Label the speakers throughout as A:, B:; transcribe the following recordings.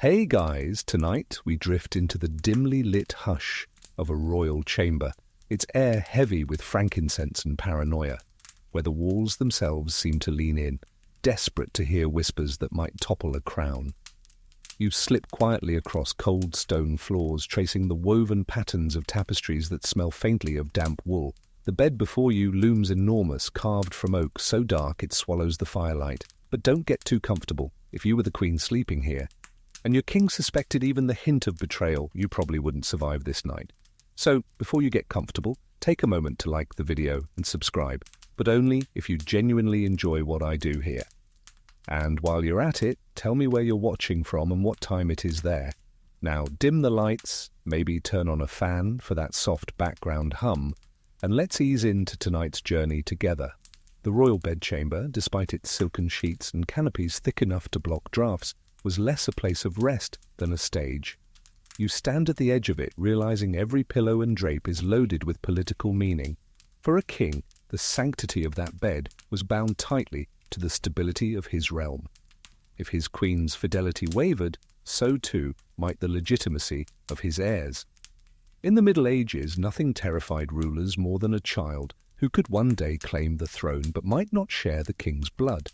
A: Hey guys, tonight we drift into the dimly lit hush of a royal chamber, its air heavy with frankincense and paranoia, where the walls themselves seem to lean in, desperate to hear whispers that might topple a crown. You slip quietly across cold stone floors, tracing the woven patterns of tapestries that smell faintly of damp wool. The bed before you looms enormous, carved from oak so dark it swallows the firelight. But don't get too comfortable. If you were the queen sleeping here, and your king suspected even the hint of betrayal, you probably wouldn't survive this night. So, before you get comfortable, take a moment to like the video and subscribe, but only if you genuinely enjoy what I do here. And while you're at it, tell me where you're watching from and what time it is there. Now, dim the lights, maybe turn on a fan for that soft background hum, and let's ease into tonight's journey together. The royal bedchamber, despite its silken sheets and canopies thick enough to block drafts, was less a place of rest than a stage. You stand at the edge of it, realizing every pillow and drape is loaded with political meaning. For a king, the sanctity of that bed was bound tightly to the stability of his realm. If his queen's fidelity wavered, so too might the legitimacy of his heirs. In the Middle Ages, nothing terrified rulers more than a child who could one day claim the throne but might not share the king's blood.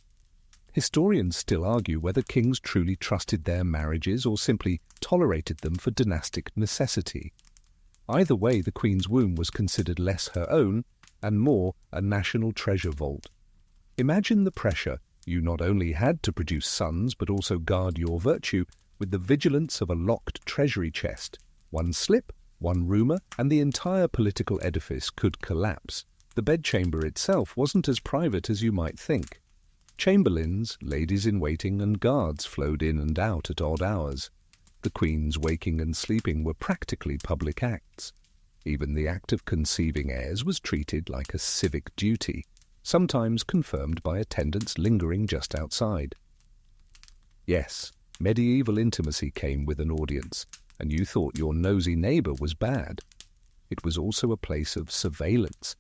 A: Historians still argue whether kings truly trusted their marriages or simply tolerated them for dynastic necessity. Either way, the queen's womb was considered less her own and more a national treasure vault. Imagine the pressure. You not only had to produce sons but also guard your virtue with the vigilance of a locked treasury chest. One slip, one rumour, and the entire political edifice could collapse. The bedchamber itself wasn't as private as you might think. Chamberlains, ladies-in-waiting and guards flowed in and out at odd hours. The queen's waking and sleeping were practically public acts. Even the act of conceiving heirs was treated like a civic duty, sometimes confirmed by attendants lingering just outside. Yes, medieval intimacy came with an audience, and you thought your nosy neighbour was bad. It was also a place of surveillance.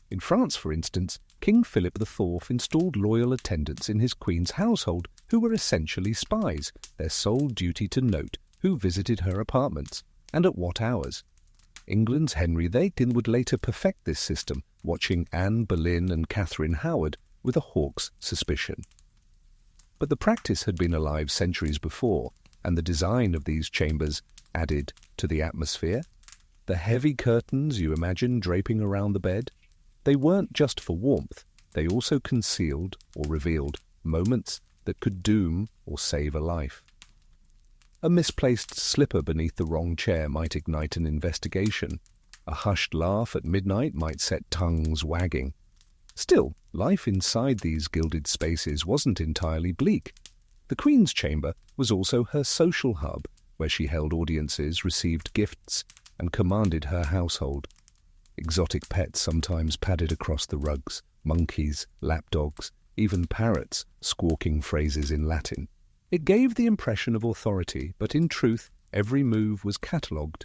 A: In France, for instance, King Philip IV installed loyal attendants in his queen's household who were essentially spies, their sole duty to note who visited her apartments and at what hours. England's Henry VIII would later perfect this system, watching Anne Boleyn and Catherine Howard with a hawk's suspicion. But the practice had been alive centuries before, and the design of these chambers added to the atmosphere. The heavy curtains you imagine draping around the bed, they weren't just for warmth, they also concealed or revealed moments that could doom or save a life. A misplaced slipper beneath the wrong chair might ignite an investigation. A hushed laugh at midnight might set tongues wagging. Still, life inside these gilded spaces wasn't entirely bleak. The Queen's chamber was also her social hub, where she held audiences, received gifts, and commanded her household. Exotic pets sometimes padded across the rugs, monkeys, lapdogs, even parrots squawking phrases in Latin. It gave the impression of authority, but in truth, every move was catalogued.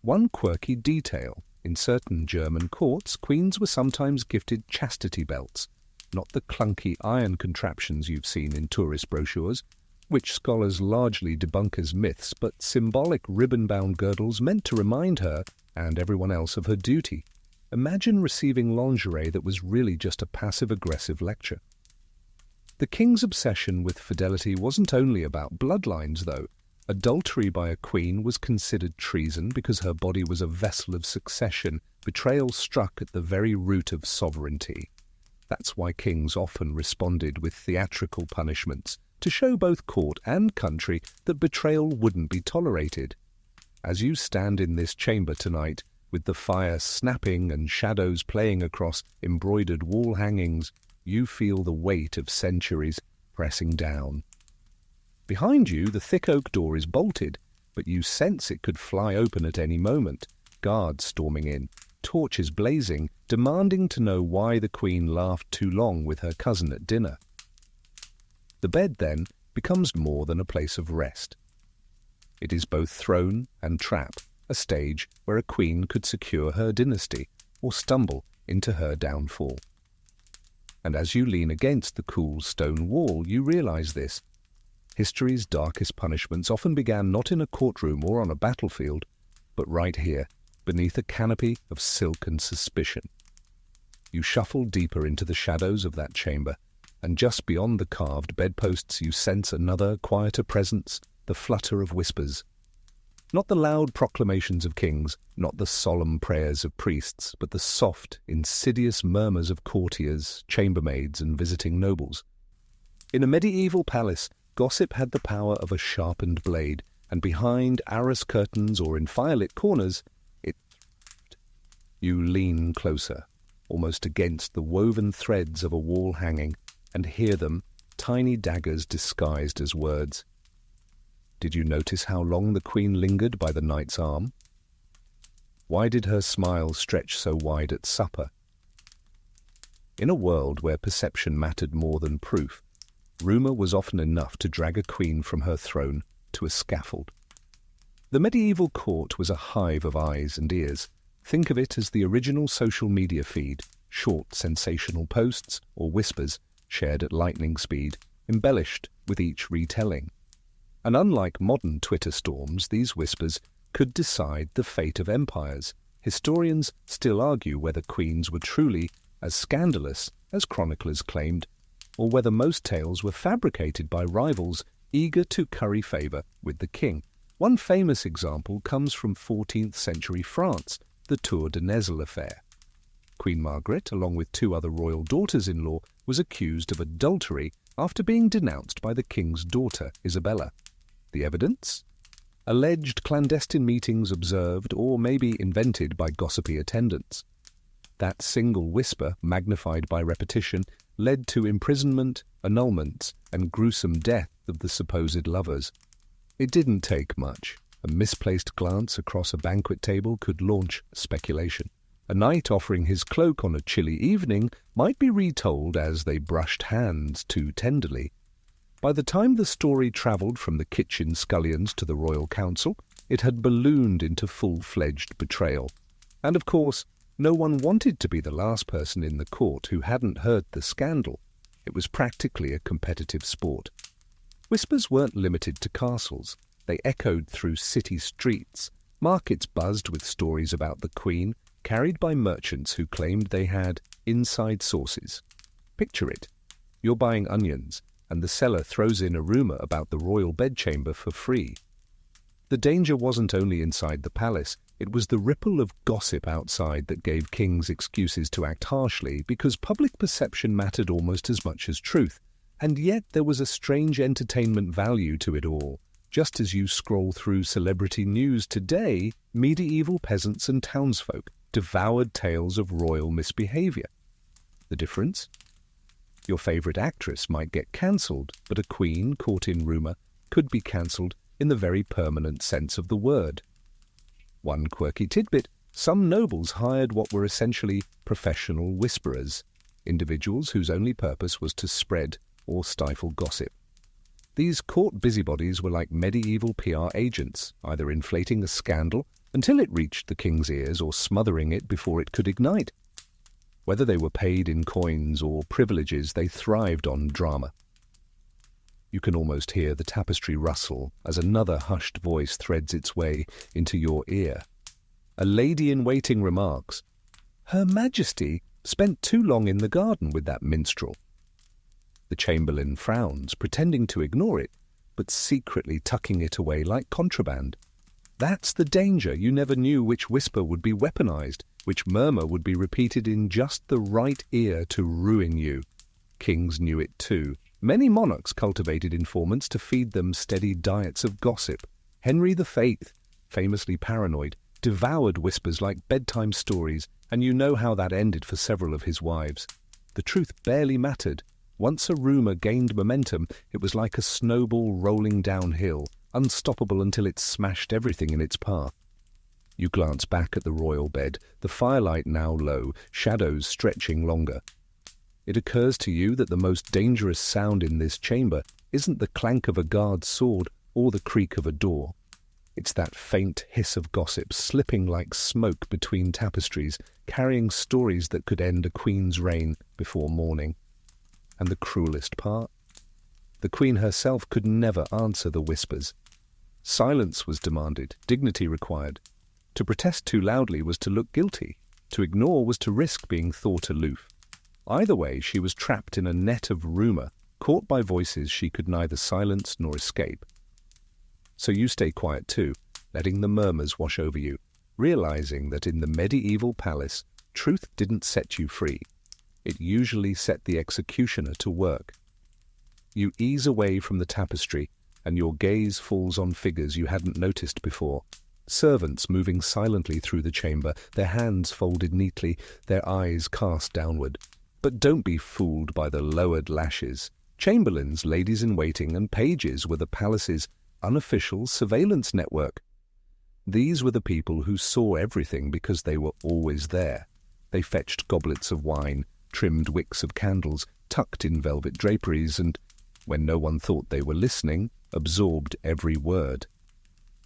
A: One quirky detail: in certain German courts, queens were sometimes gifted chastity belts, not the clunky iron contraptions you've seen in tourist brochures, which scholars largely debunk as myths, but symbolic ribbon-bound girdles meant to remind her and everyone else of her duty. Imagine receiving lingerie that was really just a passive-aggressive lecture. The king's obsession with fidelity wasn't only about bloodlines, though. Adultery by a queen was considered treason because her body was a vessel of succession. Betrayal struck at the very root of sovereignty. That's why kings often responded with theatrical punishments, to show both court and country that betrayal wouldn't be tolerated. As you stand in this chamber tonight, with the fire snapping and shadows playing across embroidered wall hangings, you feel the weight of centuries pressing down. Behind you, the thick oak door is bolted, but you sense it could fly open at any moment. Guards storming in, torches blazing, demanding to know why the Queen laughed too long with her cousin at dinner. The bed, then, becomes more than a place of rest. It is both throne and trap, a stage where a queen could secure her dynasty or stumble into her downfall. And as you lean against the cool stone wall, you realize this. History's darkest punishments often began not in a courtroom or on a battlefield, but right here, beneath a canopy of silk and suspicion. You shuffle deeper into the shadows of that chamber, and just beyond the carved bedposts you sense another, quieter presence, the flutter of whispers. Not the loud proclamations of kings, not the solemn prayers of priests, but the soft, insidious murmurs of courtiers, chambermaids, and visiting nobles. In a medieval palace, gossip had the power of a sharpened blade, and behind arras curtains or in firelit corners, it thrived. You lean closer, almost against the woven threads of a wall hanging, and hear them, tiny daggers disguised as words. Did you notice how long the queen lingered by the knight's arm? Why did her smile stretch so wide at supper? In a world where perception mattered more than proof, rumour was often enough to drag a queen from her throne to a scaffold. The medieval court was a hive of eyes and ears. Think of it as the original social media feed, short sensational posts or whispers shared at lightning speed, embellished with each retelling. And unlike modern Twitter storms, these whispers could decide the fate of empires. Historians still argue whether queens were truly as scandalous as chroniclers claimed, or whether most tales were fabricated by rivals eager to curry favour with the king. One famous example comes from 14th century France, the Tour de Nesle affair. Queen Margaret, along with 2 other royal daughters-in-law, was accused of adultery after being denounced by the king's daughter, Isabella. The evidence? Alleged clandestine meetings observed or maybe invented by gossipy attendants. That single whisper, magnified by repetition, led to imprisonment, annulments, and gruesome death of the supposed lovers. It didn't take much. A misplaced glance across a banquet table could launch speculation. A knight offering his cloak on a chilly evening might be retold as they brushed hands too tenderly. By the time the story travelled from the kitchen scullions to the royal council, it had ballooned into full-fledged betrayal. And of course, no one wanted to be the last person in the court who hadn't heard the scandal. It was practically a competitive sport. Whispers weren't limited to castles. They echoed through city streets. Markets buzzed with stories about the Queen, carried by merchants who claimed they had inside sources. Picture it. You're buying onions, and the seller throws in a rumour about the royal bedchamber for free. The danger wasn't only inside the palace, it was the ripple of gossip outside that gave kings excuses to act harshly because public perception mattered almost as much as truth. And yet there was a strange entertainment value to it all. Just as you scroll through celebrity news today, medieval peasants and townsfolk devoured tales of royal misbehaviour. The difference? Your favourite actress might get cancelled, but a queen caught in rumour could be cancelled in the very permanent sense of the word. One quirky tidbit, some nobles hired what were essentially professional whisperers, individuals whose only purpose was to spread or stifle gossip. These court busybodies were like medieval PR agents, either inflating a scandal until it reached the king's ears or smothering it before it could ignite. Whether they were paid in coins or privileges, they thrived on drama. You can almost hear the tapestry rustle as another hushed voice threads its way into your ear. A lady-in-waiting remarks, "Her Majesty spent too long in the garden with that minstrel." The chamberlain frowns, pretending to ignore it, but secretly tucking it away like contraband. That's the danger. You never knew which whisper would be weaponized, which murmur would be repeated in just the right ear to ruin you. Kings knew it too. Many monarchs cultivated informants to feed them steady diets of gossip. Henry VIII, famously paranoid, devoured whispers like bedtime stories, and you know how that ended for several of his wives. The truth barely mattered. Once a rumour gained momentum, it was like a snowball rolling downhill, unstoppable until it smashed everything in its path. You glance back at the royal bed, the firelight now low, shadows stretching longer. It occurs to you that the most dangerous sound in this chamber isn't the clank of a guard's sword or the creak of a door. It's that faint hiss of gossip slipping like smoke between tapestries, carrying stories that could end a queen's reign before morning. And the cruelest part? The queen herself could never answer the whispers. Silence was demanded, dignity required. To protest too loudly was to look guilty. To ignore was to risk being thought aloof. Either way, she was trapped in a net of rumor, caught by voices she could neither silence nor escape. So you stay quiet too, letting the murmurs wash over you, realizing that in the medieval palace, truth didn't set you free. It usually set the executioner to work. You ease away from the tapestry, and your gaze falls on figures you hadn't noticed before. Servants moving silently through the chamber, their hands folded neatly, their eyes cast downward. But don't be fooled by the lowered lashes. Chamberlains, ladies-in-waiting, and pages were the palace's unofficial surveillance network. These were the people who saw everything because they were always there. They fetched goblets of wine, trimmed wicks of candles, tucked in velvet draperies, and, when no one thought they were listening, absorbed every word.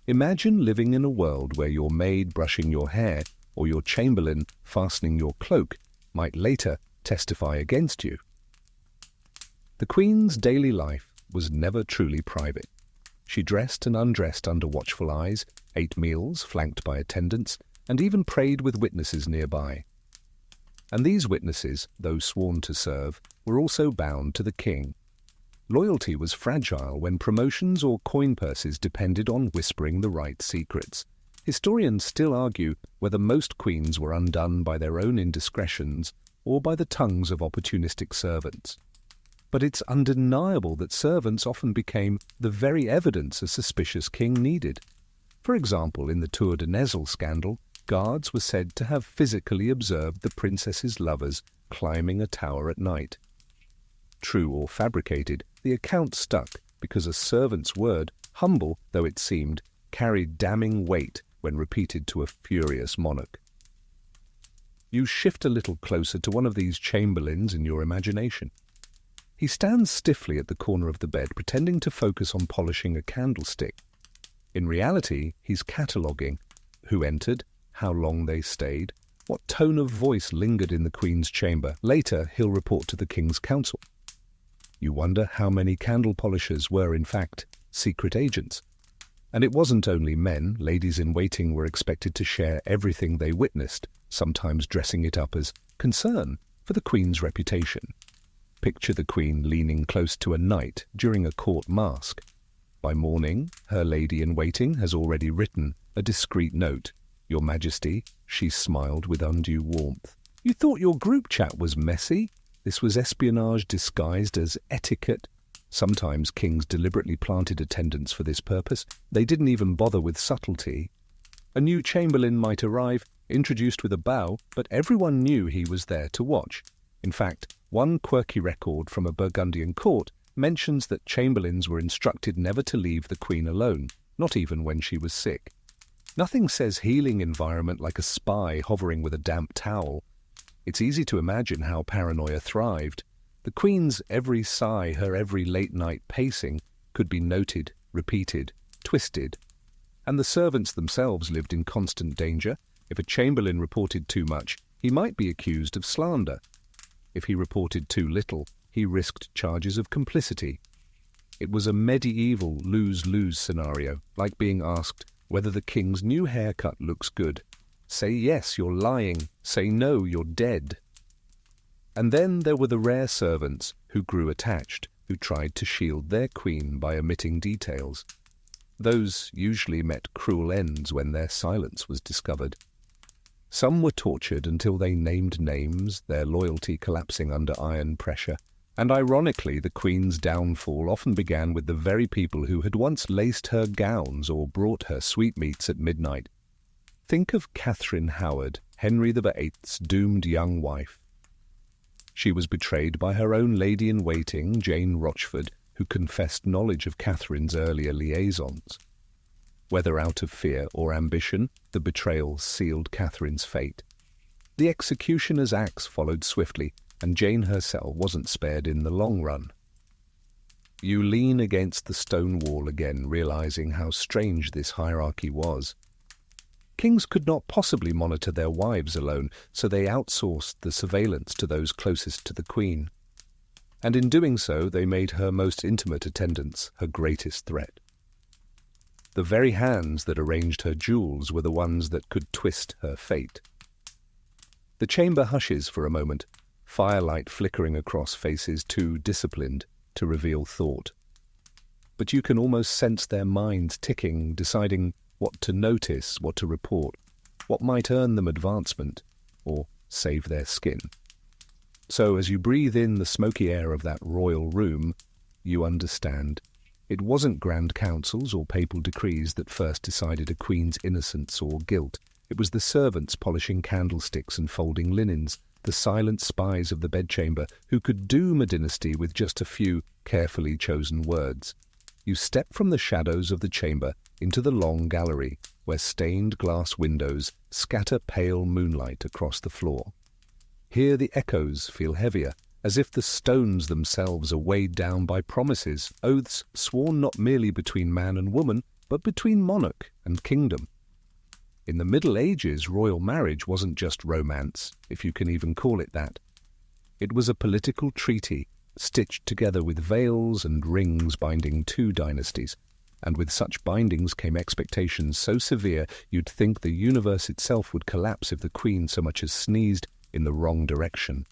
A: Imagine living in a world where your maid brushing your hair or your chamberlain fastening your cloak might later testify against you. The Queen's daily life was never truly private. She dressed and undressed under watchful eyes, ate meals flanked by attendants, and even prayed with witnesses nearby. And these witnesses, though sworn to serve, were also bound to the king. Loyalty was fragile when promotions or coin purses depended on whispering the right secrets. Historians still argue whether most queens were undone by their own indiscretions or by the tongues of opportunistic servants. But it's undeniable that servants often became the very evidence a suspicious king needed. For example, in the Tour de Nesle scandal, guards were said to have physically observed the princess's lovers climbing a tower at night. True or fabricated, the account stuck because a servant's word, humble though it seemed, carried damning weight when repeated to a furious monarch. You shift a little closer to one of these chamberlains in your imagination. He stands stiffly at the corner of the bed, pretending to focus on polishing a candlestick. In reality, he's cataloguing who entered, how long they stayed, what tone of voice lingered in the Queen's chamber. Later, he'll report to the King's council. You wonder how many candle polishers were, in fact, secret agents. And it wasn't only men. Ladies-in-waiting were expected to share everything they witnessed, sometimes dressing it up as concern for the Queen's reputation. Picture the Queen leaning close to a knight during a court masque. By morning, her lady-in-waiting has already written a discreet note. "Your Majesty," she smiled with undue warmth. "You thought your group chat was messy?" This was espionage disguised as etiquette. Sometimes kings deliberately planted attendants for this purpose. They didn't even bother with subtlety. A new chamberlain might arrive, introduced with a bow, but everyone knew he was there to watch. In fact, one quirky record from a Burgundian court mentions that chamberlains were instructed never to leave the Queen alone, not even when she was sick. Nothing says healing environment like a spy hovering with a damp towel. It's easy to imagine how paranoia thrived. The Queen's every sigh, her every late-night pacing, could be noted, repeated, twisted. And the servants themselves lived in constant danger. If a chamberlain reported too much, he might be accused of slander. If he reported too little, he risked charges of complicity. It was a medieval lose-lose scenario, like being asked whether the king's new haircut looks good. Say yes, you're lying. Say no, you're dead. And then there were the rare servants who grew attached, who tried to shield their queen by omitting details. Those usually met cruel ends when their silence was discovered. Some were tortured until they named names, their loyalty collapsing under iron pressure. And ironically, the Queen's downfall often began with the very people who had once laced her gowns or brought her sweetmeats at midnight. Think of Catherine Howard, Henry VIII's doomed young wife. She was betrayed by her own lady-in-waiting, Jane Rochford, who confessed knowledge of Catherine's earlier liaisons. Whether out of fear or ambition, the betrayal sealed Catherine's fate. The executioner's axe followed swiftly, and Jane herself wasn't spared in the long run. You lean against the stone wall again, realizing how strange this hierarchy was. Kings could not possibly monitor their wives alone, so they outsourced the surveillance to those closest to the Queen. and in doing so they made her most intimate attendants her greatest threat. The very hands that arranged her jewels were the ones that could twist her fate. The chamber hushes for a moment, firelight flickering across faces too disciplined to reveal thought. But you can almost sense their minds ticking, deciding what to notice, what to report, what might earn them advancement or save their skin. So as you breathe in the smoky air of that royal room, you understand. It wasn't grand councils or papal decrees that first decided a queen's innocence or guilt. It was the servants polishing candlesticks and folding linens, the silent spies of the bedchamber who could doom a dynasty with just a few carefully chosen words. You step from the shadows of the chamber into the long gallery, where stained glass windows scatter pale moonlight across the floor. Here the echoes feel heavier, as if the stones themselves are weighed down by promises, oaths sworn not merely between man and woman, but between monarch and kingdom. In the Middle Ages, royal marriage wasn't just romance, if you can even call it that. It was a political treaty, stitched together with veils and rings binding two dynasties, and with such bindings came expectations so severe you'd think the universe itself would collapse if the queen so much as sneezed in the wrong direction.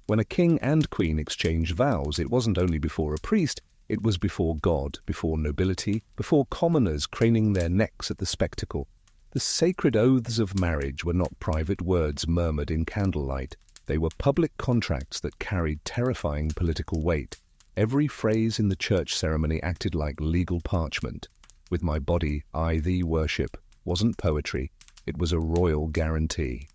A: When a king and queen exchanged vows, it wasn't only before a priest, it was before God, before nobility, before commoners craning their necks at the spectacle. The sacred oaths of marriage were not private words murmured in candlelight. They were public contracts that carried terrifying political weight. Every phrase in the church ceremony acted like legal parchment. With my body, I thee worship, wasn't poetry, it was a royal guarantee.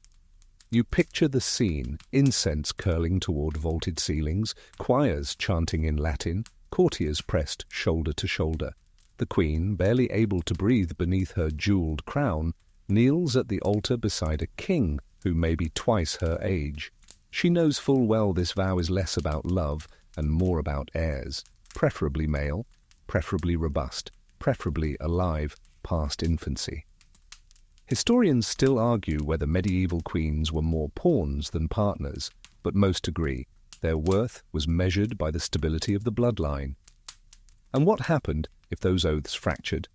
A: You picture the scene, incense curling toward vaulted ceilings, choirs chanting in Latin, courtiers pressed shoulder to shoulder. The queen, barely able to breathe beneath her jeweled crown, kneels at the altar beside a king who may be twice her age. She knows full well this vow is less about love and more about heirs, preferably male, preferably robust, preferably alive past infancy. Historians still argue whether medieval queens were more pawns than partners, but most agree their worth was measured by the stability of the bloodline. And what happened if those oaths fractured?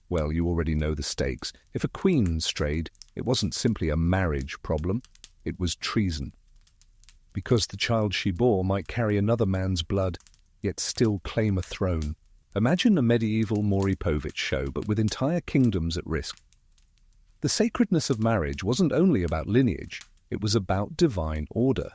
A: Well, you already know the stakes. If a queen strayed, it wasn't simply a marriage problem, it was treason. Because the child she bore might carry another man's blood, yet still claim a throne. Imagine a medieval Maury Povich show, but with entire kingdoms at risk. The sacredness of marriage wasn't only about lineage, it was about divine order.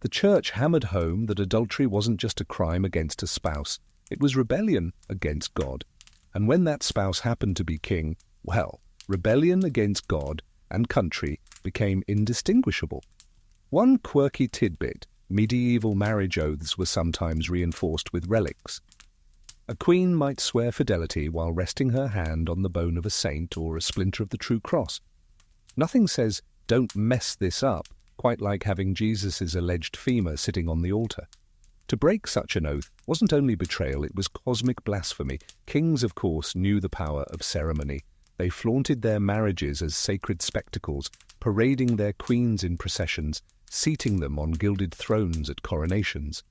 A: The church hammered home that adultery wasn't just a crime against a spouse, it was rebellion against God. And when that spouse happened to be king, well, rebellion against God and country became indistinguishable. One quirky tidbit, medieval marriage oaths were sometimes reinforced with relics. A queen might swear fidelity while resting her hand on the bone of a saint or a splinter of the true cross. Nothing says, "Don't mess this up," quite like having Jesus' alleged femur sitting on the altar. To break such an oath wasn't only betrayal, it was cosmic blasphemy. Kings, of course, knew the power of ceremony. They flaunted their marriages as sacred spectacles, parading their queens in processions, seating them on gilded thrones at coronations.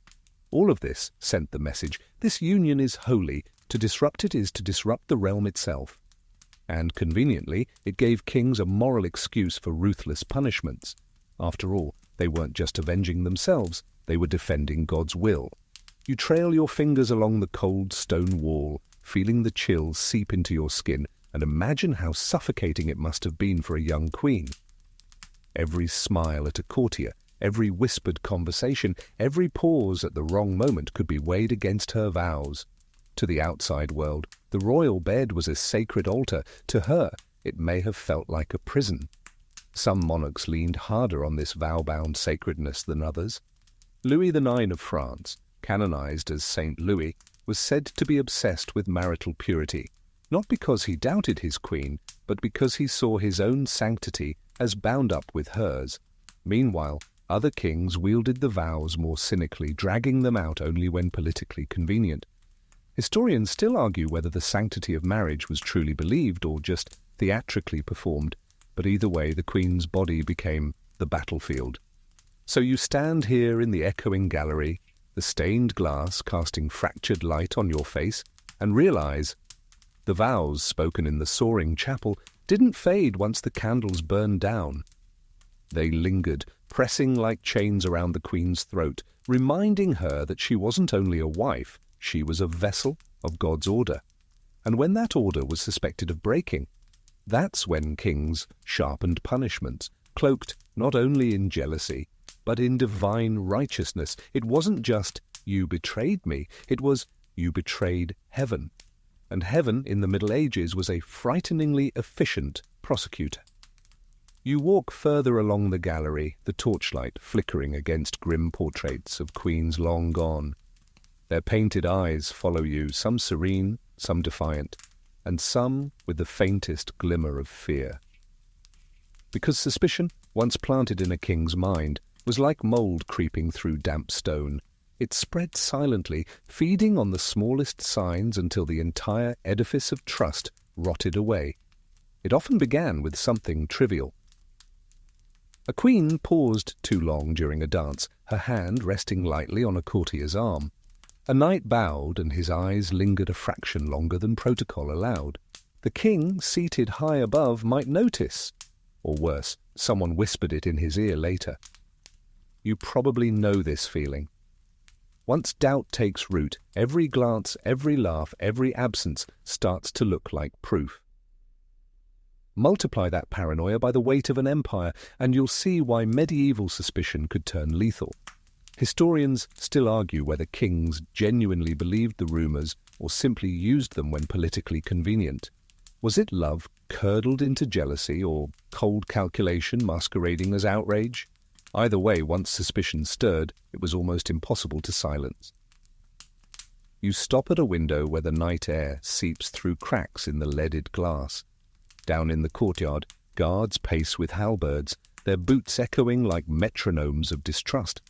A: All of this sent the message, this union is holy, to disrupt it is to disrupt the realm itself. And conveniently, it gave kings a moral excuse for ruthless punishments. After all, they weren't just avenging themselves, they were defending God's will. You trail your fingers along the cold stone wall, feeling the chill seep into your skin, and imagine how suffocating it must have been for a young queen. Every smile at a courtier, every whispered conversation, every pause at the wrong moment could be weighed against her vows. To the outside world, the royal bed was a sacred altar. To her, it may have felt like a prison. Some monarchs leaned harder on this vow-bound sacredness than others. Louis IX of France, canonized as Saint Louis, was said to be obsessed with marital purity, not because he doubted his queen, but because he saw his own sanctity as bound up with hers. Meanwhile, other kings wielded the vows more cynically, dragging them out only when politically convenient. Historians still argue whether the sanctity of marriage was truly believed or just theatrically performed, but either way the queen's body became the battlefield. So you stand here in the echoing gallery, the stained glass casting fractured light on your face, and realize the vows spoken in the soaring chapel didn't fade once the candles burned down. They lingered, pressing like chains around the Queen's throat, reminding her that she wasn't only a wife, she was a vessel of God's order. And when that order was suspected of breaking, that's when kings sharpened punishments, cloaked not only in jealousy, but in divine righteousness. It wasn't just, "You betrayed me," it was, "You betrayed heaven." And heaven in the Middle Ages was a frighteningly efficient prosecutor. You walk further along the gallery, the torchlight flickering against grim portraits of queens long gone. Their painted eyes follow you, some serene, some defiant, and some with the faintest glimmer of fear. Because suspicion, once planted in a king's mind, was like mold creeping through damp stone. It spread silently, feeding on the smallest signs until the entire edifice of trust rotted away. It often began with something trivial. A queen paused too long during a dance, her hand resting lightly on a courtier's arm. A knight bowed, and his eyes lingered a fraction longer than protocol allowed. The king, seated high above, might notice. Or worse, someone whispered it in his ear later. You probably know this feeling. Once doubt takes root, every glance, every laugh, every absence starts to look like proof. Multiply that paranoia by the weight of an empire, and you'll see why medieval suspicion could turn lethal. Historians still argue whether kings genuinely believed the rumors or simply used them when politically convenient. Was it love curdled into jealousy, or cold calculation masquerading as outrage? Either way, once suspicion stirred, it was almost impossible to silence. You stop at a window where the night air seeps through cracks in the leaded glass. Down in the courtyard, guards pace with halberds, their boots echoing like metronomes of distrust.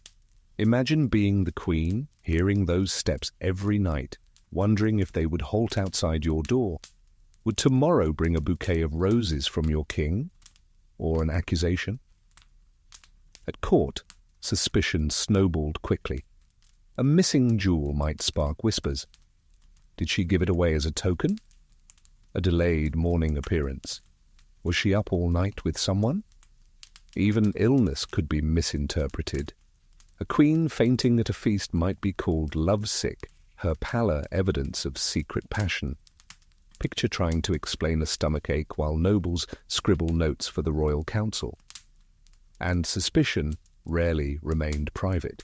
A: Imagine being the queen, hearing those steps every night, wondering if they would halt outside your door. Would tomorrow bring a bouquet of roses from your king? Or an accusation? At court, suspicion snowballed quickly. A missing jewel might spark whispers. Did she give it away as a token? A delayed morning appearance. Was she up all night with someone? Even illness could be misinterpreted. A queen fainting at a feast might be called lovesick, her pallor evidence of secret passion. Picture trying to explain a stomachache while nobles scribble notes for the royal council. And suspicion rarely remained private.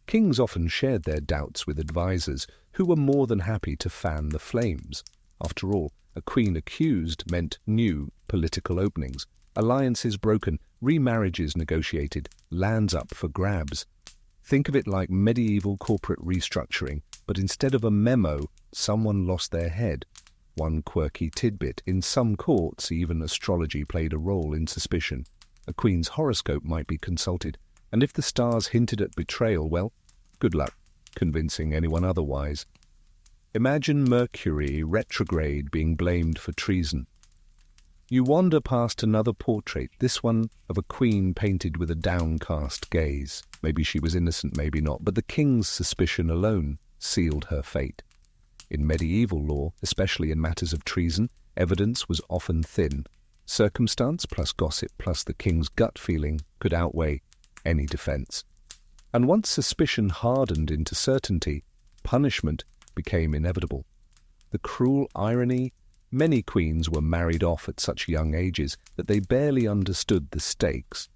A: Kings often shared their doubts with advisers who were more than happy to fan the flames. After all, a queen accused meant new political openings, alliances broken, remarriages negotiated, lands up for grabs. Think of it like medieval corporate restructuring, but instead of a memo, someone lost their head. One quirky tidbit: in some courts, even astrology played a role in suspicion. A queen's horoscope might be consulted, and if the stars hinted at betrayal, well, good luck convincing anyone otherwise. Imagine Mercury retrograde being blamed for treason. You wander past another portrait, this one of a queen painted with a downcast gaze. Maybe she was innocent, maybe not, but the king's suspicion alone sealed her fate. In medieval law, especially in matters of treason, evidence was often thin. Circumstance plus gossip plus the king's gut feeling could outweigh any defense. And once suspicion hardened into certainty, punishment became inevitable. The cruel irony: many queens were married off at such young ages that they barely understood the stakes.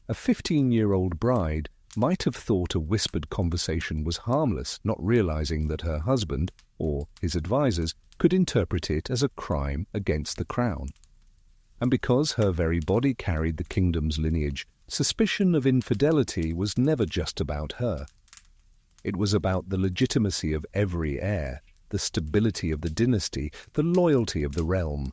A: A 15-year-old bride might have thought a whispered conversation was harmless, not realizing that her husband, or his advisers, could interpret it as a crime against the crown. And because her very body carried the kingdom's lineage, suspicion of infidelity was never just about her. It was about the legitimacy of every heir, the stability of the dynasty, the loyalty of the realm.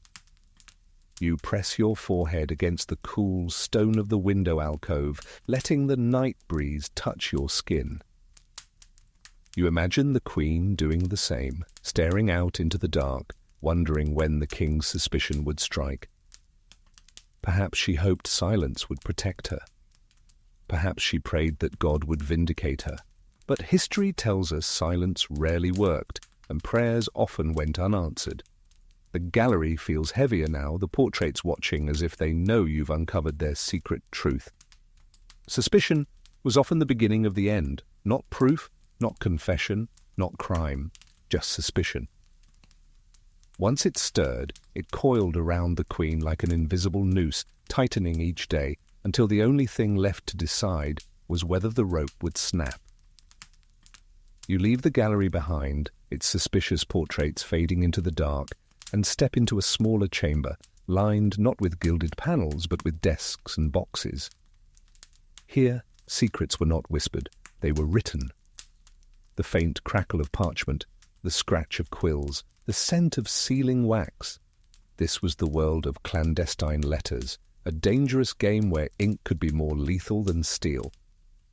A: You press your forehead against the cool stone of the window alcove, letting the night breeze touch your skin. You imagine the queen doing the same, staring out into the dark, wondering when the king's suspicion would strike. Perhaps she hoped silence would protect her. Perhaps she prayed that God would vindicate her. But history tells us silence rarely worked, and prayers often went unanswered. The gallery feels heavier now, the portraits watching as if they know you've uncovered their secret truth. Suspicion was often the beginning of the end, not proof, not confession, not crime, just suspicion. Once it stirred, it coiled around the Queen like an invisible noose, tightening each day, until the only thing left to decide was whether the rope would snap. You leave the gallery behind, its suspicious portraits fading into the dark, and step into a smaller chamber, lined not with gilded panels but with desks and boxes. Here, secrets were not whispered, they were written. The faint crackle of parchment, the scratch of quills, the scent of sealing wax. This was the world of clandestine letters, a dangerous game where ink could be more lethal than steel.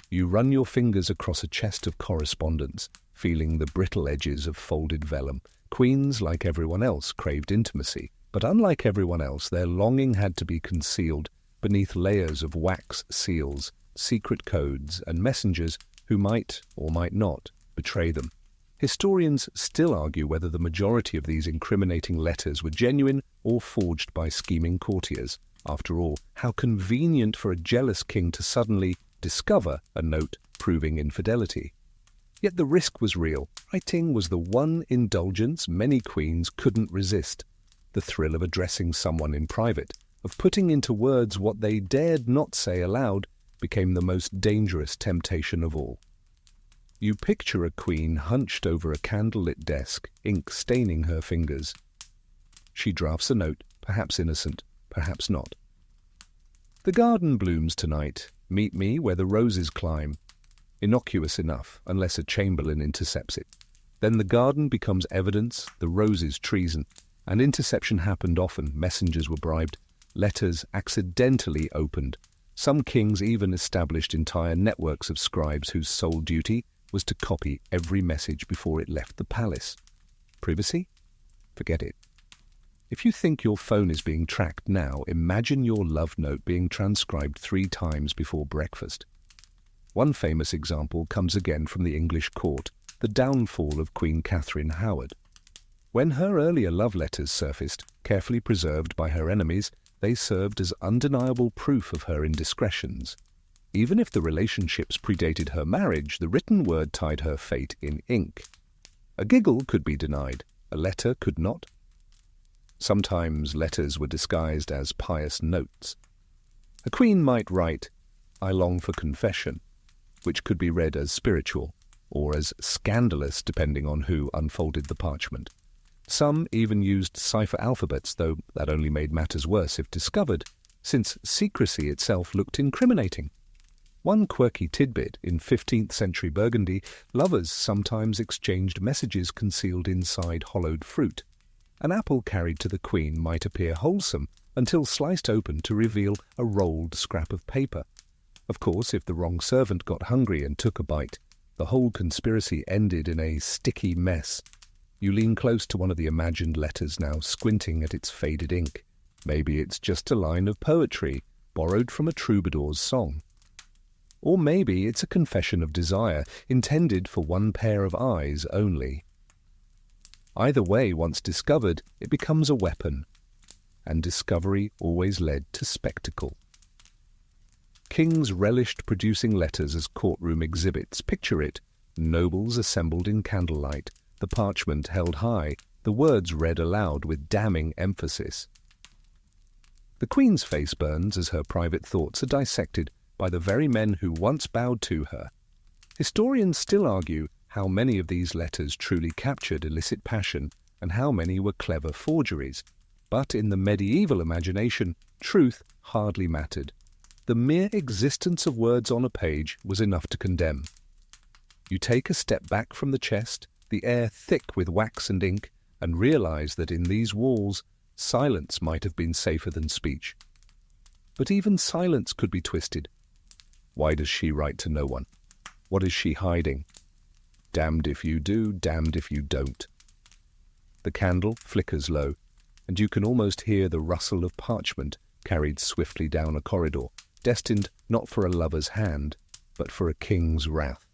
A: You run your fingers across a chest of correspondence, feeling the brittle edges of folded vellum. Queens, like everyone else, craved intimacy, but unlike everyone else, their longing had to be concealed beneath layers of wax seals, secret codes, and messengers who might, or might not, betray them. Historians still argue whether the majority of these incriminating letters were genuine or forged by scheming courtiers. After all, how convenient for a jealous king to suddenly discover a note proving infidelity. Yet the risk was real. Writing was the one indulgence many queens couldn't resist. The thrill of addressing someone in private, of putting into words what they dared not say aloud, became the most dangerous temptation of all. You picture a queen hunched over a candlelit desk, ink staining her fingers. She drafts a note, perhaps innocent, perhaps not. The garden blooms tonight. Meet me where the roses climb. Innocuous enough, unless a chamberlain intercepts it. Then the garden becomes evidence, the roses treason. And interception happened often. Messengers were bribed, letters accidentally opened. Some kings even established entire networks of scribes whose sole duty was to copy every message before it left the palace. Privacy? Forget it. If you think your phone is being tracked now, imagine your love note being transcribed 3 times before breakfast. One famous example comes again from the English court, the downfall of Queen Catherine Howard. When her earlier love letters surfaced, carefully preserved by her enemies, they served as undeniable proof of her indiscretions. Even if the relationships predated her marriage, the written word tied her fate in ink. A giggle could be denied, a letter could not. Sometimes letters were disguised as pious notes. A queen might write, "I long for confession," which could be read as spiritual, or as scandalous depending on who unfolded the parchment. Some even used cipher alphabets, though that only made matters worse if discovered, since secrecy itself looked incriminating. One quirky tidbit: in 15th century Burgundy, lovers sometimes exchanged messages concealed inside hollowed fruit. An apple carried to the queen might appear wholesome until sliced open to reveal a rolled scrap of paper. Of course, if the wrong servant got hungry and took a bite, the whole conspiracy ended in a sticky mess. You lean close to one of the imagined letters now, squinting at its faded ink. Maybe it's just a line of poetry, borrowed from a troubadour's song. Or maybe it's a confession of desire, intended for one pair of eyes only. Either way, once discovered, it becomes a weapon, and discovery always led to spectacle. Kings relished producing letters as courtroom exhibits. Picture it: nobles assembled in candlelight, the parchment held high, the words read aloud with damning emphasis. The Queen's face burns as her private thoughts are dissected by the very men who once bowed to her. Historians still argue how many of these letters truly captured illicit passion and how many were clever forgeries. But in the medieval imagination, truth hardly mattered. The mere existence of words on a page was enough to condemn. You take a step back from the chest, the air thick with wax and ink, and realize that in these walls, silence might have been safer than speech. But even silence could be twisted. Why does she write to no one? What is she hiding? Damned if you do, damned if you don't. The candle flickers low, and you can almost hear the rustle of parchment carried swiftly down a corridor, destined not for a lover's hand, but for a king's wrath.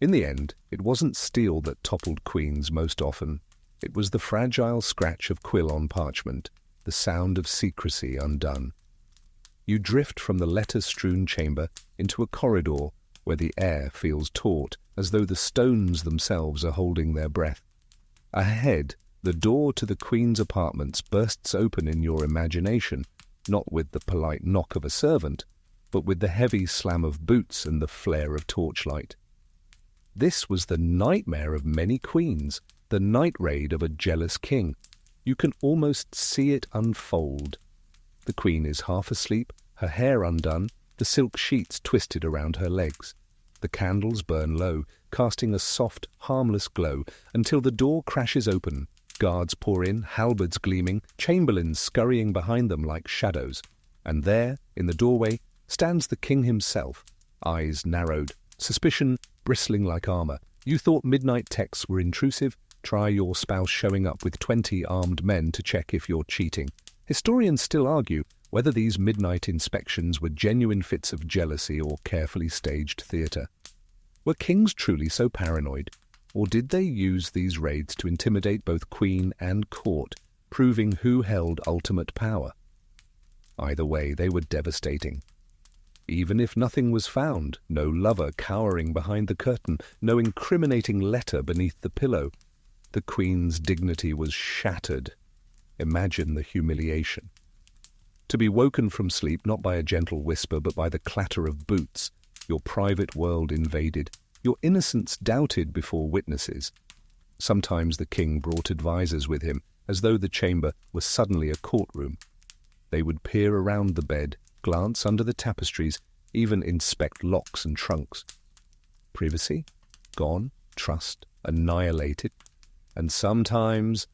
A: In the end, it wasn't steel that toppled queens most often. It was the fragile scratch of quill on parchment, the sound of secrecy undone. You drift from the letter-strewn chamber into a corridor where the air feels taut, as though the stones themselves are holding their breath. Ahead, the door to the Queen's apartments bursts open in your imagination, not with the polite knock of a servant, but with the heavy slam of boots and the flare of torchlight. This was the nightmare of many queens, the night raid of a jealous king. You can almost see it unfold. The Queen is half asleep, her hair undone, the silk sheets twisted around her legs. The candles burn low, casting a soft, harmless glow, until the door crashes open. Guards pour in, halberds gleaming, chamberlains scurrying behind them like shadows. And there, in the doorway, stands the king himself, eyes narrowed, suspicion bristling like armor. You thought midnight texts were intrusive? Try your spouse showing up with 20 armed men to check if you're cheating. Historians still argue whether these midnight inspections were genuine fits of jealousy or carefully staged theatre. Were kings truly so paranoid, or did they use these raids to intimidate both queen and court, proving who held ultimate power? Either way, they were devastating. Even if nothing was found, no lover cowering behind the curtain, no incriminating letter beneath the pillow, the Queen's dignity was shattered. Imagine the humiliation. To be woken from sleep not by a gentle whisper but by the clatter of boots, your private world invaded, your innocence doubted before witnesses. Sometimes the king brought advisers with him, as though the chamber was suddenly a courtroom. They would peer around the bed, glance under the tapestries, even inspect locks and trunks. Privacy? Gone. Trust? Annihilated. And sometimes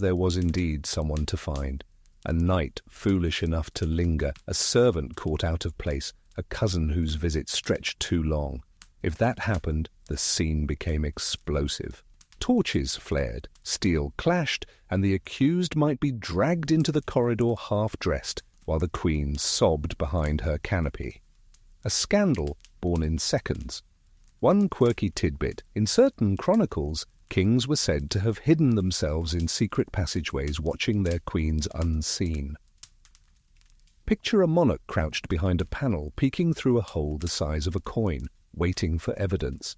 A: there was indeed someone to find. A knight foolish enough to linger, a servant caught out of place, a cousin whose visit stretched too long. If that happened, the scene became explosive. Torches flared, steel clashed, and the accused might be dragged into the corridor half-dressed, while the Queen sobbed behind her canopy. A scandal born in seconds. One quirky tidbit: in certain chronicles, kings were said to have hidden themselves in secret passageways watching their queens unseen. Picture a monarch crouched behind a panel, peeking through a hole the size of a coin, waiting for evidence.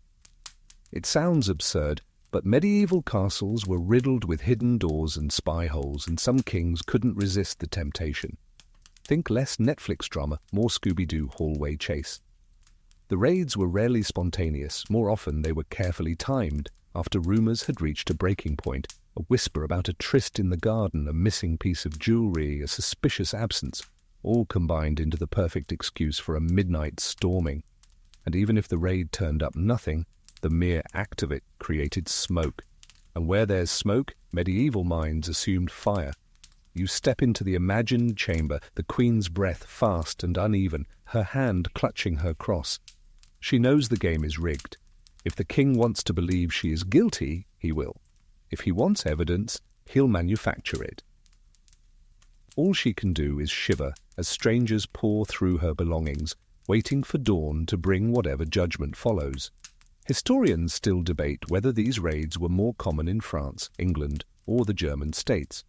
A: It sounds absurd, but medieval castles were riddled with hidden doors and spy holes, and some kings couldn't resist the temptation. Think less Netflix drama, more Scooby-Doo hallway chase. The raids were rarely spontaneous. More often they were carefully timed. After rumors had reached a breaking point, a whisper about a tryst in the garden, a missing piece of jewelry, a suspicious absence, all combined into the perfect excuse for a midnight storming. And even if the raid turned up nothing, the mere act of it created smoke. And where there's smoke, medieval minds assumed fire. You step into the imagined chamber, the Queen's breath fast and uneven, her hand clutching her cross. She knows the game is rigged. If the king wants to believe she is guilty, he will. If he wants evidence, he'll manufacture it. All she can do is shiver as strangers pour through her belongings, waiting for dawn to bring whatever judgment follows. Historians still debate whether these raids were more common in France, England, or the German states.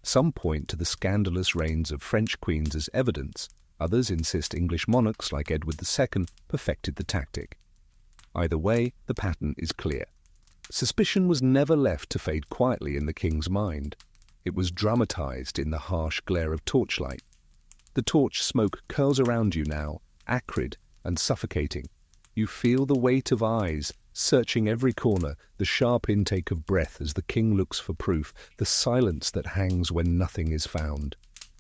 A: Some point to the scandalous reigns of French queens as evidence. Others insist English monarchs like Edward II perfected the tactic. Either way, the pattern is clear. Suspicion was never left to fade quietly in the king's mind. It was dramatized in the harsh glare of torchlight. The torch smoke curls around you now, acrid and suffocating. You feel the weight of eyes, searching every corner, the sharp intake of breath as the king looks for proof, the silence that hangs when nothing is found.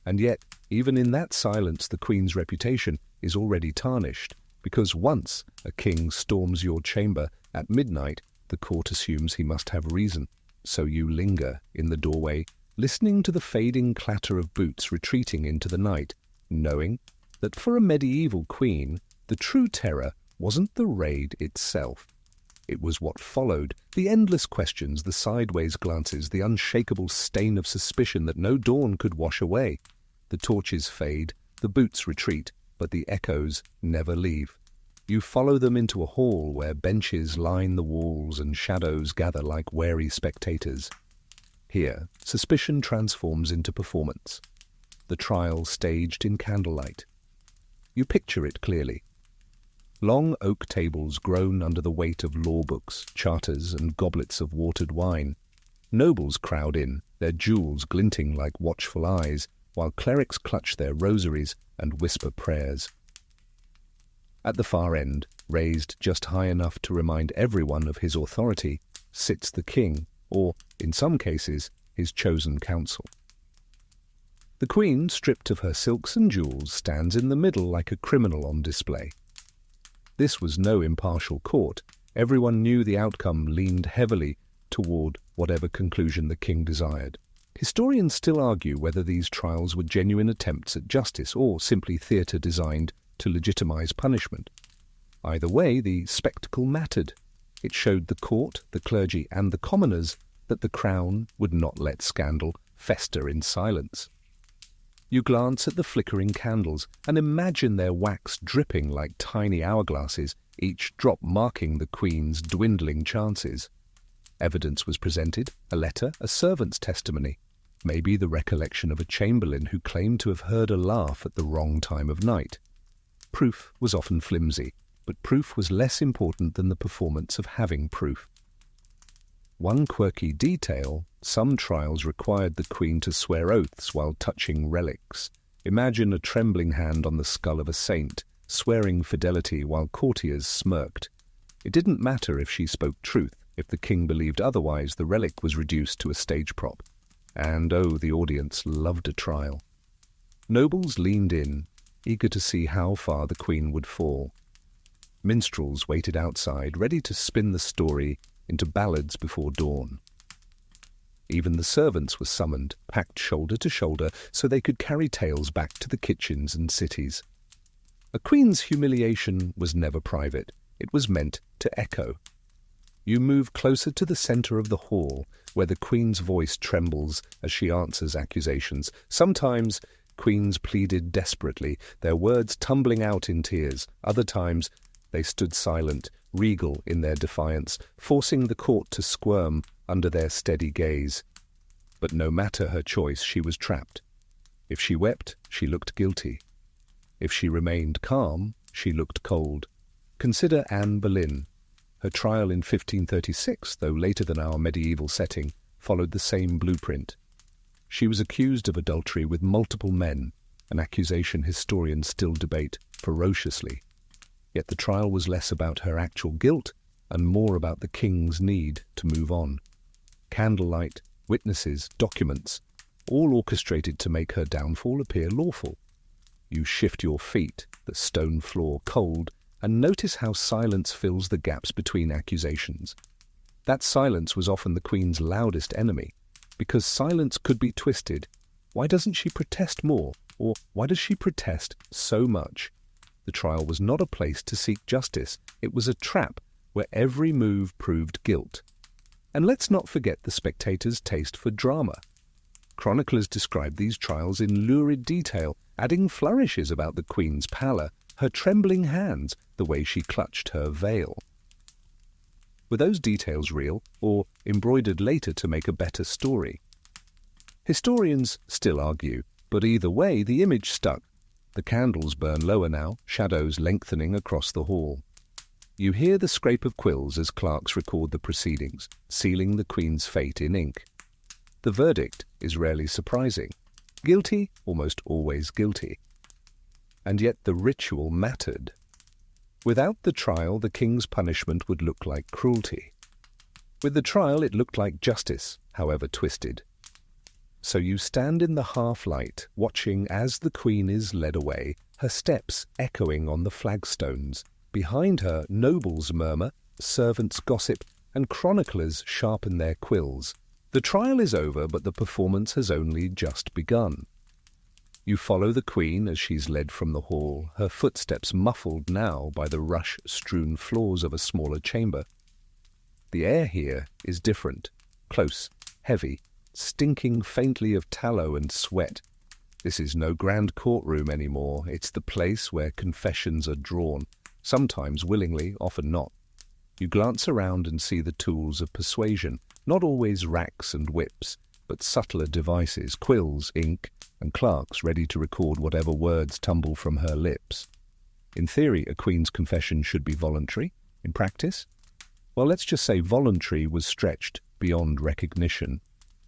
A: And yet, even in that silence, the Queen's reputation is already tarnished, because once a king storms your chamber at midnight, the court assumes he must have reason. So you linger in the doorway, listening to the fading clatter of boots retreating into the night, knowing that for a medieval queen, the true terror wasn't the raid itself. It was what followed, the endless questions, the sideways glances, the unshakable stain of suspicion that no dawn could wash away. The torches fade, the boots retreat, but the echoes never leave. You follow them into a hall where benches line the walls and shadows gather like wary spectators. Here, suspicion transforms into performance. The trial staged in candlelight. You picture it clearly. Long oak tables groan under the weight of law books, charters, and goblets of watered wine. Nobles crowd in, their jewels glinting like watchful eyes, while clerics clutch their rosaries and whisper prayers. At the far end, raised just high enough to remind everyone of his authority, sits the king, or, in some cases, his chosen council. The queen, stripped of her silks and jewels, stands in the middle like a criminal on display. This was no impartial court. Everyone knew the outcome leaned heavily toward whatever conclusion the king desired. Historians still argue whether these trials were genuine attempts at justice or simply theatre designed to legitimize punishment. Either way, the spectacle mattered. It showed the court, the clergy, and the commoners that the crown would not let scandal fester in silence. You glance at the flickering candles and imagine their wax dripping like tiny hourglasses, each drop marking the queen's dwindling chances. Evidence was presented, a letter, a servant's testimony, maybe the recollection of a chamberlain who claimed to have heard a laugh at the wrong time of night. Proof was often flimsy, but proof was less important than the performance of having proof. One quirky detail: some trials required the queen to swear oaths while touching relics. Imagine a trembling hand on the skull of a saint, swearing fidelity while courtiers smirked. It didn't matter if she spoke truth. If the king believed otherwise, the relic was reduced to a stage prop. And oh, the audience loved a trial. Nobles leaned in, eager to see how far the queen would fall. Minstrels waited outside, ready to spin the story into ballads before dawn. Even the servants were summoned, packed shoulder to shoulder, so they could carry tales back to the kitchens and cities. A queen's humiliation was never private. It was meant to echo. You move closer to the center of the hall, where the queen's voice trembles as she answers accusations. Sometimes queens pleaded desperately, their words tumbling out in tears. Other times they stood silent, regal in their defiance, forcing the court to squirm under their steady gaze. But no matter her choice, she was trapped. If she wept, she looked guilty. If she remained calm, she looked cold. Consider Anne Boleyn. Her trial in 1536, though later than our medieval setting, followed the same blueprint. She was accused of adultery with multiple men, an accusation historians still debate ferociously. Yet the trial was less about her actual guilt and more about the king's need to move on. Candlelight, witnesses, documents, all orchestrated to make her downfall appear lawful. You shift your feet, the stone floor cold, and notice how silence fills the gaps between accusations. That silence was often the queen's loudest enemy. Because silence could be twisted, why doesn't she protest more? Or why does she protest so much? The trial was not a place to seek justice. It was a trap where every move proved guilt. And let's not forget the spectators' taste for drama. Chroniclers describe these trials in lurid detail, adding flourishes about the queen's pallor, her trembling hands, the way she clutched her veil. Were those details real, or embroidered later to make a better story? Historians still argue, but either way the image stuck. The candles burn lower now, shadows lengthening across the hall. You hear the scrape of quills as clerks record the proceedings, sealing the queen's fate in ink. The verdict is rarely surprising. Guilty, almost always guilty. And yet the ritual mattered. Without the trial, the king's punishment would look like cruelty. With the trial, it looked like justice, however twisted. So you stand in the half-light, watching as the queen is led away, her steps echoing on the flagstones. Behind her, nobles murmur, servants gossip, and chroniclers sharpen their quills. The trial is over, but the performance has only just begun. You follow the queen as she's led from the hall, her footsteps muffled now by the rush-strewn floors of a smaller chamber. The air here is different, close, heavy, stinking faintly of tallow and sweat. This is no grand courtroom anymore. It's the place where confessions are drawn, sometimes willingly, often not. You glance around and see the tools of persuasion, not always racks and whips, but subtler devices, quills, ink, and clerks ready to record whatever words tumble from her lips. In theory, a queen's confession should be voluntary. In practice, well, let's just say voluntary was stretched beyond recognition.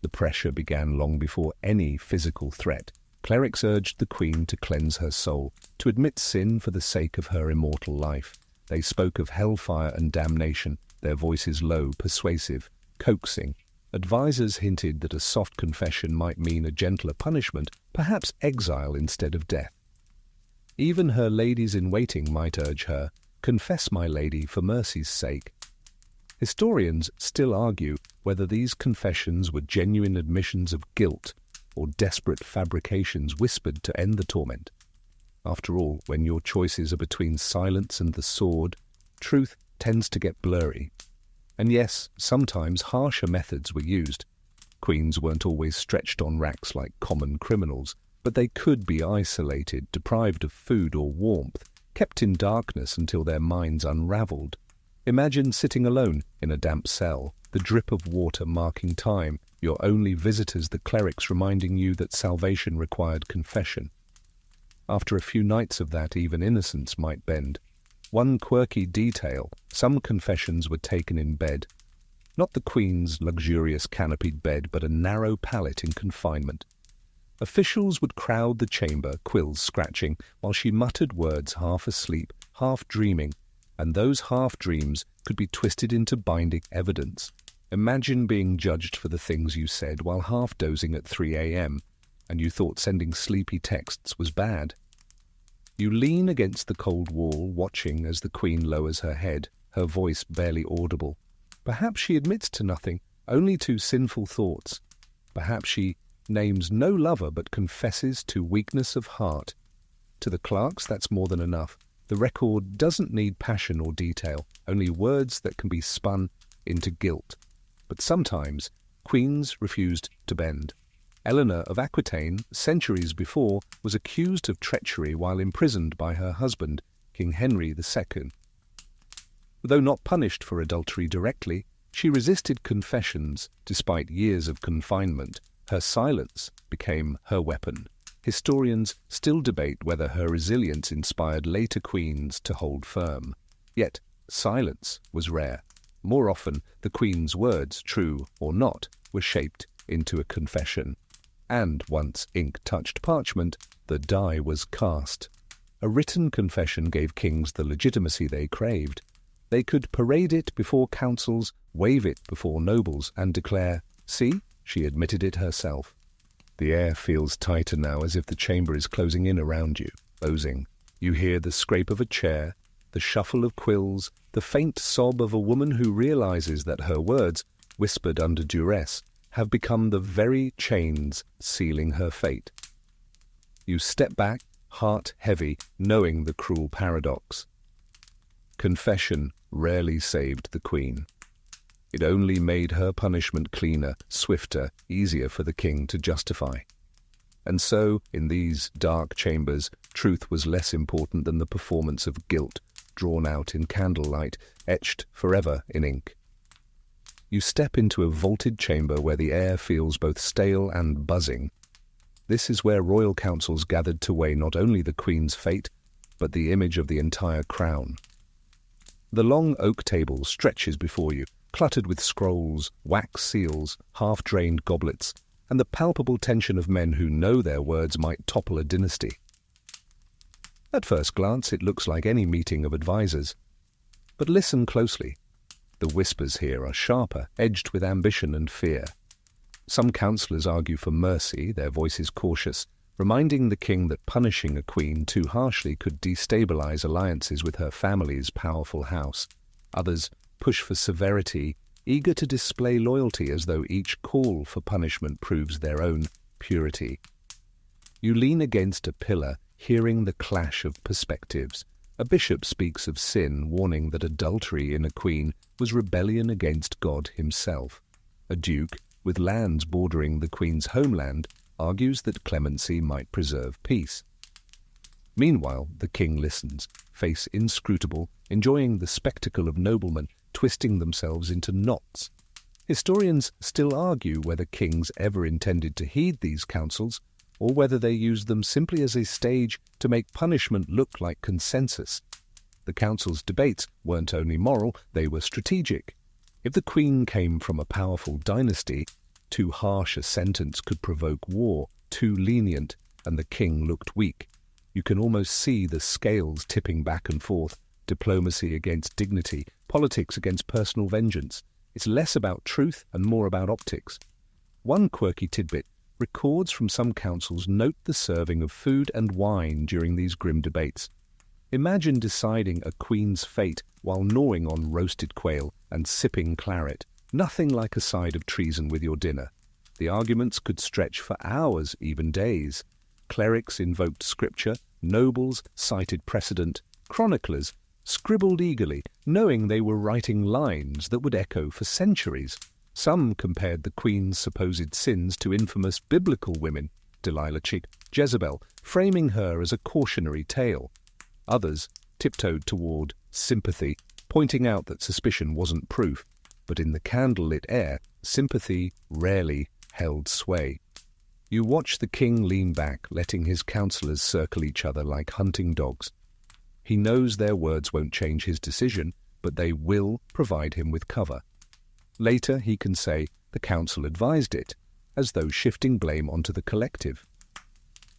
A: The pressure began long before any physical threat. Clerics urged the queen to cleanse her soul, to admit sin for the sake of her immortal life. They spoke of hellfire and damnation, their voices low, persuasive, coaxing. Advisers hinted that a soft confession might mean a gentler punishment, perhaps exile instead of death. Even her ladies-in-waiting might urge her, "Confess, my lady, for mercy's sake." Historians still argue whether these confessions were genuine admissions of guilt or desperate fabrications whispered to end the torment. After all, when your choices are between silence and the sword, truth tends to get blurry. And yes, sometimes harsher methods were used. Queens weren't always stretched on racks like common criminals, but they could be isolated, deprived of food or warmth, kept in darkness until their minds unraveled. Imagine sitting alone in a damp cell, the drip of water marking time, your only visitors the clerics reminding you that salvation required confession. After a few nights of that, even innocence might bend. One quirky detail, some confessions were taken in bed. Not the queen's luxurious canopied bed, but a narrow pallet in confinement. Officials would crowd the chamber, quills scratching, while she muttered words half asleep, half dreaming, and those half-dreams could be twisted into binding evidence. Imagine being judged for the things you said while half-dozing at 3 a.m., and you thought sending sleepy texts was bad. You lean against the cold wall, watching as the queen lowers her head, her voice barely audible. Perhaps she admits to nothing, only to sinful thoughts. Perhaps she names no lover but confesses to weakness of heart. To the clerks, that's more than enough. The record doesn't need passion or detail, only words that can be spun into guilt. But sometimes queens refused to bend. Eleanor of Aquitaine, centuries before, was accused of treachery while imprisoned by her husband, King Henry II. Though not punished for adultery directly, she resisted confessions despite years of confinement. Her silence became her weapon. Historians still debate whether her resilience inspired later queens to hold firm. Yet, silence was rare. More often, the queen's words, true or not, were shaped into a confession. And once ink touched parchment, the die was cast. A written confession gave kings the legitimacy they craved. They could parade it before councils, wave it before nobles, and declare, "See, she admitted it herself." The air feels tighter now, as if the chamber is closing in around you, closing. You hear the scrape of a chair, the shuffle of quills, the faint sob of a woman who realizes that her words, whispered under duress, have become the very chains sealing her fate. You step back, heart heavy, knowing the cruel paradox. Confession rarely saved the queen. It only made her punishment cleaner, swifter, easier for the king to justify. And so, in these dark chambers, truth was less important than the performance of guilt, drawn out in candlelight, etched forever in ink. You step into a vaulted chamber where the air feels both stale and buzzing. This is where royal councils gathered to weigh not only the queen's fate, but the image of the entire crown. The long oak table stretches before you, cluttered with scrolls, wax seals, half-drained goblets, and the palpable tension of men who know their words might topple a dynasty. At first glance, it looks like any meeting of advisers. But listen closely. The whispers here are sharper, edged with ambition and fear. Some councillors argue for mercy, their voices cautious, reminding the king that punishing a queen too harshly could destabilize alliances with her family's powerful house. Others push for severity, eager to display loyalty as though each call for punishment proves their own purity. You lean against a pillar, hearing the clash of perspectives. A bishop speaks of sin, warning that adultery in a queen was rebellion against God himself. A duke, with lands bordering the queen's homeland, argues that clemency might preserve peace. Meanwhile, the king listens, face inscrutable, enjoying the spectacle of noblemen twisting themselves into knots. Historians still argue whether kings ever intended to heed these counsels, or whether they used them simply as a stage to make punishment look like consensus. The council's debates weren't only moral, they were strategic. If the queen came from a powerful dynasty, too harsh a sentence could provoke war, too lenient, and the king looked weak. You can almost see the scales tipping back and forth, diplomacy against dignity, politics against personal vengeance. It's less about truth and more about optics. One quirky tidbit: records from some councils note the serving of food and wine during these grim debates. Imagine deciding a queen's fate while gnawing on roasted quail and sipping claret, nothing like a side of treason with your dinner. The arguments could stretch for hours, even days. Clerics invoked scripture, nobles cited precedent, chroniclers scribbled eagerly, knowing they were writing lines that would echo for centuries. Some compared the queen's supposed sins to infamous biblical women, Delilah chick Jezebel, framing her as a cautionary tale. Others tiptoed toward sympathy, pointing out that suspicion wasn't proof, but in the candlelit air, sympathy rarely held sway. You watch the king lean back, letting his counselors circle each other like hunting dogs. He knows their words won't change his decision, but they will provide him with cover. Later he can say the council advised it, as though shifting blame onto the collective.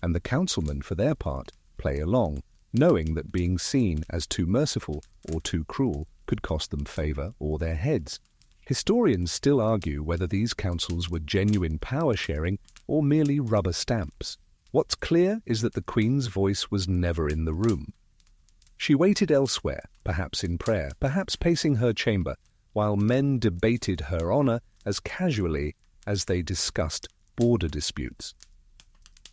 A: And the councilmen, for their part, play along, knowing that being seen as too merciful or too cruel could cost them favor or their heads. Historians still argue whether these councils were genuine power-sharing or merely rubber stamps. What's clear is that the queen's voice was never in the room. She waited elsewhere, perhaps in prayer, perhaps pacing her chamber, while men debated her honor as casually as they discussed border disputes.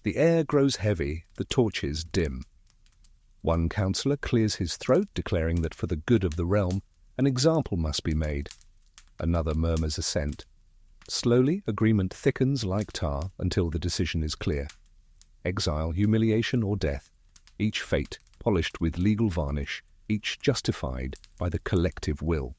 A: The air grows heavy, the torches dim. One councillor clears his throat, declaring that for the good of the realm, an example must be made. Another murmurs assent. Slowly, agreement thickens like tar until the decision is clear. Exile, humiliation, or death, each fate polished with legal varnish, each justified by the collective will.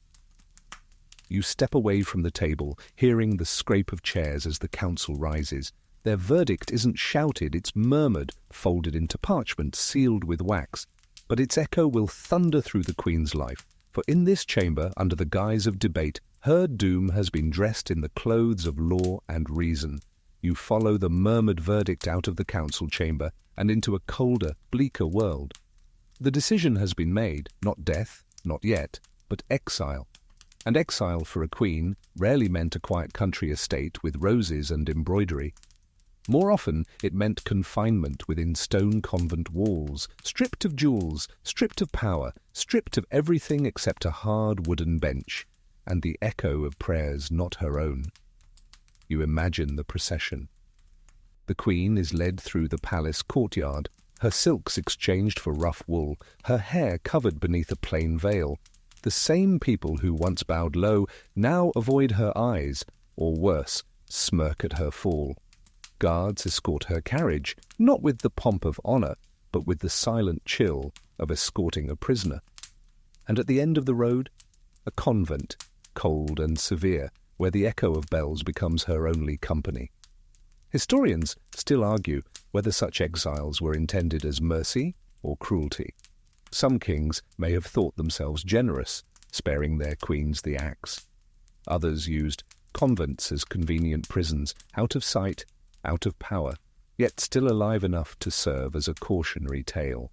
A: You step away from the table, hearing the scrape of chairs as the council rises. Their verdict isn't shouted, it's murmured, folded into parchment, sealed with wax. But its echo will thunder through the queen's life, for in this chamber, under the guise of debate, her doom has been dressed in the clothes of law and reason. You follow the murmured verdict out of the council chamber and into a colder, bleaker world. The decision has been made, not death, not yet, but exile. And exile for a queen rarely meant a quiet country estate with roses and embroidery. More often, it meant confinement within stone convent walls, stripped of jewels, stripped of power, stripped of everything except a hard wooden bench, and the echo of prayers not her own. You imagine the procession. The queen is led through the palace courtyard, her silks exchanged for rough wool, her hair covered beneath a plain veil. The same people who once bowed low now avoid her eyes, or worse, smirk at her fall. Guards escort her carriage, not with the pomp of honor, but with the silent chill of escorting a prisoner. And at the end of the road, a convent, cold and severe, where the echo of bells becomes her only company. Historians still argue whether such exiles were intended as mercy or cruelty. Some kings may have thought themselves generous, sparing their queens the axe. Others used convents as convenient prisons, out of sight, out of power, yet still alive enough to serve as a cautionary tale.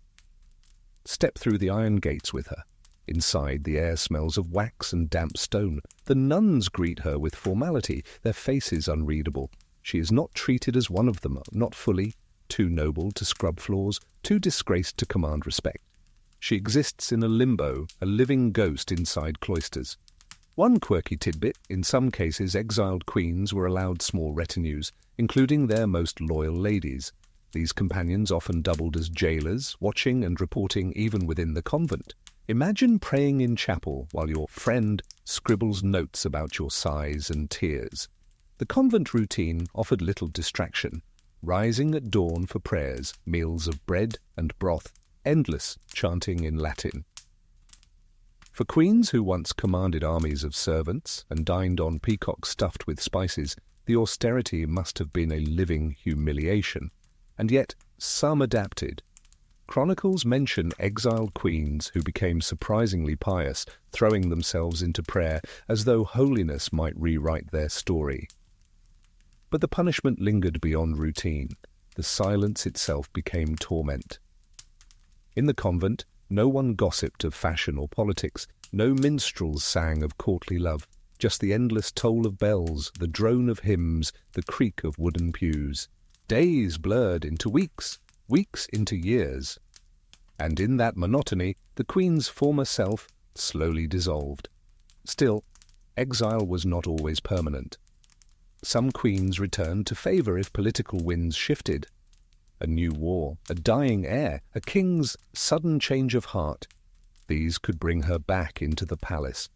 A: Step through the iron gates with her. Inside, the air smells of wax and damp stone. The nuns greet her with formality, their faces unreadable. She is not treated as one of them, not fully, too noble to scrub floors, too disgraced to command respect. She exists in a limbo, a living ghost inside cloisters. One quirky tidbit: in some cases exiled queens were allowed small retinues, including their most loyal ladies. These companions often doubled as jailers, watching and reporting even within the convent. Imagine praying in chapel while your friend scribbles notes about your sighs and tears. The convent routine offered little distraction. Rising at dawn for prayers, meals of bread and broth, endless chanting in Latin. For queens who once commanded armies of servants and dined on peacocks stuffed with spices, the austerity must have been a living humiliation. And yet some adapted. Chronicles mention exiled queens who became surprisingly pious, throwing themselves into prayer as though holiness might rewrite their story. But the punishment lingered beyond routine. The silence itself became torment. In the convent, no one gossiped of fashion or politics. No minstrels sang of courtly love. Just the endless toll of bells, the drone of hymns, the creak of wooden pews. Days blurred into weeks, weeks into years. And in that monotony, the queen's former self slowly dissolved. Still, exile was not always permanent. Some queens returned to favour if political winds shifted. A new war, a dying heir, a king's sudden change of heart. These could bring her back into the palace.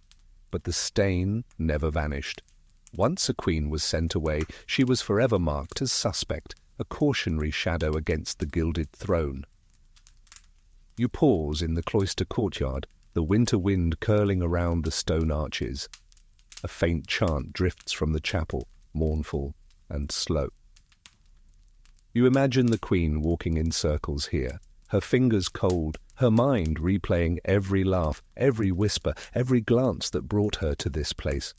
A: But the stain never vanished. Once a queen was sent away, she was forever marked as suspect, a cautionary shadow against the gilded throne. You pause in the cloister courtyard, the winter wind curling around the stone arches. A faint chant drifts from the chapel, mournful and slow. You imagine the queen walking in circles here, her fingers cold, her mind replaying every laugh, every whisper, every glance that brought her to this place.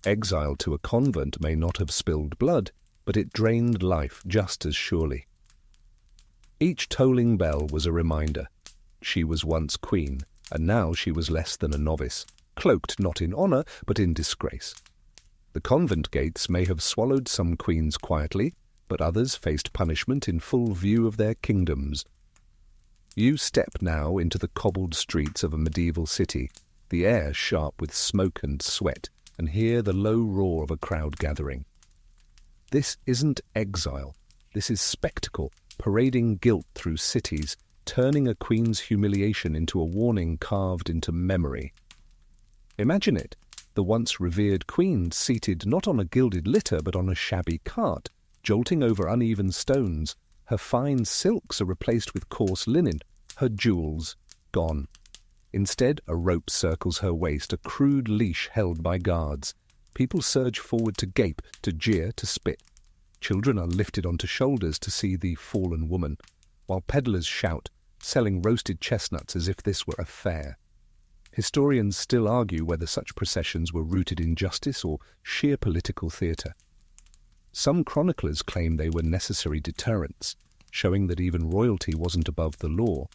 A: Exile to a convent may not have spilled blood, but it drained life just as surely. Each tolling bell was a reminder. She was once queen, and now she was less than a novice, cloaked not in honour, but in disgrace. The convent gates may have swallowed some queens quietly, but others faced punishment in full view of their kingdoms. You step now into the cobbled streets of a medieval city, the air sharp with smoke and sweat, and hear the low roar of a crowd gathering. This isn't exile. This is spectacle, parading guilt through cities, turning a queen's humiliation into a warning carved into memory. Imagine it, the once revered queen seated not on a gilded litter but on a shabby cart, jolting over uneven stones. Her fine silks are replaced with coarse linen, her jewels gone. Instead, a rope circles her waist, a crude leash held by guards. People surge forward to gape, to jeer, to spit. Children are lifted onto shoulders to see the fallen woman, while peddlers shout, selling roasted chestnuts as if this were a fair. Historians still argue whether such processions were rooted in justice or sheer political theatre. Some chroniclers claim they were necessary deterrents, showing that even royalty wasn't above the law.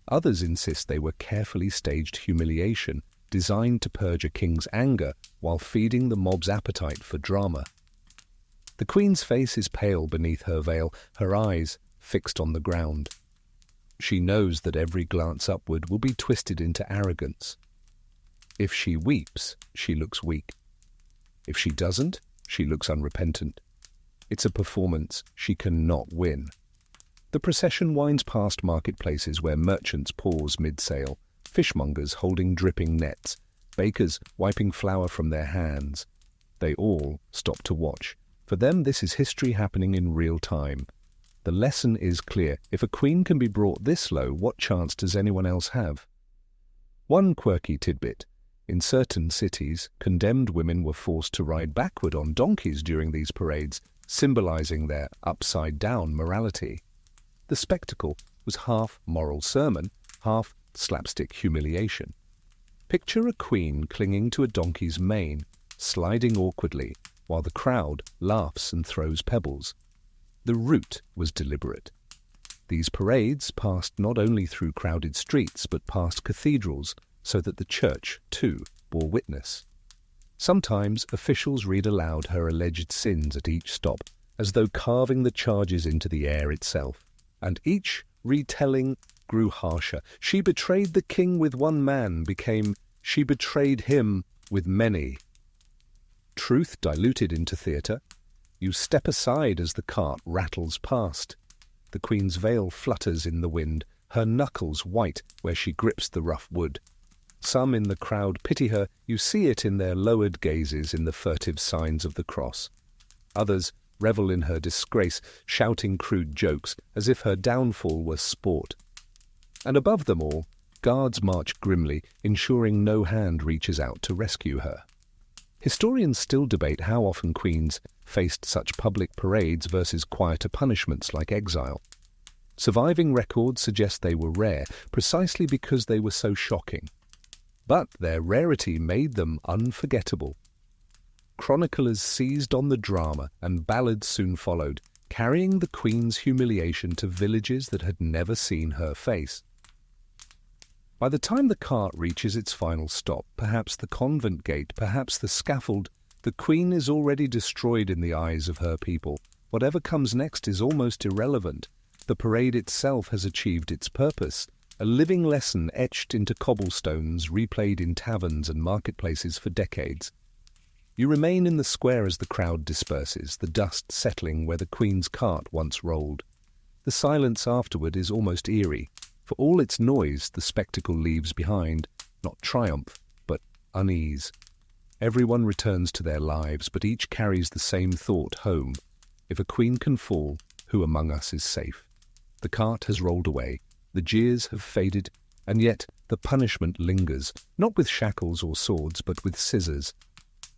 A: Others insist they were carefully staged humiliation, designed to purge a king's anger while feeding the mob's appetite for drama. The queen's face is pale beneath her veil, her eyes fixed on the ground. She knows that every glance upward will be twisted into arrogance. If she weeps, she looks weak. If she doesn't, she looks unrepentant. It's a performance she cannot win. The procession winds past marketplaces where merchants pause mid-sale, fishmongers holding dripping nets, bakers wiping flour from their hands. They all stop to watch. For them, this is history happening in real time. The lesson is clear. If a queen can be brought this low, what chance does anyone else have? One quirky tidbit. In certain cities, condemned women were forced to ride backward on donkeys during these parades, symbolizing their upside-down morality. The spectacle was half moral sermon, half slapstick humiliation. Picture a queen clinging to a donkey's mane, sliding awkwardly, while the crowd laughs and throws pebbles. The route was deliberate. These parades passed not only through crowded streets, but past cathedrals, so that the church, too, bore witness. Sometimes officials read aloud her alleged sins at each stop, as though carving the charges into the air itself. And each retelling grew harsher. She betrayed the king with one man became, she betrayed him with many. Truth diluted into theatre. You step aside as the cart rattles past. The queen's veil flutters in the wind, her knuckles white where she grips the rough wood. Some in the crowd pity her, you see it in their lowered gazes, in the furtive signs of the cross. Others revel in her disgrace, shouting crude jokes, as if her downfall were sport. And above them all, guards march grimly, ensuring no hand reaches out to rescue her. Historians still debate how often queens faced such public parades versus quieter punishments like exile. Surviving records suggest they were rare, precisely because they were so shocking. But their rarity made them unforgettable. Chroniclers seized on the drama, and ballads soon followed, carrying the queen's humiliation to villages that had never seen her face. By the time the cart reaches its final stop, perhaps the convent gate, perhaps the scaffold, the queen is already destroyed in the eyes of her people. Whatever comes next is almost irrelevant. The parade itself has achieved its purpose, a living lesson etched into cobblestones, replayed in taverns and marketplaces for decades. You remain in the square as the crowd disperses, the dust settling where the queen's cart once rolled. The silence afterward is almost eerie. For all its noise, the spectacle leaves behind, not triumph, but unease. Everyone returns to their lives, but each carries the same thought home. If a queen can fall, who among us is safe? The cart has rolled away, the jeers have faded, and yet the punishment lingers, not with shackles or swords, but with scissors.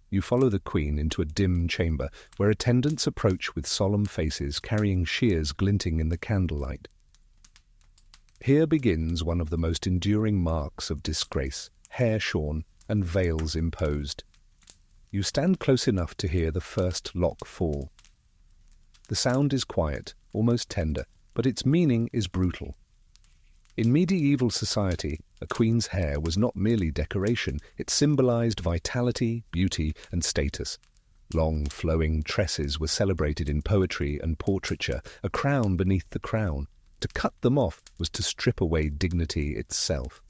A: You follow the queen into a dim chamber, where attendants approach with solemn faces, carrying shears glinting in the candlelight. Here begins one of the most enduring marks of disgrace, hair shorn and veils imposed. You stand close enough to hear the first lock fall. The sound is quiet, almost tender, but its meaning is brutal. In medieval society, a queen's hair was not merely decoration, it symbolized vitality, beauty, and status. Long, flowing tresses were celebrated in poetry and portraiture, a crown beneath the crown. To cut them off was to strip away dignity itself.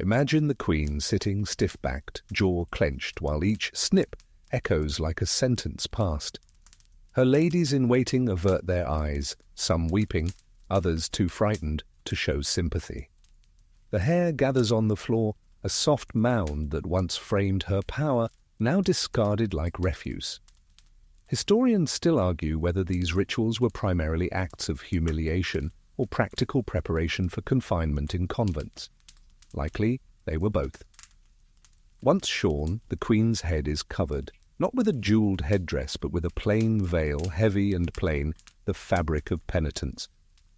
A: Imagine the queen sitting stiff-backed, jaw clenched, while each snip echoes like a sentence passed. Her ladies-in-waiting avert their eyes, some weeping, others too frightened to show sympathy. The hair gathers on the floor, a soft mound that once framed her power, now discarded like refuse. Historians still argue whether these rituals were primarily acts of humiliation or practical preparation for confinement in convents. Likely, they were both. Once shorn, the queen's head is covered, not with a jeweled headdress, but with a plain veil, heavy and plain, the fabric of penitence.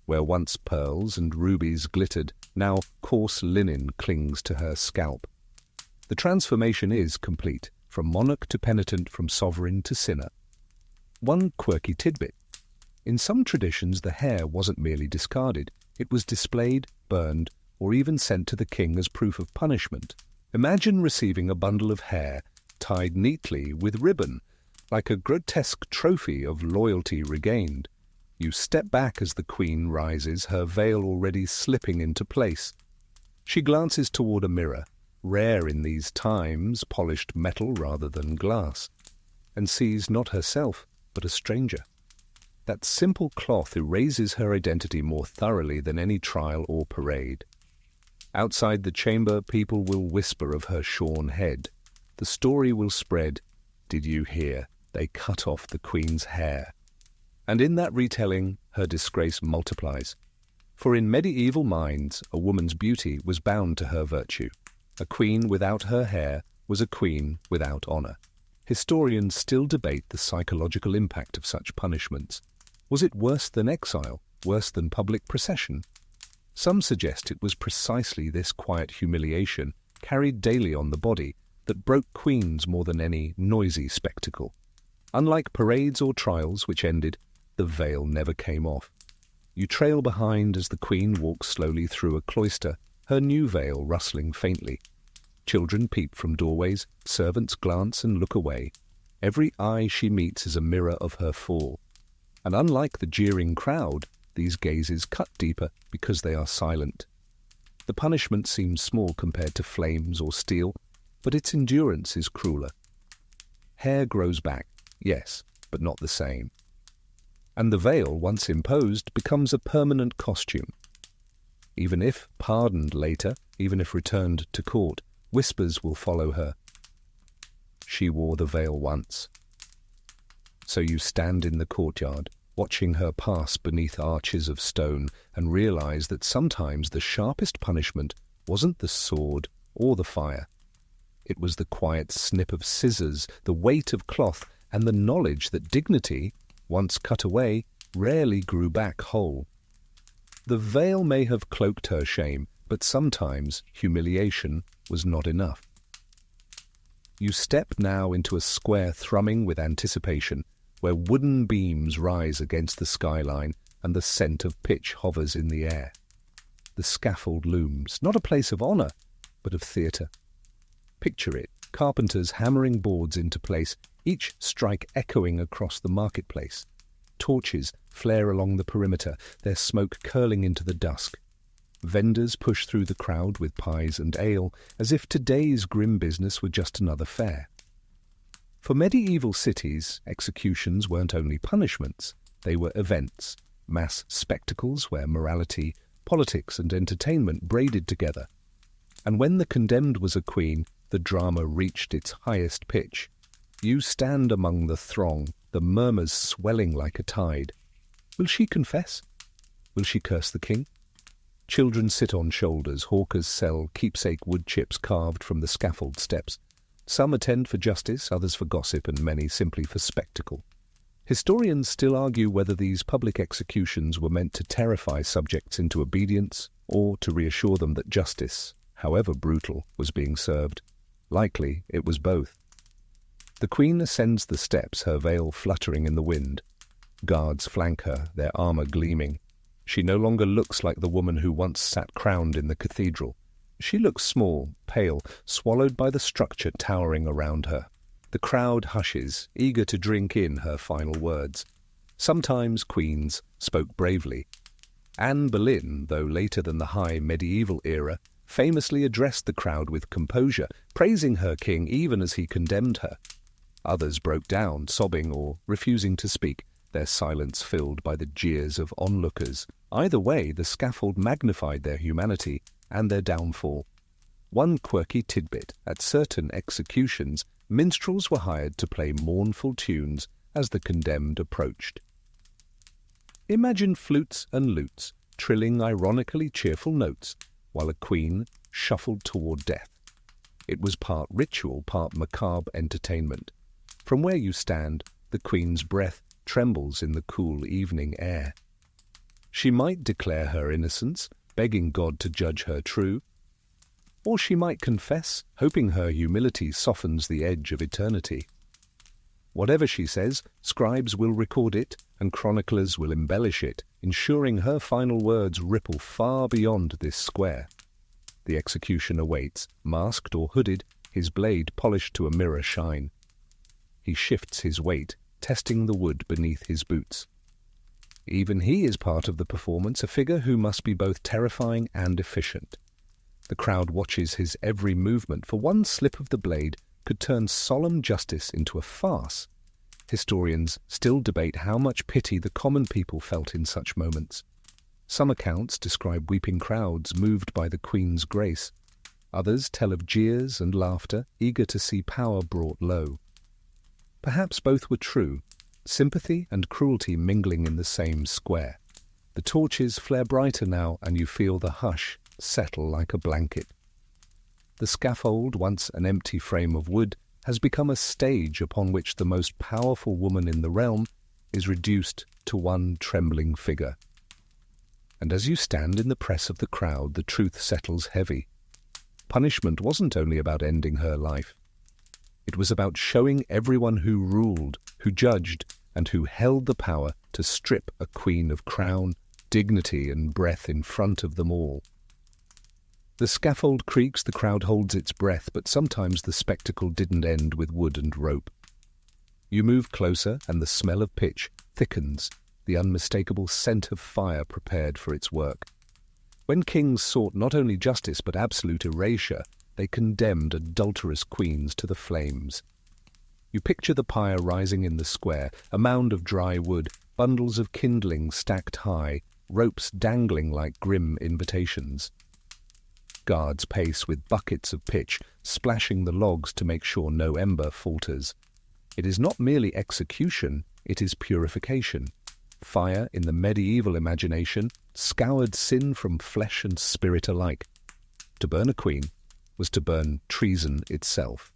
A: Where once pearls and rubies glittered, now coarse linen clings to her scalp. The transformation is complete, from monarch to penitent, from sovereign to sinner. One quirky tidbit. In some traditions, the hair wasn't merely discarded. It was displayed, burned, or even sent to the king as proof of punishment. Imagine receiving a bundle of hair tied neatly with ribbon, like a grotesque trophy of loyalty regained. You step back as the queen rises, her veil already slipping into place. She glances toward a mirror, rare in these times, polished metal rather than glass, and sees not herself, but a stranger. That simple cloth erases her identity more thoroughly than any trial or parade. Outside the chamber, people will whisper of her shorn head. The story will spread. Did you hear? They cut off the queen's hair. And in that retelling, her disgrace multiplies. For in medieval minds, a woman's beauty was bound to her virtue. A queen without her hair was a queen without honor. Historians still debate the psychological impact of such punishments. Was it worse than exile, worse than public procession? Some suggest it was precisely this quiet humiliation, carried daily on the body, that broke queens more than any noisy spectacle. Unlike parades or trials which ended, the veil never came off. You trail behind as the queen walks slowly through a cloister, her new veil rustling faintly. Children peep from doorways, servants glance and look away. Every eye she meets is a mirror of her fall. And unlike the jeering crowd, these gazes cut deeper because they are silent. The punishment seems small compared to flames or steel, but its endurance is crueler. Hair grows back, yes, but not the same. And the veil, once imposed, becomes a permanent costume. Even if pardoned later, even if returned to court, whispers will follow her. She wore the veil once. So you stand in the courtyard, watching her pass beneath arches of stone, and realize that sometimes the sharpest punishment wasn't the sword or the fire. It was the quiet snip of scissors, the weight of cloth, and the knowledge that dignity, once cut away, rarely grew back whole. The veil may have cloaked her shame, but sometimes humiliation was not enough. You step now into a square thrumming with anticipation, where wooden beams rise against the skyline and the scent of pitch hovers in the air. The scaffold looms, not a place of honor, but of theatre. Picture it, carpenters hammering boards into place, each strike echoing across the marketplace. Torches flare along the perimeter, their smoke curling into the dusk. Vendors push through the crowd with pies and ale, as if today's grim business were just another fair. For medieval cities, executions weren't only punishments, they were events, mass spectacles where morality, politics and entertainment braided together. And when the condemned was a queen, the drama reached its highest pitch. You stand among the throng, the murmurs swelling like a tide. Will she confess? Will she curse the king? Children sit on shoulders, hawkers sell keepsake wood chips carved from the scaffold steps. Some attend for justice, others for gossip, and many simply for spectacle. Historians still argue whether these public executions were meant to terrify subjects into obedience or to reassure them that justice, however brutal, was being served. Likely it was both. The queen ascends the steps, her veil fluttering in the wind. Guards flank her, their armor gleaming. She no longer looks like the woman who once sat crowned in the cathedral. She looks small, pale, swallowed by the structure towering around her. The crowd hushes, eager to drink in her final words. Sometimes queens spoke bravely. Anne Boleyn, though later than the high medieval era, famously addressed the crowd with composure, praising her king even as he condemned her. Others broke down, sobbing or refusing to speak, their silence filled by the jeers of onlookers. Either way, the scaffold magnified their humanity and their downfall. One quirky tidbit: at certain executions, minstrels were hired to play mournful tunes as the condemned approached. Imagine flutes and lutes, trilling ironically cheerful notes, while a queen shuffled toward death. It was part ritual, part macabre entertainment. From where you stand, the queen's breath trembles in the cool evening air. She might declare her innocence, begging God to judge her true, or she might confess, hoping her humility softens the edge of eternity. Whatever she says, scribes will record it, and chroniclers will embellish it, ensuring her final words ripple far beyond this square. The executioner waits, masked or hooded, his blade polished to a mirror shine. He shifts his weight, testing the wood beneath his boots. Even he is part of the performance, a figure who must be both terrifying and efficient. The crowd watches his every movement, for one slip of the blade could turn solemn justice into a farce. Historians still debate how much pity the common people felt in such moments. Some accounts describe weeping crowds moved by the Queen's grace. Others tell of jeers and laughter, eager to see power brought low. Perhaps both were true, sympathy and cruelty mingling in the same square. The torches flare brighter now, and you feel the hush settle like a blanket. The scaffold, once an empty frame of wood, has become a stage upon which the most powerful woman in the realm is reduced to one trembling figure. And as you stand in the press of the crowd, the truth settles heavy. Punishment wasn't only about ending her life. It was about showing everyone who ruled, who judged, and who held the power to strip a queen of crown, dignity, and breath in front of them all. The scaffold creaks, the crowd holds its breath, but sometimes the spectacle didn't end with wood and rope. You move closer, and the smell of pitch thickens, the unmistakable scent of fire prepared for its work. When kings sought not only justice but absolute erasure, they condemned adulterous queens to the flames. You picture the pyre rising in the square, a mound of dry wood, bundles of kindling stacked high, ropes dangling like grim invitations. Guards pace with buckets of pitch, splashing the logs to make sure no ember falters. It is not merely execution, it is purification. Fire, in the medieval imagination, scoured sin from flesh and spirit alike. To burn a queen was to burn treason itself.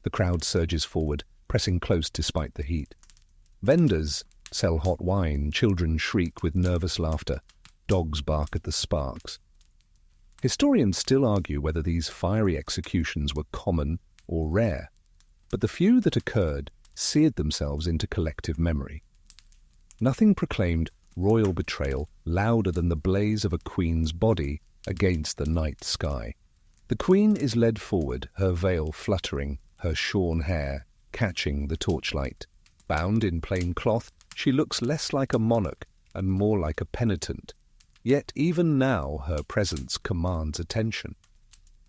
A: The crowd surges forward, pressing close despite the heat. Vendors sell hot wine, children shriek with nervous laughter, dogs bark at the sparks. Historians still argue whether these fiery executions were common or rare, but the few that occurred seared themselves into collective memory. Nothing proclaimed royal betrayal louder than the blaze of a queen's body against the night sky. The queen is led forward, her veil fluttering, her shorn hair catching the torchlight. Bound in plain cloth, she looks less like a monarch and more like a penitent. Yet even now her presence commands attention.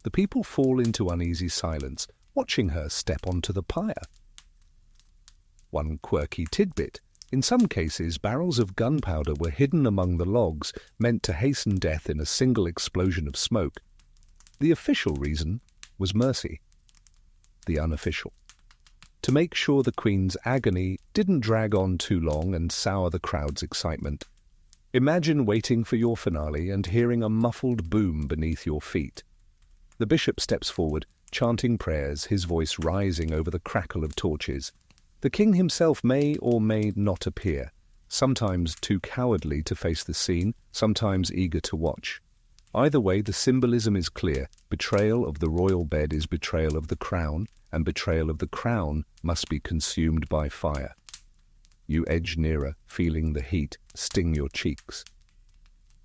A: The people fall into uneasy silence, watching her step onto the pyre. One quirky tidbit: in some cases, barrels of gunpowder were hidden among the logs, meant to hasten death in a single explosion of smoke. The official reason was mercy. The unofficial: to make sure the Queen's agony didn't drag on too long and sour the crowd's excitement. Imagine waiting for your finale and hearing a muffled boom beneath your feet. The bishop steps forward, chanting prayers, his voice rising over the crackle of torches. The king himself may or may not appear, sometimes too cowardly to face the scene, sometimes eager to watch. Either way, the symbolism is clear. Betrayal of the royal bed is betrayal of the crown, and betrayal of the crown must be consumed by fire. You edge nearer, feeling the heat sting your cheeks.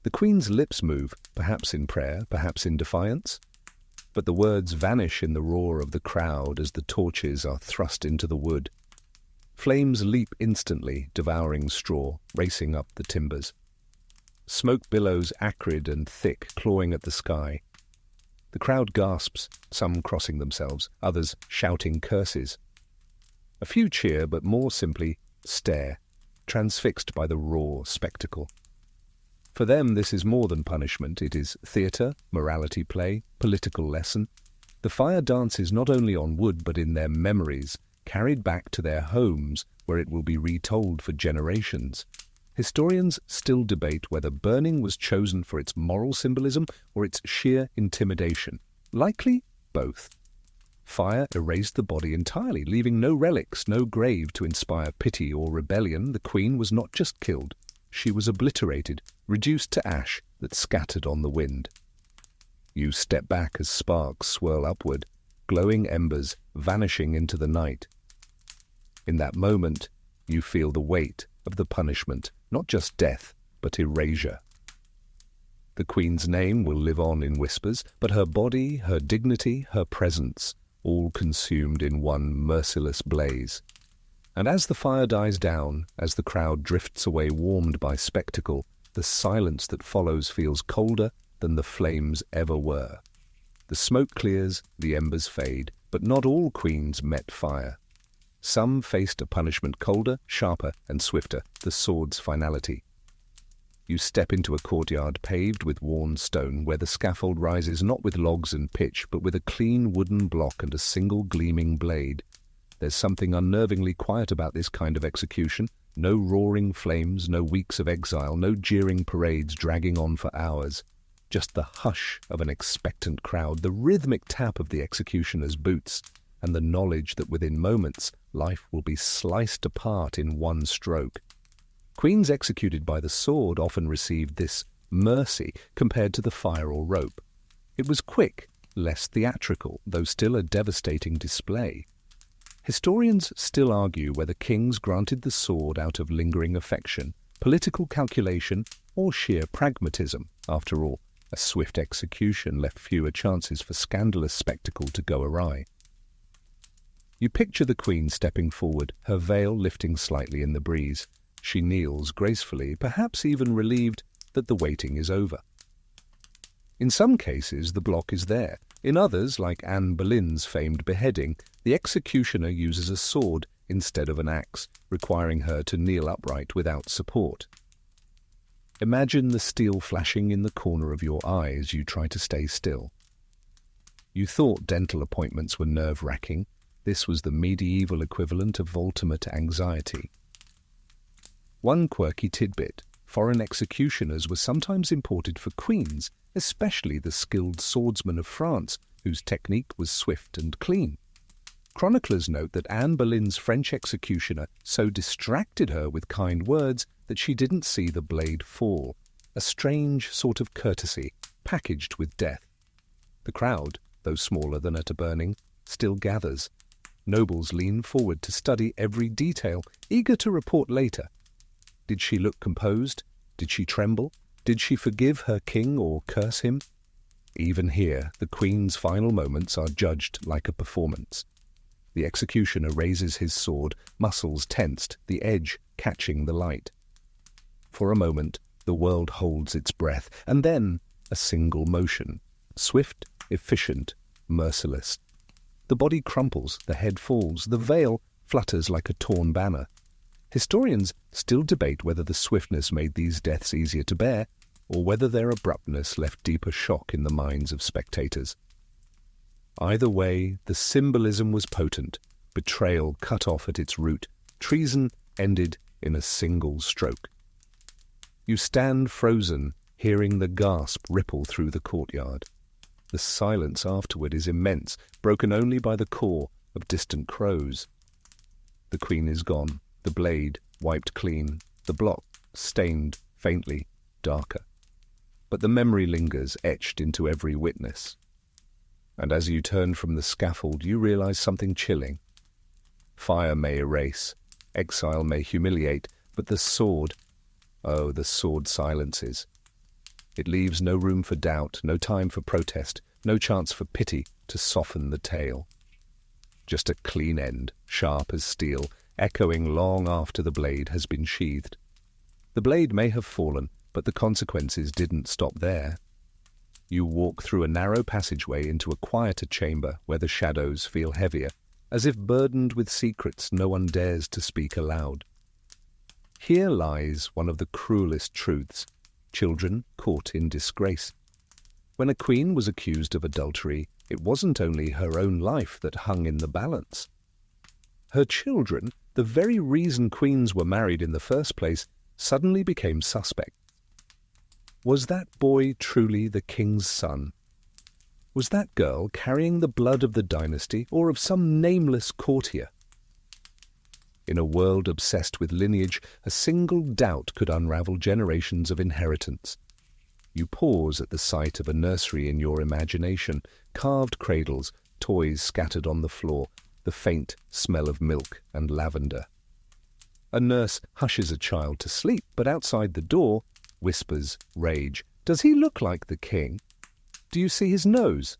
A: The queen's lips move, perhaps in prayer, perhaps in defiance, but the words vanish in the roar of the crowd as the torches are thrust into the wood. Flames leap instantly, devouring straw, racing up the timbers. Smoke billows acrid and thick, clawing at the sky. The crowd gasps, some crossing themselves, others shouting curses. A few cheer, but more simply stare, transfixed by the raw spectacle. For them, this is more than punishment. It is theatre, morality play, political lesson. The fire dances not only on wood, but in their memories, carried back to their homes, where it will be retold for generations. Historians still debate whether burning was chosen for its moral symbolism or its sheer intimidation. Likely, both. Fire erased the body entirely, leaving no relics, no grave to inspire pity or rebellion. The queen was not just killed, she was obliterated, reduced to ash that scattered on the wind. You step back as sparks swirl upward, glowing embers vanishing into the night. In that moment, you feel the weight of the punishment, not just death, but erasure. The queen's name will live on in whispers, but her body, her dignity, her presence, all consumed in one merciless blaze. And as the fire dies down, as the crowd drifts away warmed by spectacle, the silence that follows feels colder than the flames ever were. The smoke clears, the embers fade, but not all queens met fire. Some faced a punishment colder, sharper, and swifter, the sword's finality. You step into a courtyard paved with worn stone, where the scaffold rises not with logs and pitch, but with a clean wooden block and a single gleaming blade. There's something unnervingly quiet about this kind of execution. No roaring flames, no weeks of exile, no jeering parades dragging on for hours. Just the hush of an expectant crowd, the rhythmic tap of the executioner's boots, and the knowledge that within moments life will be sliced apart in one stroke. Queens executed by the sword often received this mercy compared to the fire or rope. It was quick, less theatrical, though still a devastating display. Historians still argue whether kings granted the sword out of lingering affection, political calculation, or sheer pragmatism. After all, a swift execution left fewer chances for scandalous spectacle to go awry. You picture the queen stepping forward, her veil lifting slightly in the breeze. She kneels gracefully, perhaps even relieved that the waiting is over. In some cases, the block is there. In others, like Anne Boleyn's famed beheading, the executioner uses a sword instead of an axe, requiring her to kneel upright without support. Imagine the steel flashing in the corner of your eye as you try to stay still. You thought dental appointments were nerve-wracking. This was the medieval equivalent of ultimate anxiety. One quirky tidbit: foreign executioners were sometimes imported for queens, especially the skilled swordsmen of France, whose technique was swift and clean. Chroniclers note that Anne Boleyn's French executioner so distracted her with kind words that she didn't see the blade fall, a strange sort of courtesy packaged with death. The crowd, though smaller than at a burning, still gathers. Nobles lean forward to study every detail, eager to report later. Did she look composed? Did she tremble? Did she forgive her king or curse him? Even here, the queen's final moments are judged like a performance. The executioner raises his sword, muscles tensed, the edge catching the light. For a moment, the world holds its breath, and then a single motion. Swift, efficient, merciless. The body crumples, the head falls, the veil flutters like a torn banner. Historians still debate whether the swiftness made these deaths easier to bear, or whether their abruptness left deeper shock in the minds of spectators. Either way, the symbolism was potent, betrayal cut off at its root, treason ended in a single stroke. You stand frozen, hearing the gasp ripple through the courtyard. The silence afterward is immense, broken only by the caw of distant crows. The queen is gone, the blade wiped clean, the block stained faintly darker. But the memory lingers, etched into every witness. And as you turn from the scaffold, you realize something chilling. Fire may erase, exile may humiliate, but the sword, oh, the sword silences. It leaves no room for doubt, no time for protest, no chance for pity to soften the tale. Just a clean end, sharp as steel, echoing long after the blade has been sheathed. The blade may have fallen, but the consequences didn't stop there. You walk through a narrow passageway into a quieter chamber where the shadows feel heavier, as if burdened with secrets no one dares to speak aloud. Here lies one of the cruelest truths: children caught in disgrace. When a queen was accused of adultery, it wasn't only her own life that hung in the balance. Her children, the very reason queens were married in the first place, suddenly became suspects. Was that boy truly the king's son? Was that girl carrying the blood of the dynasty or of some nameless courtier? In a world obsessed with lineage, a single doubt could unravel generations of inheritance. You pause at the sight of a nursery in your imagination, carved cradles, toys scattered on the floor, the faint smell of milk and lavender. A nurse hushes a child to sleep, but outside the door, whispers rage. Does he look like the king? Do you see his nose?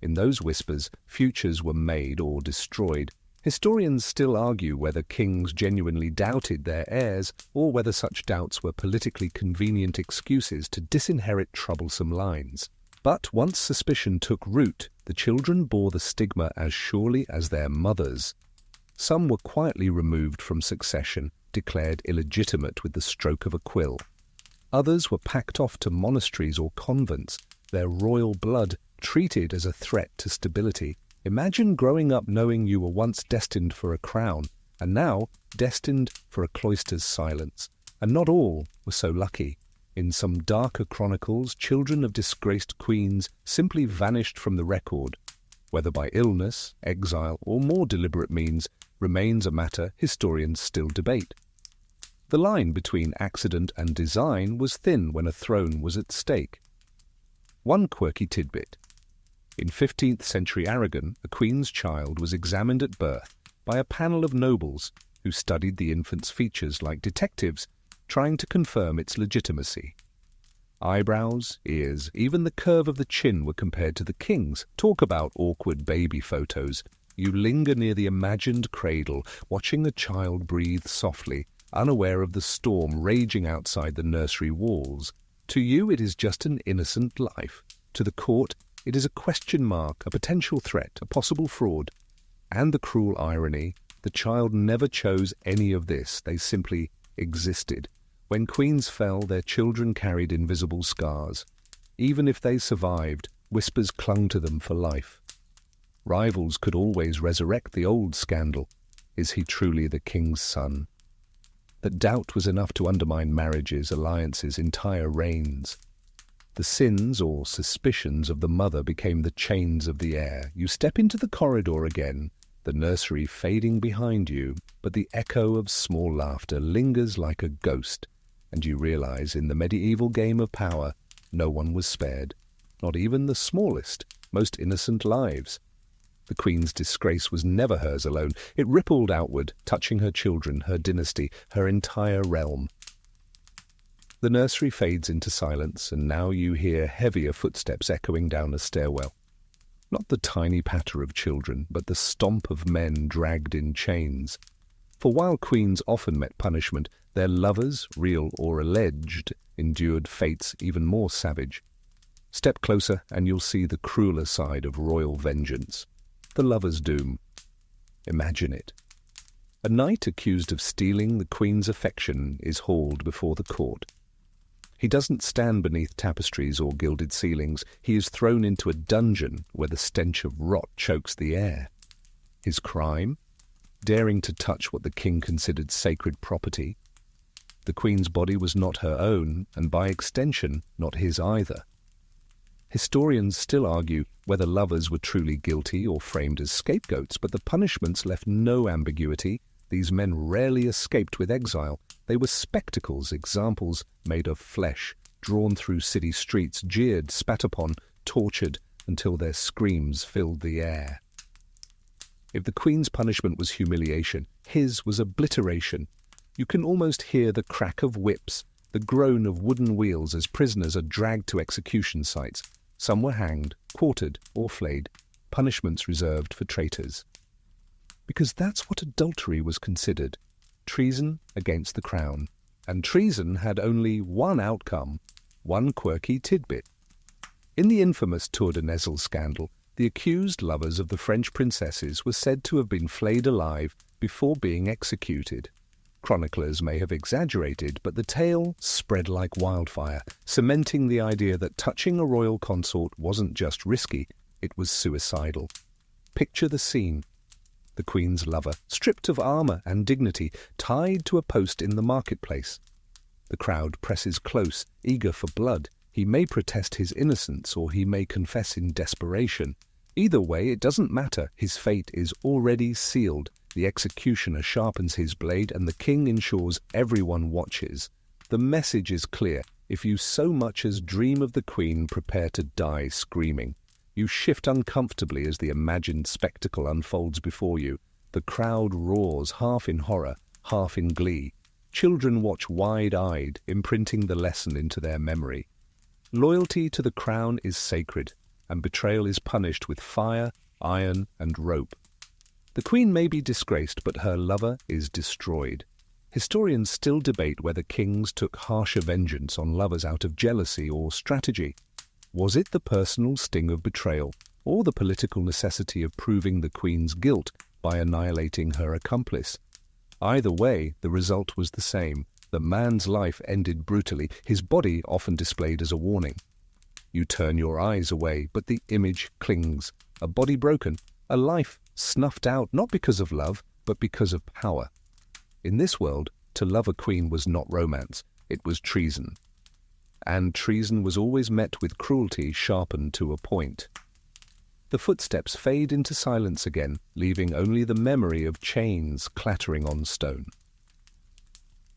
A: In those whispers, futures were made or destroyed. Historians still argue whether kings genuinely doubted their heirs, or whether such doubts were politically convenient excuses to disinherit troublesome lines. But once suspicion took root, the children bore the stigma as surely as their mothers. Some were quietly removed from succession, declared illegitimate with the stroke of a quill. Others were packed off to monasteries or convents, their royal blood treated as a threat to stability. Imagine growing up knowing you were once destined for a crown, and now destined for a cloister's silence. And not all were so lucky. In some darker chronicles, children of disgraced queens simply vanished from the record. Whether by illness, exile, or more deliberate means, remains a matter historians still debate. The line between accident and design was thin when a throne was at stake. One quirky tidbit. In 15th century Aragon, a queen's child was examined at birth by a panel of nobles who studied the infant's features like detectives, trying to confirm its legitimacy. Eyebrows, ears, even the curve of the chin were compared to the king's. Talk about awkward baby photos. You linger near the imagined cradle, watching the child breathe softly, unaware of the storm raging outside the nursery walls. To you it is just an innocent life. To the court it is a question mark, a potential threat, a possible fraud. And the cruel irony, the child never chose any of this, they simply existed. When queens fell, their children carried invisible scars. Even if they survived, whispers clung to them for life. Rivals could always resurrect the old scandal. Is he truly the king's son? that doubt was enough to undermine marriages, alliances, entire reigns. The sins or suspicions of the mother became the chains of the heir. You step into the corridor again, the nursery fading behind you, but the echo of small laughter lingers like a ghost, and you realize in the medieval game of power, no one was spared, not even the smallest, most innocent lives. The Queen's disgrace was never hers alone. It rippled outward, touching her children, her dynasty, her entire realm. The nursery fades into silence, and now you hear heavier footsteps echoing down a stairwell. Not the tiny patter of children, but the stomp of men dragged in chains. For while queens often met punishment, their lovers, real or alleged, endured fates even more savage. Step closer and you'll see the crueler side of royal vengeance. The lover's doom. Imagine it. A knight accused of stealing the queen's affection is hauled before the court. He doesn't stand beneath tapestries or gilded ceilings. He is thrown into a dungeon where the stench of rot chokes the air. His crime? Daring to touch what the king considered sacred property. The queen's body was not her own, and by extension, not his either. Historians still argue whether lovers were truly guilty or framed as scapegoats, but the punishments left no ambiguity. These men rarely escaped with exile. They were spectacles, examples made of flesh, drawn through city streets, jeered, spat upon, tortured, until their screams filled the air. If the Queen's punishment was humiliation, his was obliteration. You can almost hear the crack of whips, the groan of wooden wheels as prisoners are dragged to execution sites. Some were hanged, quartered, or flayed, punishments reserved for traitors. Because that's what adultery was considered. Treason against the crown. And treason had only one outcome, one quirky tidbit. In the infamous Tour de Nesle scandal, the accused lovers of the French princesses were said to have been flayed alive before being executed. Chroniclers may have exaggerated, but the tale spread like wildfire, cementing the idea that touching a royal consort wasn't just risky, it was suicidal. Picture the scene. The Queen's lover, stripped of armour and dignity, tied to a post in the marketplace. The crowd presses close, eager for blood. He may protest his innocence, or he may confess in desperation. Either way, it doesn't matter. His fate is already sealed. The executioner sharpens his blade, and the king ensures everyone watches. The message is clear. If you so much as dream of the Queen, prepare to die screaming. You shift uncomfortably as the imagined spectacle unfolds before you. The crowd roars, half in horror, half in glee. Children watch wide-eyed, imprinting the lesson into their memory. Loyalty to the crown is sacred, and betrayal is punished with fire, iron, and rope. The Queen may be disgraced, but her lover is destroyed. Historians still debate whether kings took harsher vengeance on lovers out of jealousy or strategy. Was it the personal sting of betrayal, or the political necessity of proving the Queen's guilt by annihilating her accomplice? Either way, the result was the same. The man's life ended brutally, his body often displayed as a warning. You turn your eyes away, but the image clings. A body broken, a life snuffed out not because of love, but because of power. In this world, to love a queen was not romance, it was treason. And treason was always met with cruelty sharpened to a point. The footsteps fade into silence again, leaving only the memory of chains clattering on stone.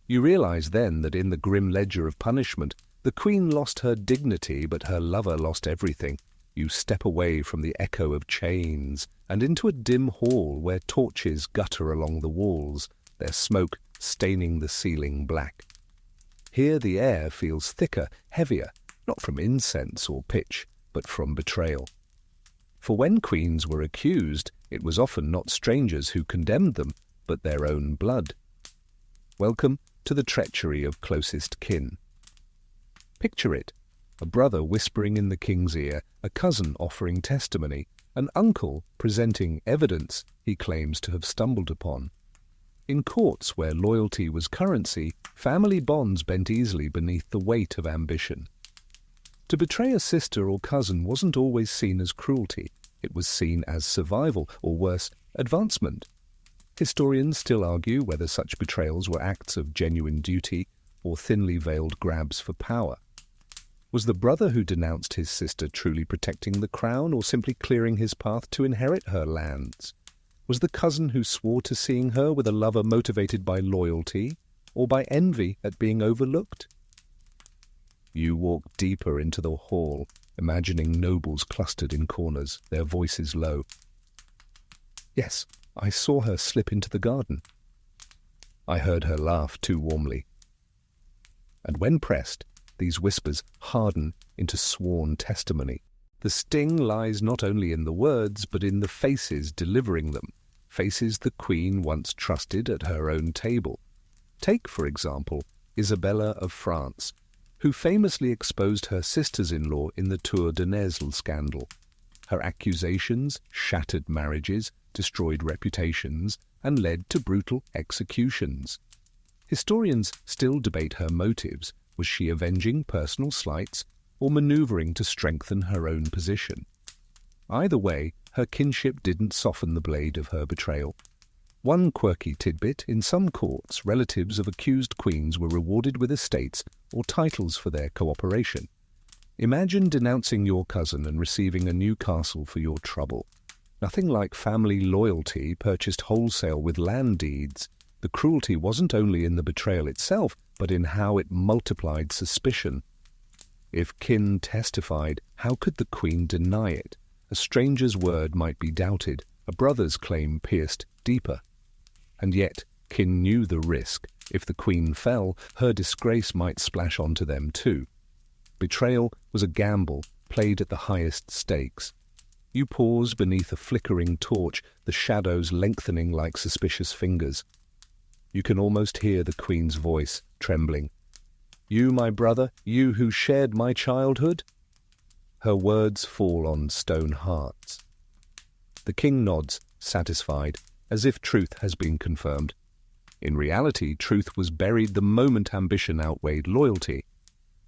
A: You realize then that in the grim ledger of punishment, the Queen lost her dignity, but her lover lost everything. You step away from the echo of chains and into a dim hall where torches gutter along the walls, their smoke staining the ceiling black. Here the air feels thicker, heavier, not from incense or pitch, but from betrayal. For when queens were accused, it was often not strangers who condemned them, but their own blood. Welcome to the treachery of closest kin. Picture it, a brother whispering in the king's ear, a cousin offering testimony, an uncle presenting evidence he claims to have stumbled upon. In courts where loyalty was currency, family bonds bent easily beneath the weight of ambition. To betray a sister or cousin wasn't always seen as cruelty. It was seen as survival, or worse, advancement. Historians still argue whether such betrayals were acts of genuine duty or thinly veiled grabs for power. Was the brother who denounced his sister truly protecting the crown or simply clearing his path to inherit her lands? Was the cousin who swore to seeing her with a lover motivated by loyalty or by envy at being overlooked? You walk deeper into the hall, imagining nobles clustered in corners, their voices low. Yes, I saw her slip into the garden. I heard her laugh too warmly. And when pressed, these whispers harden into sworn testimony. The sting lies not only in the words, but in the faces delivering them, faces the Queen once trusted at her own table. Take, for example, Isabella of France, who famously exposed her sisters-in-law in the Tour de Nesle scandal. Her accusations shattered marriages, destroyed reputations, and led to brutal executions. Historians still debate her motives. Was she avenging personal slights or maneuvering to strengthen her own position? Either way, her kinship didn't soften the blade of her betrayal. One quirky tidbit: in some courts, relatives of accused queens were rewarded with estates or titles for their cooperation. Imagine denouncing your cousin and receiving a new castle for your trouble. Nothing like family loyalty purchased wholesale with land deeds. The cruelty wasn't only in the betrayal itself, but in how it multiplied suspicion. If kin testified, how could the Queen deny it? A stranger's word might be doubted, a brother's claim pierced deeper. And yet, kin knew the risk. If the Queen fell, her disgrace might splash onto them too. Betrayal was a gamble, played at the highest stakes. You pause beneath a flickering torch, the shadows lengthening like suspicious fingers. You can almost hear the Queen's voice, trembling. "You, my brother, you who shared my childhood?" Her words fall on stone hearts. The King nods, satisfied, as if truth has been confirmed. In reality, truth was buried the moment ambition outweighed loyalty.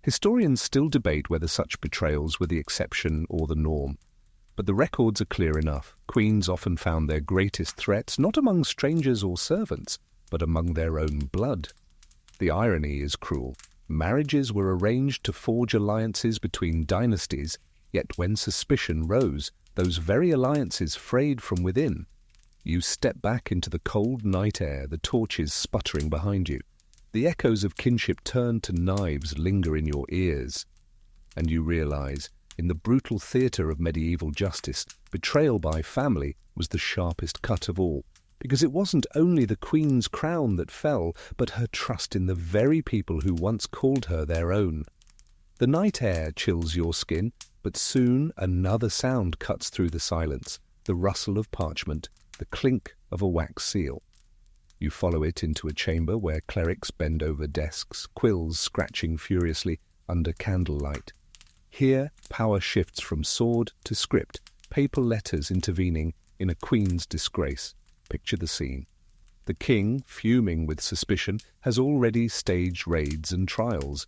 A: Historians still debate whether such betrayals were the exception or the norm. But the records are clear enough. Queens often found their greatest threats not among strangers or servants, but among their own blood. The irony is cruel. Marriages were arranged to forge alliances between dynasties, yet when suspicion rose, those very alliances frayed from within. You step back into the cold night air, the torches sputtering behind you. The echoes of kinship turned to knives linger in your ears. And you realize, in the brutal theatre of medieval justice, betrayal by family was the sharpest cut of all. Because it wasn't only the Queen's crown that fell, but her trust in the very people who once called her their own. The night air chills your skin, but soon another sound cuts through the silence, the rustle of parchment, the clink of a wax seal. You follow it into a chamber where clerics bend over desks, quills scratching furiously under candlelight. Here, power shifts from sword to script, papal letters intervening in a queen's disgrace. Picture the scene. The king, fuming with suspicion, has already staged raids and trials.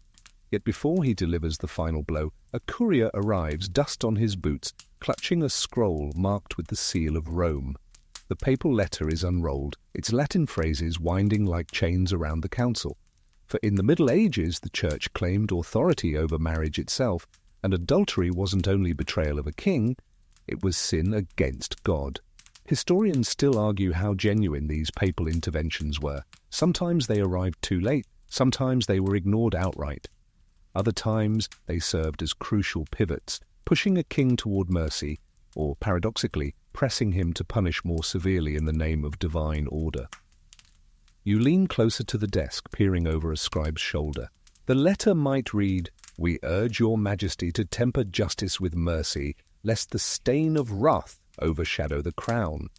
A: Yet before he delivers the final blow, a courier arrives, dust on his boots, clutching a scroll marked with the seal of Rome. The papal letter is unrolled, its Latin phrases winding like chains around the council. For in the Middle Ages, the Church claimed authority over marriage itself, and adultery wasn't only betrayal of a king, it was sin against God. Historians still argue how genuine these papal interventions were. Sometimes they arrived too late, sometimes they were ignored outright. Other times they served as crucial pivots, pushing a king toward mercy, or paradoxically, pressing him to punish more severely in the name of divine order. You lean closer to the desk, peering over a scribe's shoulder. The letter might read, "We urge your majesty to temper justice with mercy, lest the stain of wrath overshadow the crown."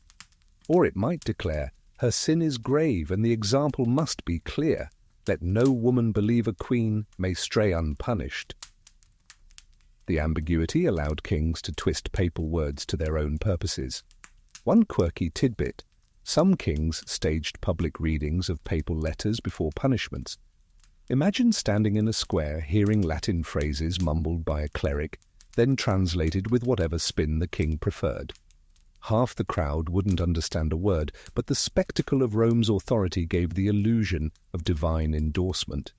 A: Or it might declare, "Her sin is grave and the example must be clear. Let no woman believe a queen may stray unpunished." The ambiguity allowed kings to twist papal words to their own purposes. One quirky tidbit: some kings staged public readings of papal letters before punishments. Imagine standing in a square, hearing Latin phrases mumbled by a cleric, then translated with whatever spin the king preferred. Half the crowd wouldn't understand a word, but the spectacle of Rome's authority gave the illusion of divine endorsement.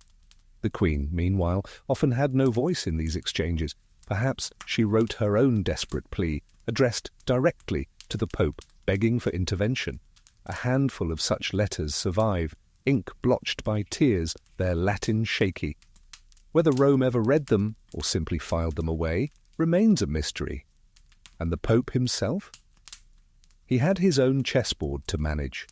A: The Queen, meanwhile, often had no voice in these exchanges. Perhaps she wrote her own desperate plea, addressed directly to the Pope, begging for intervention. A handful of such letters survive, ink blotched by tears, their Latin shaky. Whether Rome ever read them, or simply filed them away, remains a mystery. And the Pope himself? He had his own chessboard to manage.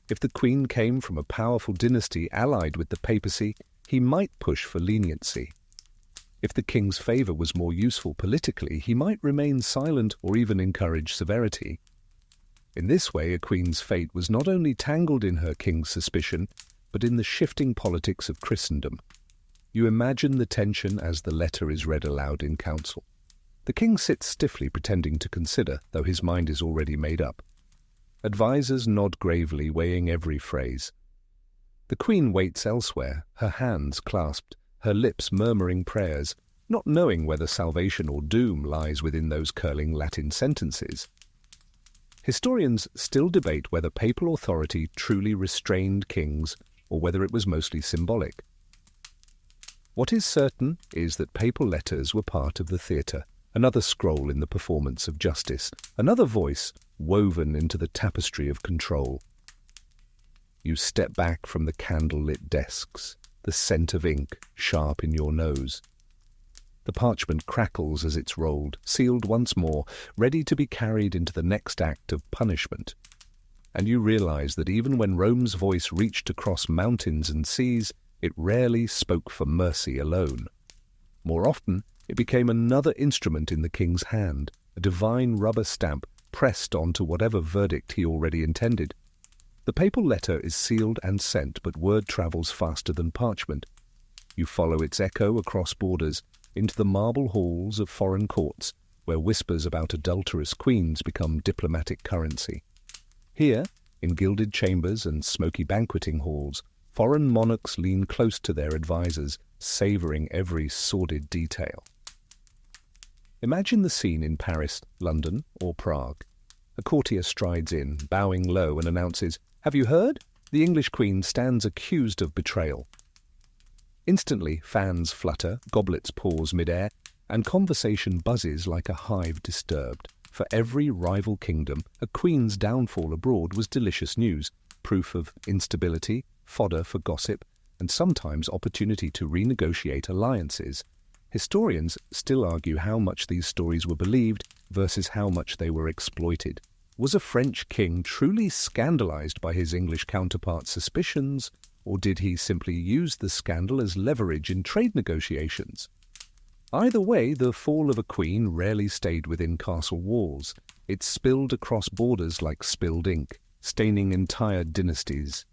A: If the Queen came from a powerful dynasty allied with the papacy, he might push for leniency. If the king's favour was more useful politically, he might remain silent or even encourage severity. In this way, a queen's fate was not only tangled in her king's suspicion, but in the shifting politics of Christendom. You imagine the tension as the letter is read aloud in council. The king sits stiffly pretending to consider, though his mind is already made up. Advisers nod gravely, weighing every phrase. The queen waits elsewhere, her hands clasped, her lips murmuring prayers, not knowing whether salvation or doom lies within those curling Latin sentences. Historians still debate whether papal authority truly restrained kings or whether it was mostly symbolic. What is certain is that papal letters were part of the theatre, another scroll in the performance of justice, another voice woven into the tapestry of control. You step back from the candle-lit desks, the scent of ink sharp in your nose. The parchment crackles as it's rolled, sealed once more, ready to be carried into the next act of punishment. And you realize that even when Rome's voice reached across mountains and seas, it rarely spoke for mercy alone. More often, it became another instrument in the king's hand, a divine rubber stamp pressed onto whatever verdict he already intended. The papal letter is sealed and sent, but word travels faster than parchment. You follow its echo across borders, into the marble halls of foreign courts, where whispers about adulterous queens become diplomatic currency. Here, in gilded chambers and smoky banqueting halls, foreign monarchs lean close to their advisers, savouring every sordid detail. Imagine the scene in Paris, London, or Prague. A courtier strides in, bowing low, and announces, "Have you heard? The English Queen stands accused of betrayal." Instantly, fans flutter, goblets pause mid-air, and conversation buzzes like a hive disturbed. For every rival kingdom, a queen's downfall abroad was delicious news, proof of instability, fodder for gossip, and sometimes opportunity to renegotiate alliances. Historians still argue how much these stories were believed versus how much they were exploited. Was a French king truly scandalized by his English counterpart's suspicions, or did he simply use the scandal as leverage in trade negotiations? Either way, the fall of a queen rarely stayed within castle walls. It spilled across borders like spilled ink, staining entire dynasties.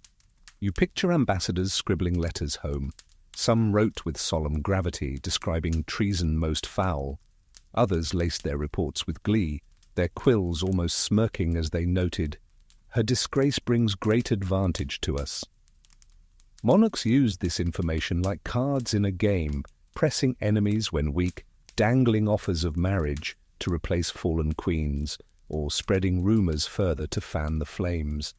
A: You picture ambassadors scribbling letters home. Some wrote with solemn gravity, describing treason most foul. Others laced their reports with glee, their quills almost smirking as they noted, "Her disgrace brings great advantage to us." Monarchs used this information like cards in a game, pressing enemies when weak, dangling offers of marriage to replace fallen queens, or spreading rumours further to fan the flames.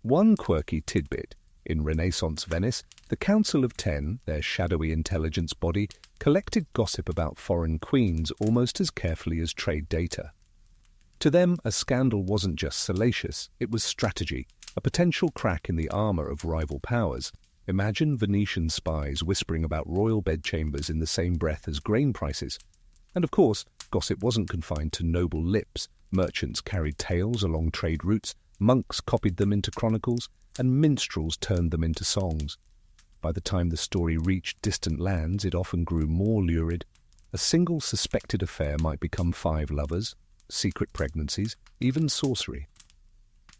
A: One quirky tidbit: in Renaissance Venice, the Council of Ten, their shadowy intelligence body, collected gossip about foreign queens almost as carefully as trade data. To them, a scandal wasn't just salacious, it was strategy, a potential crack in the armour of rival powers. Imagine Venetian spies whispering about royal bedchambers in the same breath as grain prices. And of course, gossip wasn't confined to noble lips. Merchants carried tales along trade routes, monks copied them into chronicles, and minstrels turned them into songs. By the time the story reached distant lands, it often grew more lurid. A single suspected affair might become 5 lovers, secret pregnancies, even sorcery.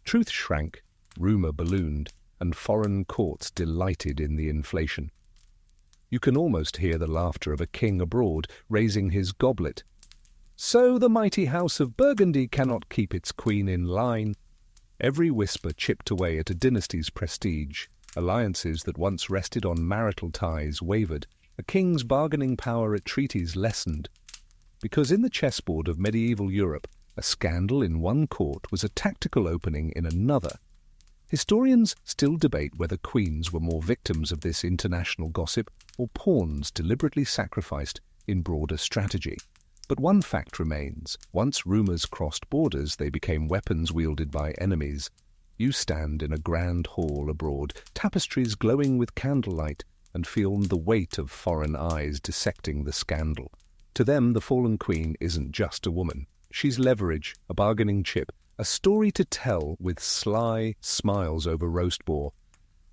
A: Truth shrank, rumour ballooned, and foreign courts delighted in the inflation. You can almost hear the laughter of a king abroad, raising his goblet. "So the mighty house of Burgundy cannot keep its queen in line." Every whisper chipped away at a dynasty's prestige. Alliances that once rested on marital ties wavered. A king's bargaining power at treaties lessened. Because in the chessboard of medieval Europe, A scandal in one court was a tactical opening in another. Historians still debate whether queens were more victims of this international gossip or pawns deliberately sacrificed in broader strategy. But one fact remains: once rumours crossed borders, they became weapons wielded by enemies. You stand in a grand hall abroad, tapestries glowing with candlelight, and feel the weight of foreign eyes dissecting the scandal. To them, the fallen queen isn't just a woman. She's leverage, a bargaining chip, a story to tell with sly smiles over roast boar.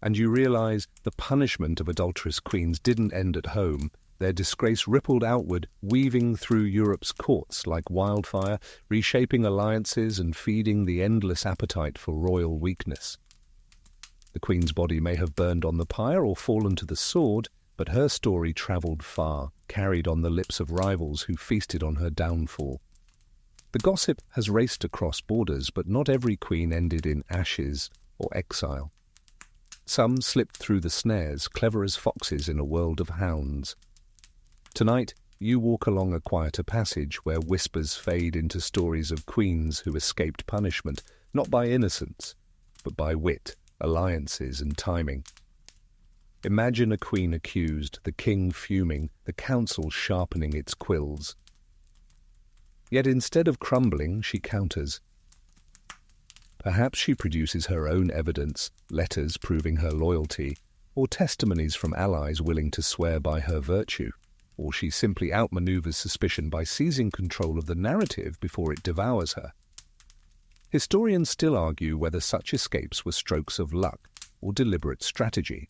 A: And you realize the punishment of adulterous queens didn't end at home. Their disgrace rippled outward, weaving through Europe's courts like wildfire, reshaping alliances and feeding the endless appetite for royal weakness. The queen's body may have burned on the pyre or fallen to the sword, but her story travelled far, carried on the lips of rivals who feasted on her downfall. The gossip has raced across borders, but not every queen ended in ashes or exile. Some slipped through the snares, clever as foxes in a world of hounds. Tonight, you walk along a quieter passage where whispers fade into stories of queens who escaped punishment, not by innocence, but by wit, alliances, and timing. Imagine a queen accused, the king fuming, the council sharpening its quills. Yet instead of crumbling, she counters. Perhaps she produces her own evidence, letters proving her loyalty, or testimonies from allies willing to swear by her virtue. Or she simply outmaneuvers suspicion by seizing control of the narrative before it devours her. Historians still argue whether such escapes were strokes of luck or deliberate strategy.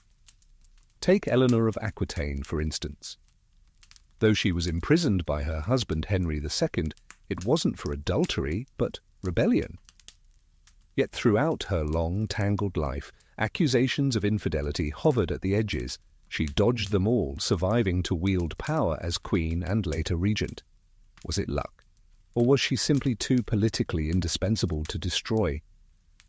A: Take Eleanor of Aquitaine, for instance. Though she was imprisoned by her husband Henry II, it wasn't for adultery, but rebellion. Yet throughout her long, tangled life, accusations of infidelity hovered at the edges. She dodged them all, surviving to wield power as queen and later regent. Was it luck? Or was she simply too politically indispensable to destroy?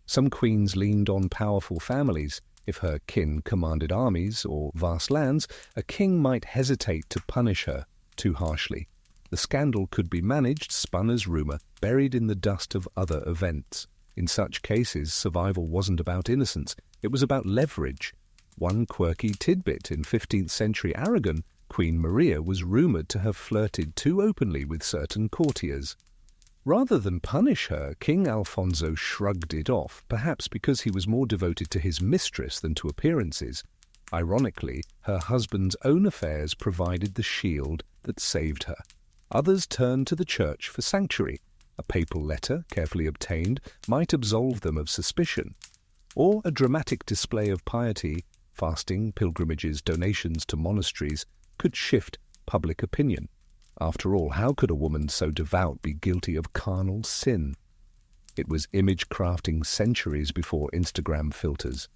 A: Some queens leaned on powerful families. If her kin commanded armies or vast lands, a king might hesitate to punish her too harshly. The scandal could be managed, spun as rumour, buried in the dust of other events. In such cases, survival wasn't about innocence, it was about leverage. One quirky tidbit: in 15th century Aragon, Queen Maria was rumoured to have flirted too openly with certain courtiers. Rather than punish her, King Alfonso shrugged it off, perhaps because he was more devoted to his mistress than to appearances. Ironically, her husband's own affairs provided the shield that saved her. Others turned to the church for sanctuary. A papal letter, carefully obtained, might absolve them of suspicion. Or a dramatic display of piety, fasting, pilgrimages, donations to monasteries, could shift public opinion. After all, how could a woman so devout be guilty of carnal sin? It was image crafting centuries before Instagram filters.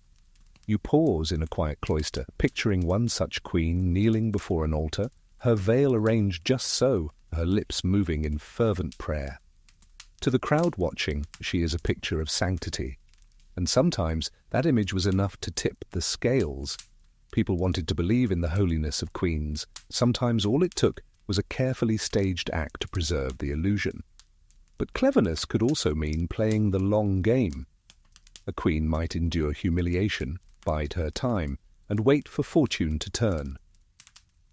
A: You pause in a quiet cloister, picturing one such queen kneeling before an altar, her veil arranged just so, her lips moving in fervent prayer. To the crowd watching, she is a picture of sanctity. And sometimes that image was enough to tip the scales. People wanted to believe in the holiness of queens. Sometimes all it took was a carefully staged act to preserve the illusion. But cleverness could also mean playing the long game. A queen might endure humiliation, bide her time, and wait for fortune to turn.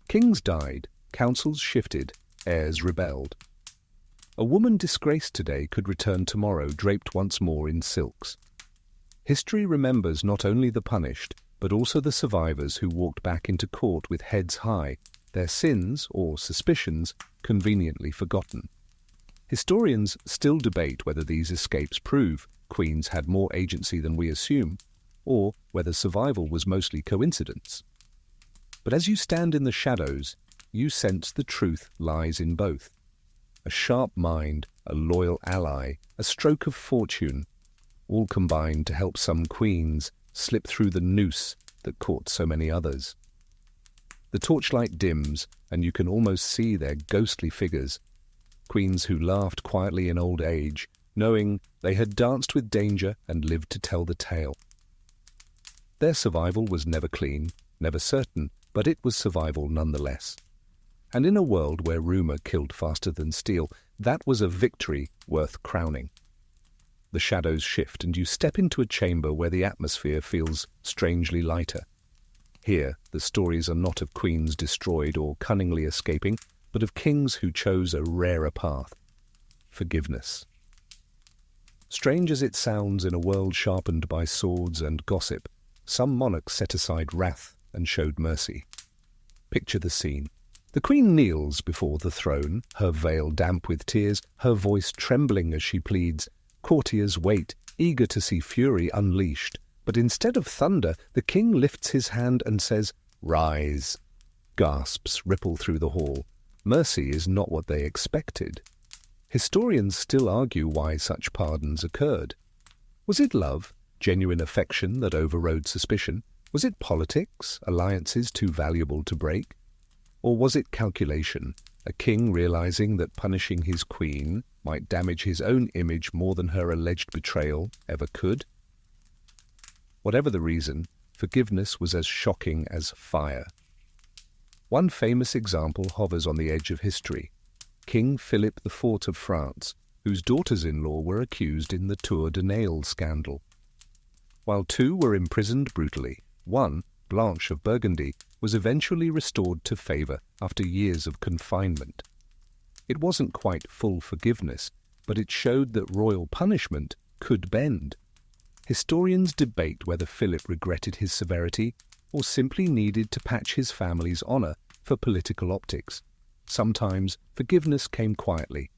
A: Kings died, councils shifted, heirs rebelled. A woman disgraced today could return tomorrow, draped once more in silks. History remembers not only the punished, but also the survivors who walked back into court with heads high, their sins, or suspicions, conveniently forgotten. Historians still debate whether these escapes prove queens had more agency than we assume, or whether survival was mostly coincidence. But as you stand in the shadows, you sense the truth lies in both. A sharp mind, a loyal ally, a stroke of fortune, all combined to help some queens slip through the noose that caught so many others. The torchlight dims, and you can almost see their ghostly figures, queens who laughed quietly in old age, knowing they had danced with danger and lived to tell the tale. Their survival was never clean, never certain, but it was survival nonetheless. And in a world where rumour killed faster than steel, That was a victory worth crowning. The shadows shift, and you step into a chamber where the atmosphere feels strangely lighter. Here, the stories are not of queens destroyed or cunningly escaping, but of kings who chose a rarer path: forgiveness. Strange as it sounds in a world sharpened by swords and gossip, some monarchs set aside wrath and showed mercy. Picture the scene. The queen kneels before the throne, her veil damp with tears, her voice trembling as she pleads. Courtiers wait, eager to see fury unleashed. But instead of thunder, the king lifts his hand and says, "Rise." Gasps ripple through the hall. Mercy is not what they expected. Historians still argue why such pardons occurred. Was it love, genuine affection that overrode suspicion? Was it politics, alliances too valuable to break? Or was it calculation, a king realizing that punishing his queen might damage his own image more than her alleged betrayal ever could? Whatever the reason, forgiveness was as shocking as fire. One famous example hovers on the edge of history: King Philip IV of France, whose daughters-in-law were accused in the Tour de Nesle scandal. While two were imprisoned brutally, one, Blanche of Burgundy, was eventually restored to favour after years of confinement. It wasn't quite full forgiveness, but it showed that royal punishment could bend. Historians debate whether Philip regretted his severity or simply needed to patch his family's honour for political optics. Sometimes forgiveness came quietly.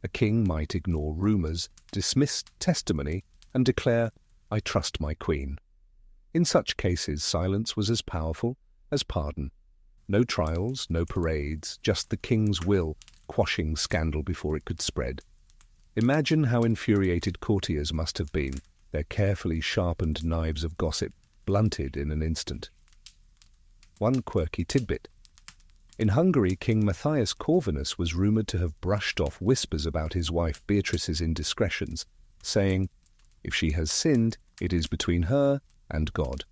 A: A king might ignore rumours, dismiss testimony, and declare, "I trust my queen." In such cases, silence was as powerful as pardon. No trials, no parades, just the king's will quashing scandal before it could spread. Imagine how infuriated courtiers must have been, their carefully sharpened knives of gossip blunted in an instant. One quirky tidbit. In Hungary, King Matthias Corvinus was rumoured to have brushed off whispers about his wife Beatrice's indiscretions, saying, "If she has sinned, it is between her and God."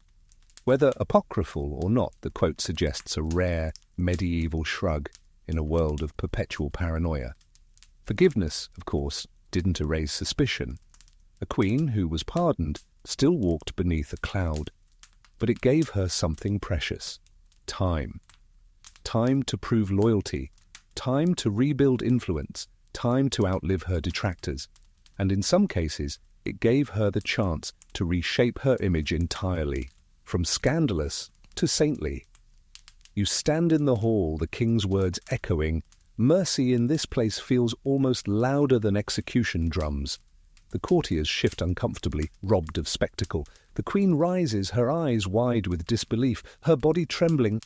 A: Whether apocryphal or not, the quote suggests a rare medieval shrug in a world of perpetual paranoia. Forgiveness, of course, didn't erase suspicion. A queen who was pardoned still walked beneath a cloud, but it gave her something precious: time. Time to prove loyalty, time to rebuild influence, time to outlive her detractors, and in some cases it gave her the chance to reshape her image entirely, from scandalous to saintly. You stand in the hall, the king's words echoing. Mercy in this place feels almost louder than execution drums. The courtiers shift uncomfortably, robbed of spectacle. The queen rises, her eyes wide with disbelief, her body trembling,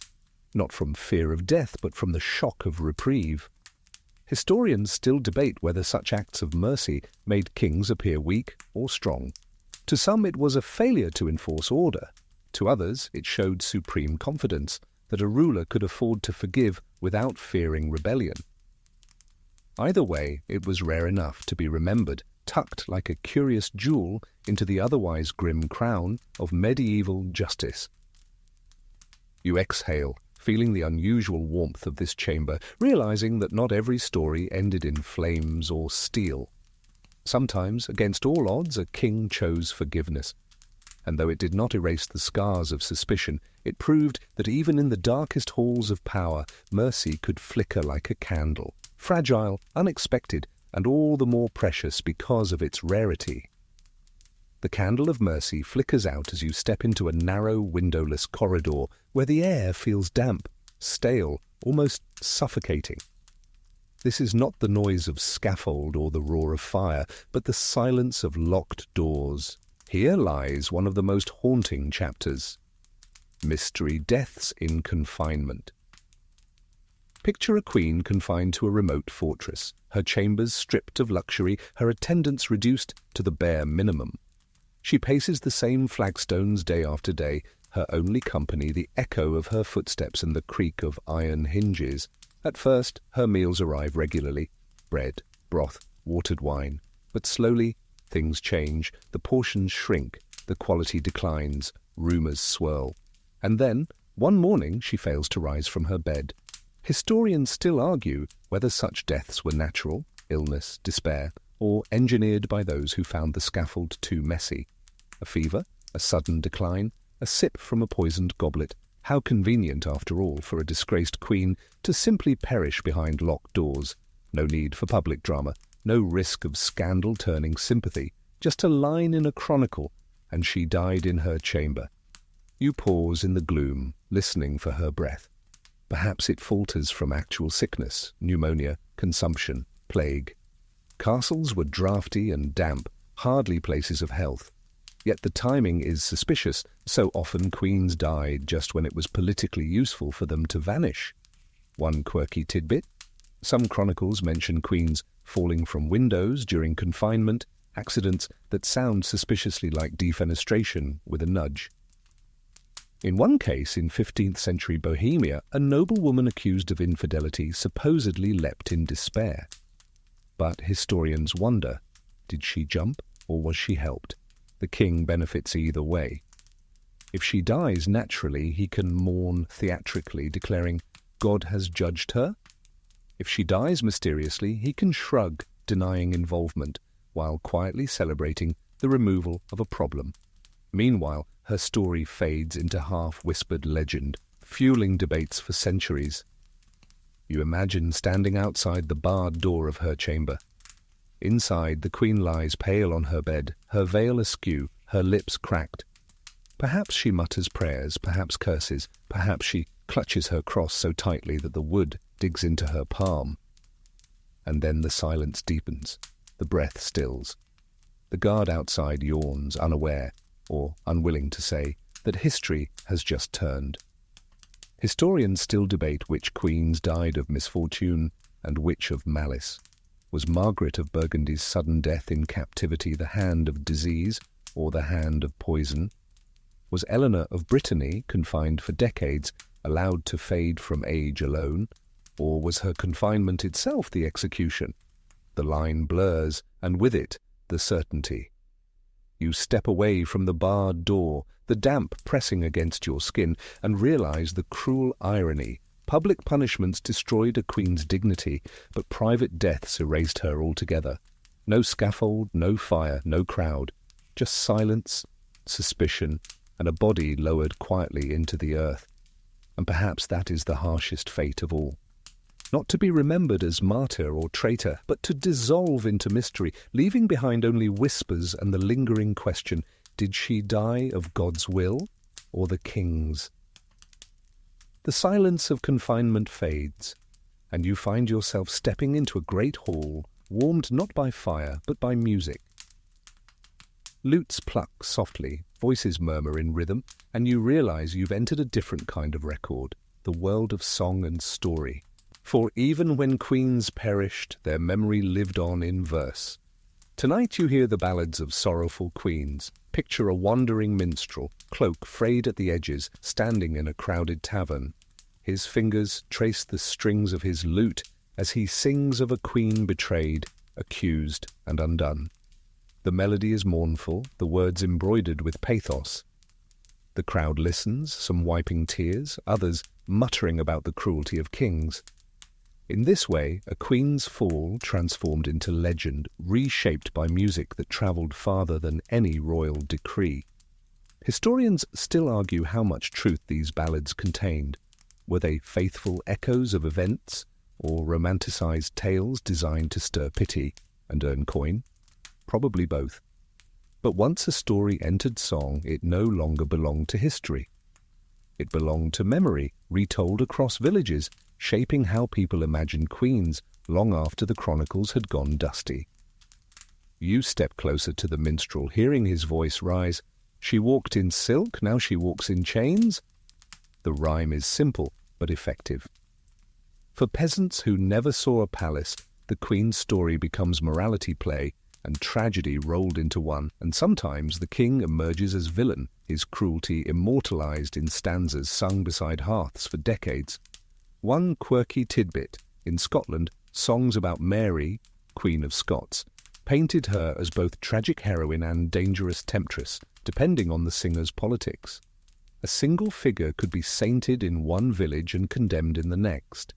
A: not from fear of death, but from the shock of reprieve. Historians still debate whether such acts of mercy made kings appear weak or strong. To some it was a failure to enforce order. To others it showed supreme confidence that a ruler could afford to forgive without fearing rebellion. Either way, it was rare enough to be remembered, tucked like a curious jewel into the otherwise grim crown of medieval justice. You exhale, feeling the unusual warmth of this chamber, realizing that not every story ended in flames or steel. Sometimes, against all odds, a king chose forgiveness. And though it did not erase the scars of suspicion, it proved that even in the darkest halls of power, mercy could flicker like a candle, fragile, unexpected, and all the more precious because of its rarity. The candle of mercy flickers out as you step into a narrow, windowless corridor where the air feels damp, stale, almost suffocating. This is not the noise of scaffold or the roar of fire, but the silence of locked doors. Here lies one of the most haunting chapters: mystery deaths in confinement. Picture a queen confined to a remote fortress, her chambers stripped of luxury, her attendants reduced to the bare minimum. She paces the same flagstones day after day, her only company the echo of her footsteps and the creak of iron hinges. At first, her meals arrive regularly: bread, broth, watered wine. But slowly, things change, the portions shrink, the quality declines, rumours swirl. And then, one morning, she fails to rise from her bed. Historians still argue whether such deaths were natural, illness, despair, or engineered by those who found the scaffold too messy. A fever, a sudden decline, a sip from a poisoned goblet. How convenient, after all, for a disgraced queen to simply perish behind locked doors. No need for public drama, no risk of scandal turning sympathy, just a line in a chronicle, and she died in her chamber. You pause in the gloom, listening for her breath. Perhaps it falters from actual sickness, pneumonia, consumption, plague. Castles were draughty and damp, hardly places of health. Yet the timing is suspicious. So often queens died just when it was politically useful for them to vanish. One quirky tidbit: some chronicles mention queens falling from windows during confinement, accidents that sound suspiciously like defenestration with a nudge. In one case in 15th century Bohemia, a noblewoman accused of infidelity supposedly leapt in despair. But historians wonder, did she jump or was she helped? The king benefits either way. If she dies naturally, he can mourn theatrically, declaring, "God has judged her." If she dies mysteriously, he can shrug, denying involvement, while quietly celebrating the removal of a problem. Meanwhile, her story fades into half-whispered legend, fueling debates for centuries. You imagine standing outside the barred door of her chamber. Inside, the queen lies pale on her bed, her veil askew, her lips cracked. Perhaps she mutters prayers, perhaps curses, perhaps she clutches her cross so tightly that the wood digs into her palm. And then the silence deepens, the breath stills. The guard outside yawns, unaware, or unwilling to say, that history has just turned. Historians still debate which queens died of misfortune and which of malice. Was Margaret of Burgundy's sudden death in captivity the hand of disease or the hand of poison? Was Eleanor of Brittany, confined for decades, allowed to fade from age alone? Or was her confinement itself the execution? The line blurs, and with it, the certainty. You step away from the barred door, the damp pressing against your skin, and realize the cruel irony. Public punishments destroyed a queen's dignity, but private deaths erased her altogether. No scaffold, no fire, no crowd, just silence, suspicion, and a body lowered quietly into the earth. And perhaps that is the harshest fate of all. Not to be remembered as martyr or traitor, but to dissolve into mystery, leaving behind only whispers and the lingering question, did she die of God's will or the king's? The silence of confinement fades, and you find yourself stepping into a great hall, warmed not by fire, but by music. Lutes pluck softly, voices murmur in rhythm, and you realize you've entered a different kind of record, the world of song and story. For even when queens perished, their memory lived on in verse. Tonight you hear the ballads of sorrowful queens. Picture a wandering minstrel, cloak frayed at the edges, standing in a crowded tavern. His fingers trace the strings of his lute as he sings of a queen betrayed, accused, and undone. The melody is mournful, the words embroidered with pathos. The crowd listens, some wiping tears, others muttering about the cruelty of kings. In this way, a queen's fall transformed into legend, reshaped by music that travelled farther than any royal decree. Historians still argue how much truth these ballads contained. Were they faithful echoes of events, or romanticized tales designed to stir pity and earn coin? Probably both. But once a story entered song, it no longer belonged to history. It belonged to memory, retold across villages, shaping how people imagined queens long after the chronicles had gone dusty. You step closer to the minstrel, hearing his voice rise. She walked in silk, now she walks in chains. The rhyme is simple, but effective. For peasants who never saw a palace, the queen's story becomes morality play and tragedy rolled into one, and sometimes the king emerges as villain, his cruelty immortalized in stanzas sung beside hearths for decades. One quirky tidbit: in Scotland, songs about Mary, Queen of Scots, painted her as both tragic heroine and dangerous temptress, depending on the singer's politics. A single figure could be sainted in one village and condemned in the next.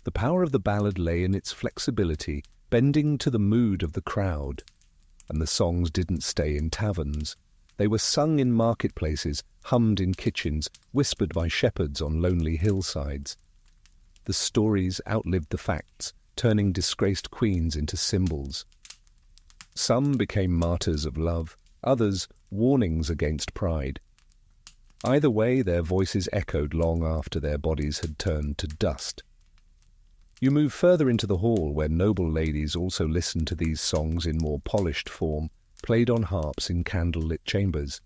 A: The power of the ballad lay in its flexibility, bending to the mood of the crowd. And the songs didn't stay in taverns. They were sung in marketplaces, hummed in kitchens, whispered by shepherds on lonely hillsides. The stories outlived the facts, turning disgraced queens into symbols. Some became martyrs of love, others warnings against pride. Either way, their voices echoed long after their bodies had turned to dust. You move further into the hall, where noble ladies also listened to these songs in more polished form, played on harps in candle-lit chambers.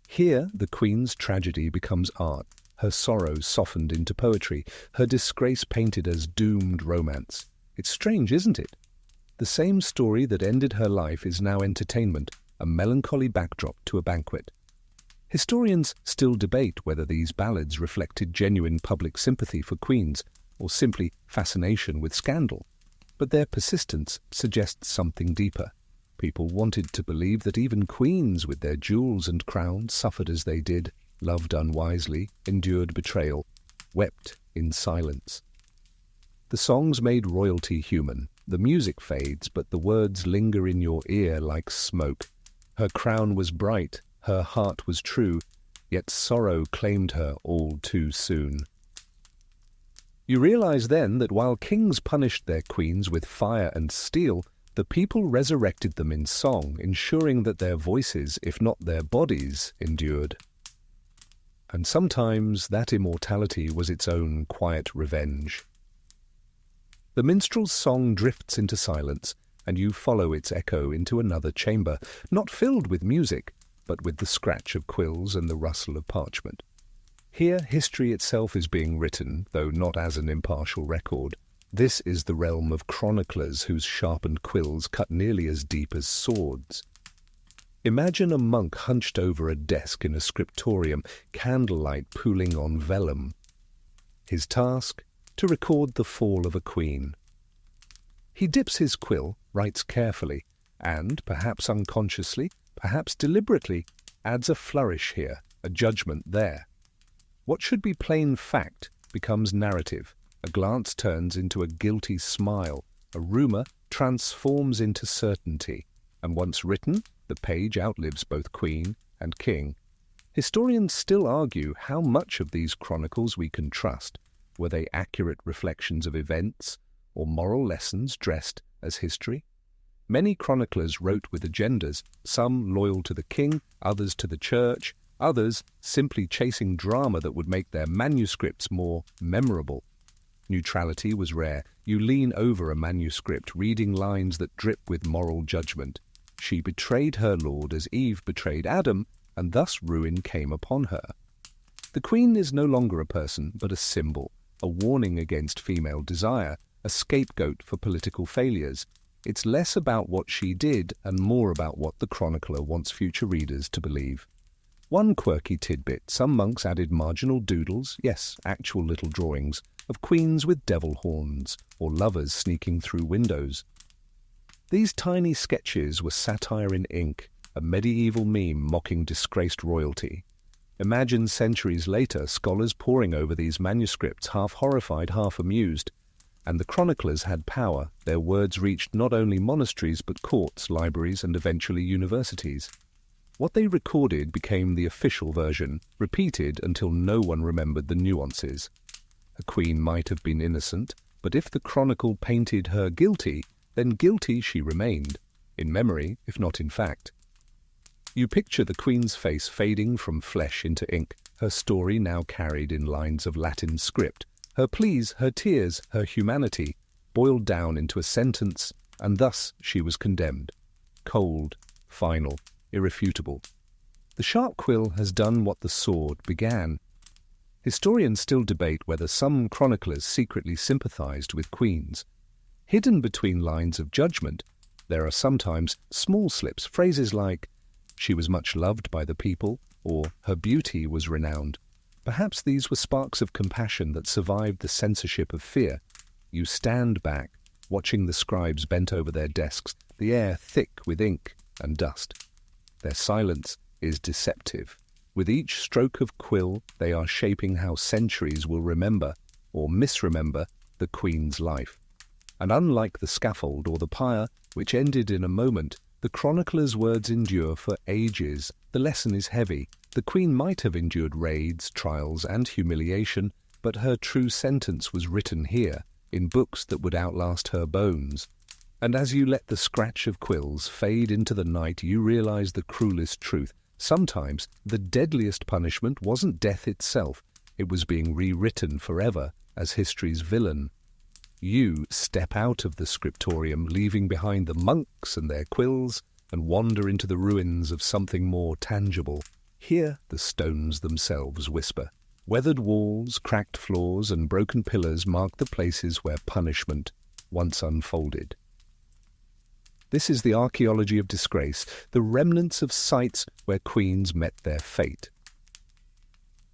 A: Here, the queen's tragedy becomes art, her sorrow softened into poetry, her disgrace painted as doomed romance. It's strange, isn't it? The same story that ended her life is now entertainment, a melancholy backdrop to a banquet. Historians still debate whether these ballads reflected genuine public sympathy for queens or simply fascination with scandal, but their persistence suggests something deeper. People wanted to believe that even queens with their jewels and crowns suffered as they did, loved unwisely, endured betrayal, wept in silence. The songs made royalty human. The music fades, but the words linger in your ear like smoke. Her crown was bright, her heart was true, yet sorrow claimed her all too soon. You realize then that while kings punished their queens with fire and steel, the people resurrected them in song, ensuring that their voices, if not their bodies, endured. And sometimes that immortality was its own quiet revenge. The minstrel's song drifts into silence, and you follow its echo into another chamber, not filled with music, but with the scratch of quills and the rustle of parchment. Here history itself is being written, though not as an impartial record. This is the realm of chroniclers whose sharpened quills cut nearly as deep as swords. Imagine a monk hunched over a desk in a scriptorium, candlelight pooling on vellum. His task? To record the fall of a queen. He dips his quill, writes carefully, and, perhaps unconsciously, perhaps deliberately, adds a flourish here, a judgment there. What should be plain fact becomes narrative. A glance turns into a guilty smile. A rumor transforms into certainty. And once written, the page outlives both queen and king. Historians still argue how much of these chronicles we can trust. Were they accurate reflections of events, or moral lessons dressed as history? Many chroniclers wrote with agendas, some loyal to the king, others to the church, others simply chasing drama that would make their manuscripts more memorable. Neutrality was rare. You lean over a manuscript, reading lines that drip with moral judgment. She betrayed her lord as Eve betrayed Adam, and thus ruin came upon her. The queen is no longer a person, but a symbol, a warning against female desire, a scapegoat for political failures. It's less about what she did and more about what the chronicler wants future readers to believe. One quirky tidbit, some monks added marginal doodles, yes, actual little drawings, of queens with devil horns, or lovers sneaking through windows. These tiny sketches were satire in ink, a medieval meme mocking disgraced royalty. Imagine centuries later, scholars poring over these manuscripts, half horrified, half amused. And the chroniclers had power. Their words reached not only monasteries but courts, libraries, and eventually universities. What they recorded became the official version, repeated until no one remembered the nuances. A queen might have been innocent, but if the chronicle painted her guilty, then guilty she remained, in memory, if not in fact. You picture the queen's face fading from flesh into ink, her story now carried in lines of Latin script, her pleas, her tears, her humanity, boiled down into a sentence, and thus she was condemned. Cold, final, irrefutable. The sharp quill has done what the sword began. Historians still debate whether some chroniclers secretly sympathized with queens. Hidden between lines of judgment, there are sometimes small slips, phrases like, "She was much loved by the people," or "Her beauty was renowned." Perhaps these were sparks of compassion that survived the censorship of fear. You stand back, watching the scribes bent over their desks, the air thick with ink and dust. Their silence is deceptive. With each stroke of quill, they are shaping how centuries will remember, or misremember, the queen's life. And unlike the scaffold or the pyre, which ended in a moment, the chronicler's words endure for ages. The lesson is heavy. The queen might have endured raids, trials, and humiliation, but her true sentence was written here, in books that would outlast her bones. And as you let the scratch of quills fade into the night, you realize the cruelest truth. Sometimes the deadliest punishment wasn't death itself. It was being rewritten forever as history's villain. You step out of the scriptorium, leaving behind the monks and their quills, and wander into the ruins of something more tangible. Here the stones themselves whisper. Weathered walls, cracked floors, and broken pillars mark the places where punishment once unfolded. This is the archaeology of disgrace, the remnants of sites where queens met their fate.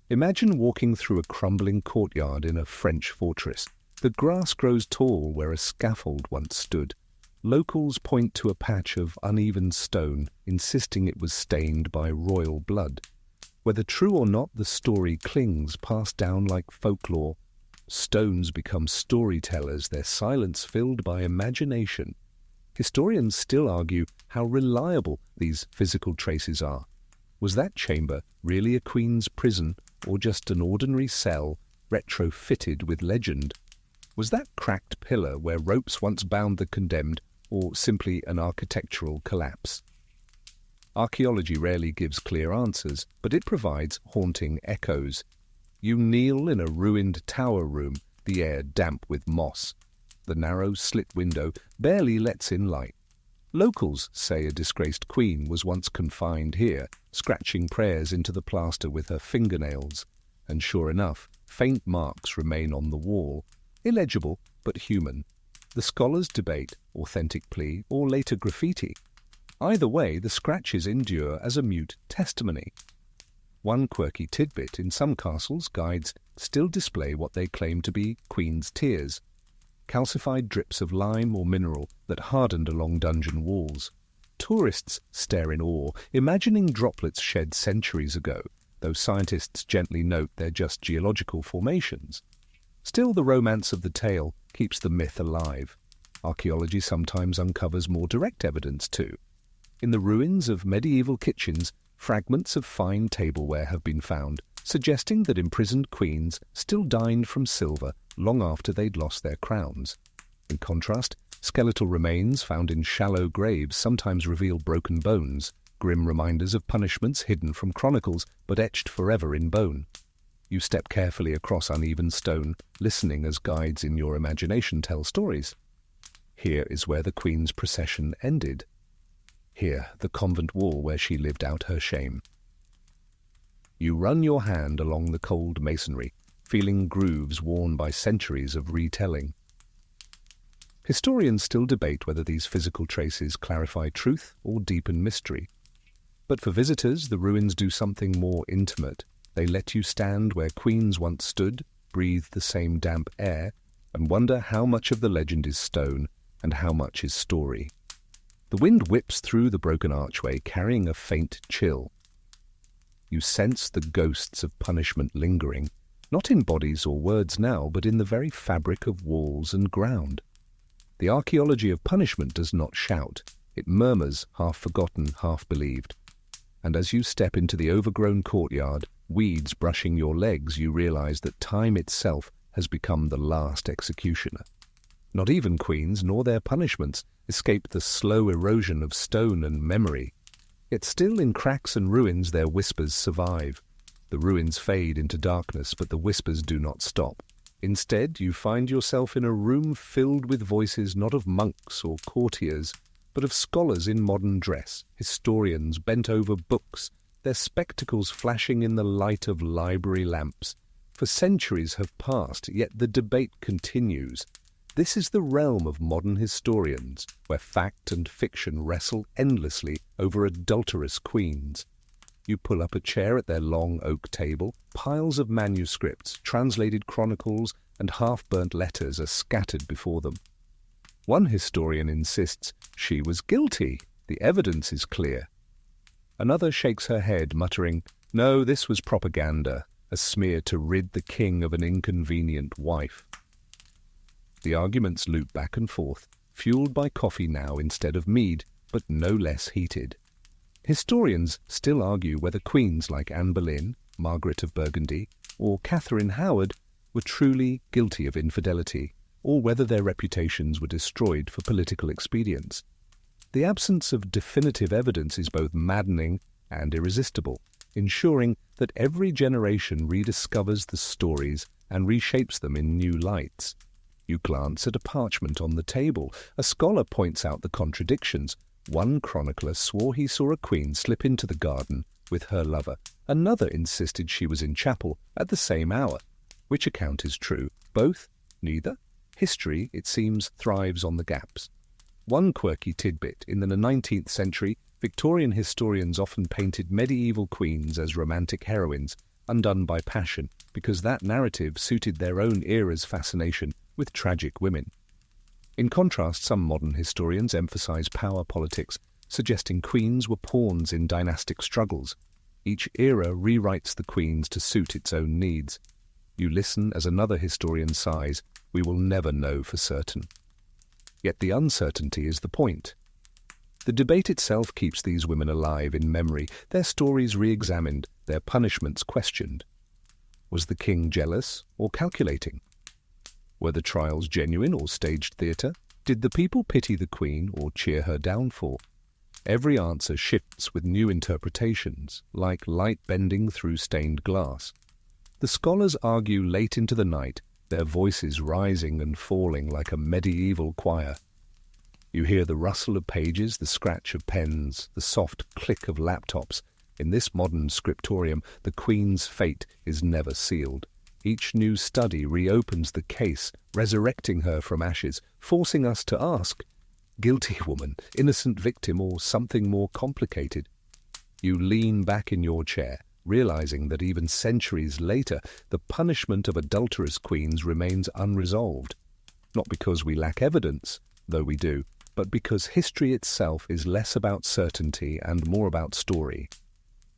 A: Imagine walking through a crumbling courtyard in a French fortress. The grass grows tall where a scaffold once stood. Locals point to a patch of uneven stone, insisting it was stained by royal blood. Whether true or not, the story clings, passed down like folklore. Stones become storytellers, their silence filled by imagination. Historians still argue how reliable these physical traces are. Was that chamber really a queen's prison, or just an ordinary cell retrofitted with legend? Was that cracked pillar where ropes once bound the condemned, or simply an architectural collapse? Archaeology rarely gives clear answers, but it provides haunting echoes. You kneel in a ruined tower room, the air damp with moss. The narrow slit window barely lets in light. Locals say a disgraced queen was once confined here, scratching prayers into the plaster with her fingernails. And sure enough, faint marks remain on the wall, illegible but human. The scholars debate authentic plea or later graffiti. Either way, the scratches endure as a mute testimony. One quirky tidbit: in some castles, guides still display what they claim to be queen's tears, calcified drips of lime or mineral that hardened along dungeon walls. Tourists stare in awe, imagining droplets shed centuries ago, though scientists gently note they're just geological formations. Still, the romance of the tale keeps the myth alive. Archaeology sometimes uncovers more direct evidence too. In the ruins of medieval kitchens, fragments of fine tableware have been found, suggesting that imprisoned queens still dined from silver long after they'd lost their crowns. In contrast, skeletal remains found in shallow graves sometimes reveal broken bones, grim reminders of punishments hidden from chronicles but etched forever in bone. You step carefully across uneven stone, listening as guides in your imagination tell stories. Here is where the queen's procession ended. Here, the convent wall where she lived out her shame. You run your hand along the cold masonry, feeling grooves worn by centuries of retelling. Historians still debate whether these physical traces clarify truth or deepen mystery. But for visitors, the ruins do something more intimate. They let you stand where queens once stood, breathe the same damp air, and wonder how much of the legend is stone and how much is story. The wind whips through the broken archway, carrying a faint chill. You sense the ghosts of punishment lingering, not in bodies or words now, but in the very fabric of walls and ground. The archaeology of punishment does not shout. It murmurs, half forgotten, half believed. And as you step into the overgrown courtyard, weeds brushing your legs, you realize that time itself has become the last executioner. Not even queens, nor their punishments, escape the slow erosion of stone and memory. Yet still in cracks and ruins their whispers survive. The ruins fade into darkness, but the whispers do not stop. Instead, you find yourself in a room filled with voices not of monks or courtiers, but of scholars in modern dress, historians bent over books, their spectacles flashing in the light of library lamps. For centuries have passed, yet the debate continues. This is the realm of modern historians, where fact and fiction wrestle endlessly over adulterous queens. You pull up a chair at their long oak table. Piles of manuscripts, translated chronicles, and half-burnt letters are scattered before them. One historian insists she was guilty. The evidence is clear. Another shakes her head, muttering, "No, this was propaganda, a smear to rid the king of an inconvenient wife." The arguments loop back and forth, fueled by coffee now instead of mead, but no less heated. Historians still argue whether queens like Anne Boleyn, Margaret of Burgundy, or Catherine Howard were truly guilty of infidelity, or whether their reputations were destroyed for political expedience. The absence of definitive evidence is both maddening and irresistible, ensuring that every generation rediscovers the stories and reshapes them in new lights. You glance at a parchment on the table. A scholar points out the contradictions. One chronicler swore he saw a queen slip into the garden with her lover. Another insisted she was in chapel at the same hour. Which account is true? Both? Neither? History, it seems, thrives on the gaps. One quirky tidbit: in the 19th century, Victorian historians often painted medieval queens as romantic heroines, undone by passion, because that narrative suited their own era's fascination with tragic women. In contrast, some modern historians emphasize power politics, suggesting queens were pawns in dynastic struggles. Each era rewrites the queens to suit its own needs. You listen as another historian sighs, "We will never know for certain." Yet the uncertainty is the point. The debate itself keeps these women alive in memory, their stories re-examined, their punishments questioned. Was the king jealous or calculating? Were the trials genuine or staged theatre? Did the people pity the queen or cheer her downfall? Every answer shifts with new interpretations, like light bending through stained glass. The scholars argue late into the night, their voices rising and falling like a medieval choir. You hear the rustle of pages, the scratch of pens, the soft click of laptops. In this modern scriptorium, the queen's fate is never sealed. Each new study reopens the case, resurrecting her from ashes, forcing us to ask, guilty woman, innocent victim, or something more complicated? You lean back in your chair, realizing that even centuries later, the punishment of adulterous queens remains unresolved. Not because we lack evidence, though we do, but because history itself is less about certainty and more about story.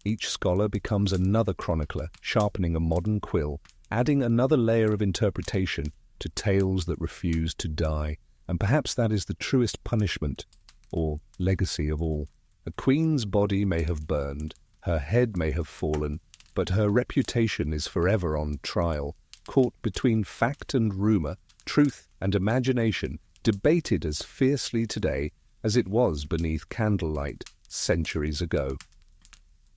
A: Each scholar becomes another chronicler, sharpening a modern quill, adding another layer of interpretation to tales that refuse to die. And perhaps that is the truest punishment, or legacy of all. A queen's body may have burned, her head may have fallen, but her reputation is forever on trial, caught between fact and rumour, truth and imagination, debated as fiercely today as it was beneath candlelight centuries ago.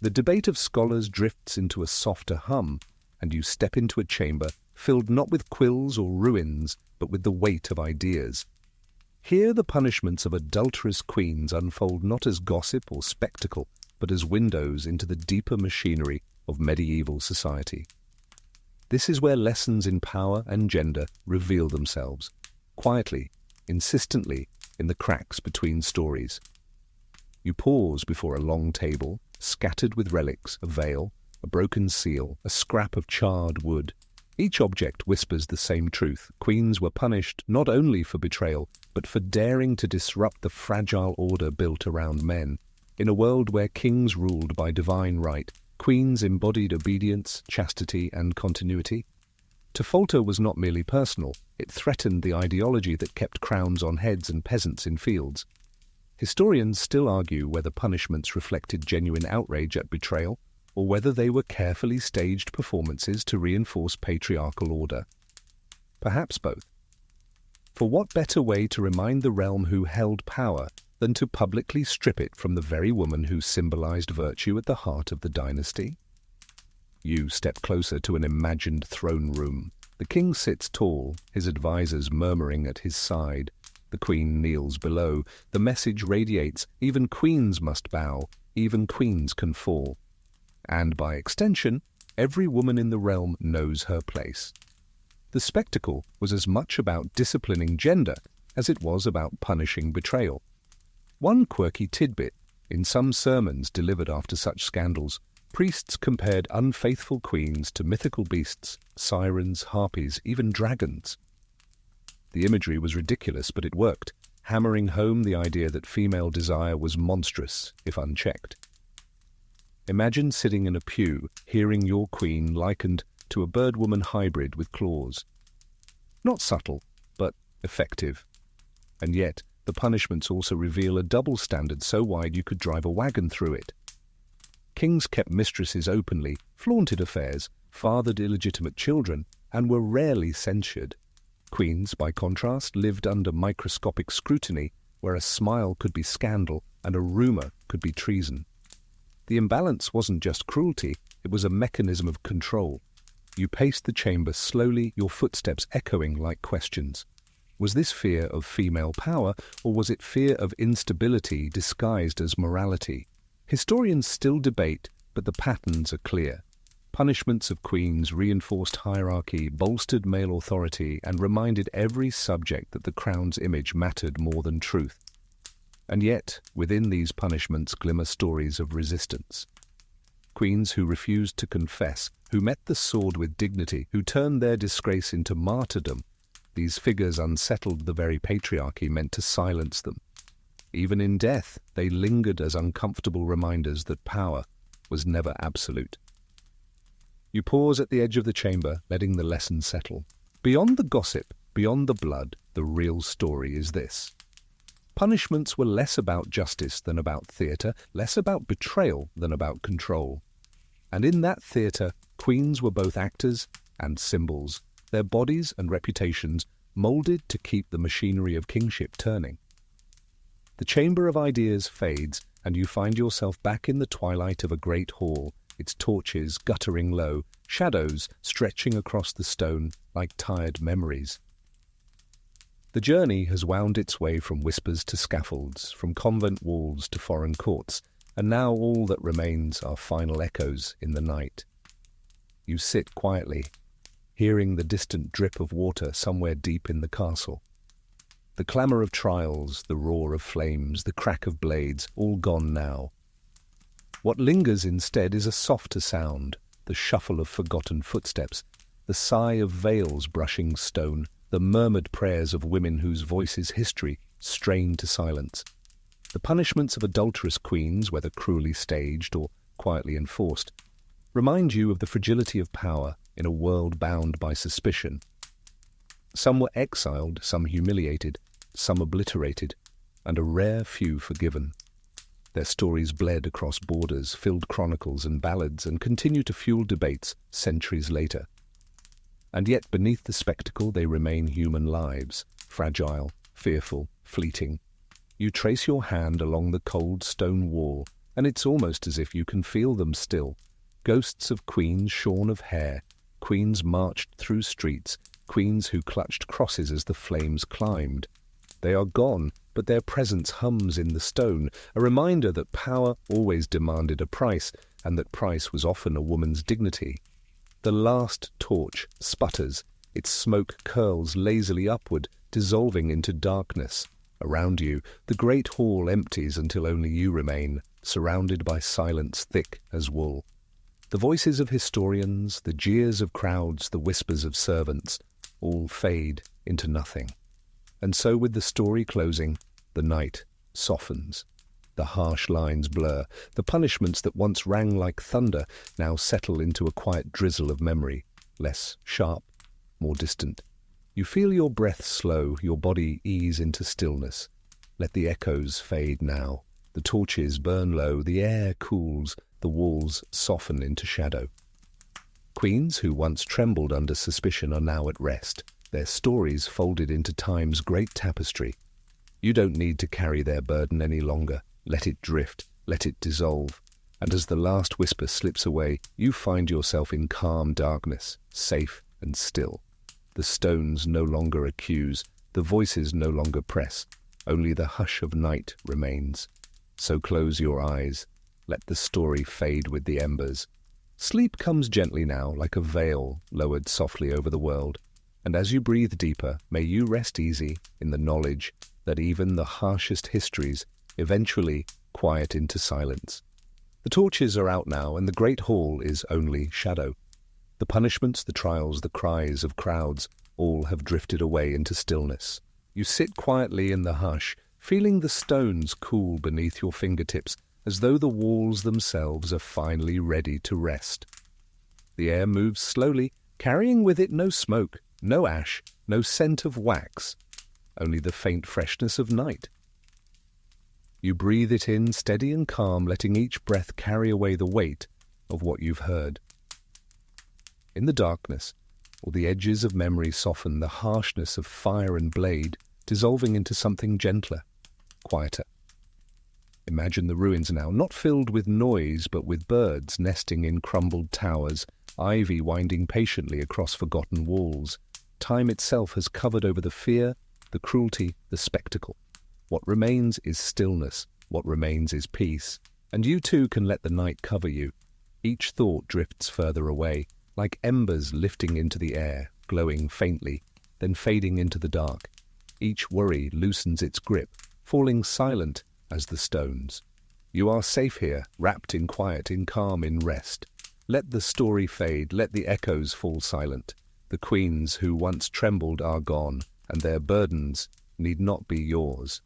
A: The debate of scholars drifts into a softer hum, and you step into a chamber filled not with quills or ruins, but with the weight of ideas. Here the punishments of adulterous queens unfold not as gossip or spectacle, but as windows into the deeper machinery of medieval society. This is where lessons in power and gender reveal themselves, quietly, insistently, in the cracks between stories. You pause before a long table, scattered with relics, a veil, a broken seal, a scrap of charred wood. Each object whispers the same truth. Queens were punished not only for betrayal, but for daring to disrupt the fragile order built around men. In a world where kings ruled by divine right, queens embodied obedience, chastity, and continuity. To falter was not merely personal, it threatened the ideology that kept crowns on heads and peasants in fields. Historians still argue whether punishments reflected genuine outrage at betrayal, or whether they were carefully staged performances to reinforce patriarchal order. Perhaps both. For what better way to remind the realm who held power than to publicly strip it from the very woman who symbolized virtue at the heart of the dynasty? You step closer to an imagined throne room. The king sits tall, his advisers murmuring at his side. The queen kneels below. The message radiates: even queens must bow, even queens can fall. And by extension, every woman in the realm knows her place. The spectacle was as much about disciplining gender as it was about punishing betrayal. One quirky tidbit: in some sermons delivered after such scandals, priests compared unfaithful queens to mythical beasts, sirens, harpies, even dragons. The imagery was ridiculous, but it worked, hammering home the idea that female desire was monstrous if unchecked. Imagine sitting in a pew, hearing your queen likened to a birdwoman hybrid with claws. Not subtle, but effective. And yet, the punishments also reveal a double standard so wide you could drive a wagon through it. Kings kept mistresses openly, flaunted affairs, fathered illegitimate children, and were rarely censured. Queens, by contrast, lived under microscopic scrutiny, where a smile could be scandal and a rumour could be treason. The imbalance wasn't just cruelty, it was a mechanism of control. You paced the chamber slowly, your footsteps echoing like questions. Was this fear of female power, or was it fear of instability disguised as morality? Historians still debate, but the patterns are clear. Punishments of queens reinforced hierarchy, bolstered male authority, and reminded every subject that the crown's image mattered more than truth. And yet, within these punishments glimmer stories of resistance. Queens who refused to confess, who met the sword with dignity, who turned their disgrace into martyrdom. These figures unsettled the very patriarchy meant to silence them. Even in death, they lingered as uncomfortable reminders that power was never absolute. You pause at the edge of the chamber, letting the lesson settle. Beyond the gossip, beyond the blood, the real story is this. Punishments were less about justice than about theatre, less about betrayal than about control. And in that theatre, queens were both actors and symbols, their bodies and reputations moulded to keep the machinery of kingship turning. The chamber of ideas fades, and you find yourself back in the twilight of a great hall, its torches guttering low, shadows stretching across the stone like tired memories. The journey has wound its way from whispers to scaffolds, from convent walls to foreign courts, and now all that remains are final echoes in the night. You sit quietly, hearing the distant drip of water somewhere deep in the castle. The clamour of trials, the roar of flames, the crack of blades, all gone now. What lingers instead is a softer sound, the shuffle of forgotten footsteps, the sigh of veils brushing stone, the murmured prayers of women whose voices history strained to silence. The punishments of adulterous queens, whether cruelly staged or quietly enforced, remind you of the fragility of power in a world bound by suspicion. Some were exiled, some humiliated, some obliterated, and a rare few forgiven. Their stories bled across borders, filled chronicles and ballads, and continue to fuel debates centuries later. And yet beneath the spectacle they remain human lives, fragile, fearful, fleeting. You trace your hand along the cold stone wall, and it's almost as if you can feel them still. Ghosts of queens shorn of hair, queens marched through streets, queens who clutched crosses as the flames climbed. They are gone, but their presence hums in the stone, a reminder that power always demanded a price, and that price was often a woman's dignity. The last torch sputters, its smoke curls lazily upward, dissolving into darkness. Around you, the great hall empties until only you remain, surrounded by silence thick as wool. The voices of historians, the jeers of crowds, the whispers of servants, all fade into nothing. And so with the story closing, the night softens. The harsh lines blur. The punishments that once rang like thunder now settle into a quiet drizzle of memory, less sharp, more distant. You feel your breath slow, your body ease into stillness. Let the echoes fade now. The torches burn low, the air cools, the walls soften into shadow. Queens who once trembled under suspicion are now at rest, their stories folded into time's great tapestry. You don't need to carry their burden any longer. Let it drift, let it dissolve. And as the last whisper slips away, you find yourself in calm darkness, safe and still. The stones no longer accuse, the voices no longer press. Only the hush of night remains. So close your eyes. Let the story fade with the embers. Sleep comes gently now, like a veil lowered softly over the world. And as you breathe deeper, may you rest easy in the knowledge that even the harshest histories eventually quiet into silence. The torches are out now, and the great hall is only shadow. The punishments, the trials, the cries of crowds, all have drifted away into stillness. You sit quietly in the hush, feeling the stones cool beneath your fingertips, as though the walls themselves are finally ready to rest. The air moves slowly, carrying with it no smoke, no ash, no scent of wax. only the faint freshness of night. You breathe it in, steady and calm, letting each breath carry away the weight of what you've heard. In the darkness, all the edges of memory soften, the harshness of fire and blade dissolving into something gentler, quieter. Imagine the ruins now, not filled with noise, but with birds nesting in crumbled towers, ivy winding patiently across forgotten walls. Time itself has covered over the fear, the cruelty, the spectacle. What remains is stillness, what remains is peace, and you too can let the night cover you. Each thought drifts further away, like embers lifting into the air, glowing faintly, then fading into the dark. Each worry loosens its grip, falling silent as the stones. You are safe here, wrapped in quiet, in calm, in rest. Let the story fade, let the echoes fall silent. The queens who once trembled are gone, and their burdens need not be yours.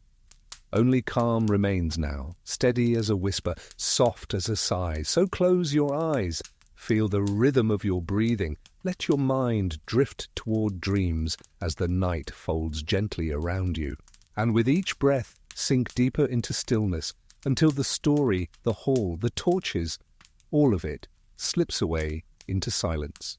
A: Only calm remains now, steady as a whisper, soft as a sigh. So close your eyes, feel the rhythm of your breathing. Let your mind drift toward dreams as the night folds gently around you. And with each breath, sink deeper into stillness until the story, the hall, the torches, all of it slips away into silence.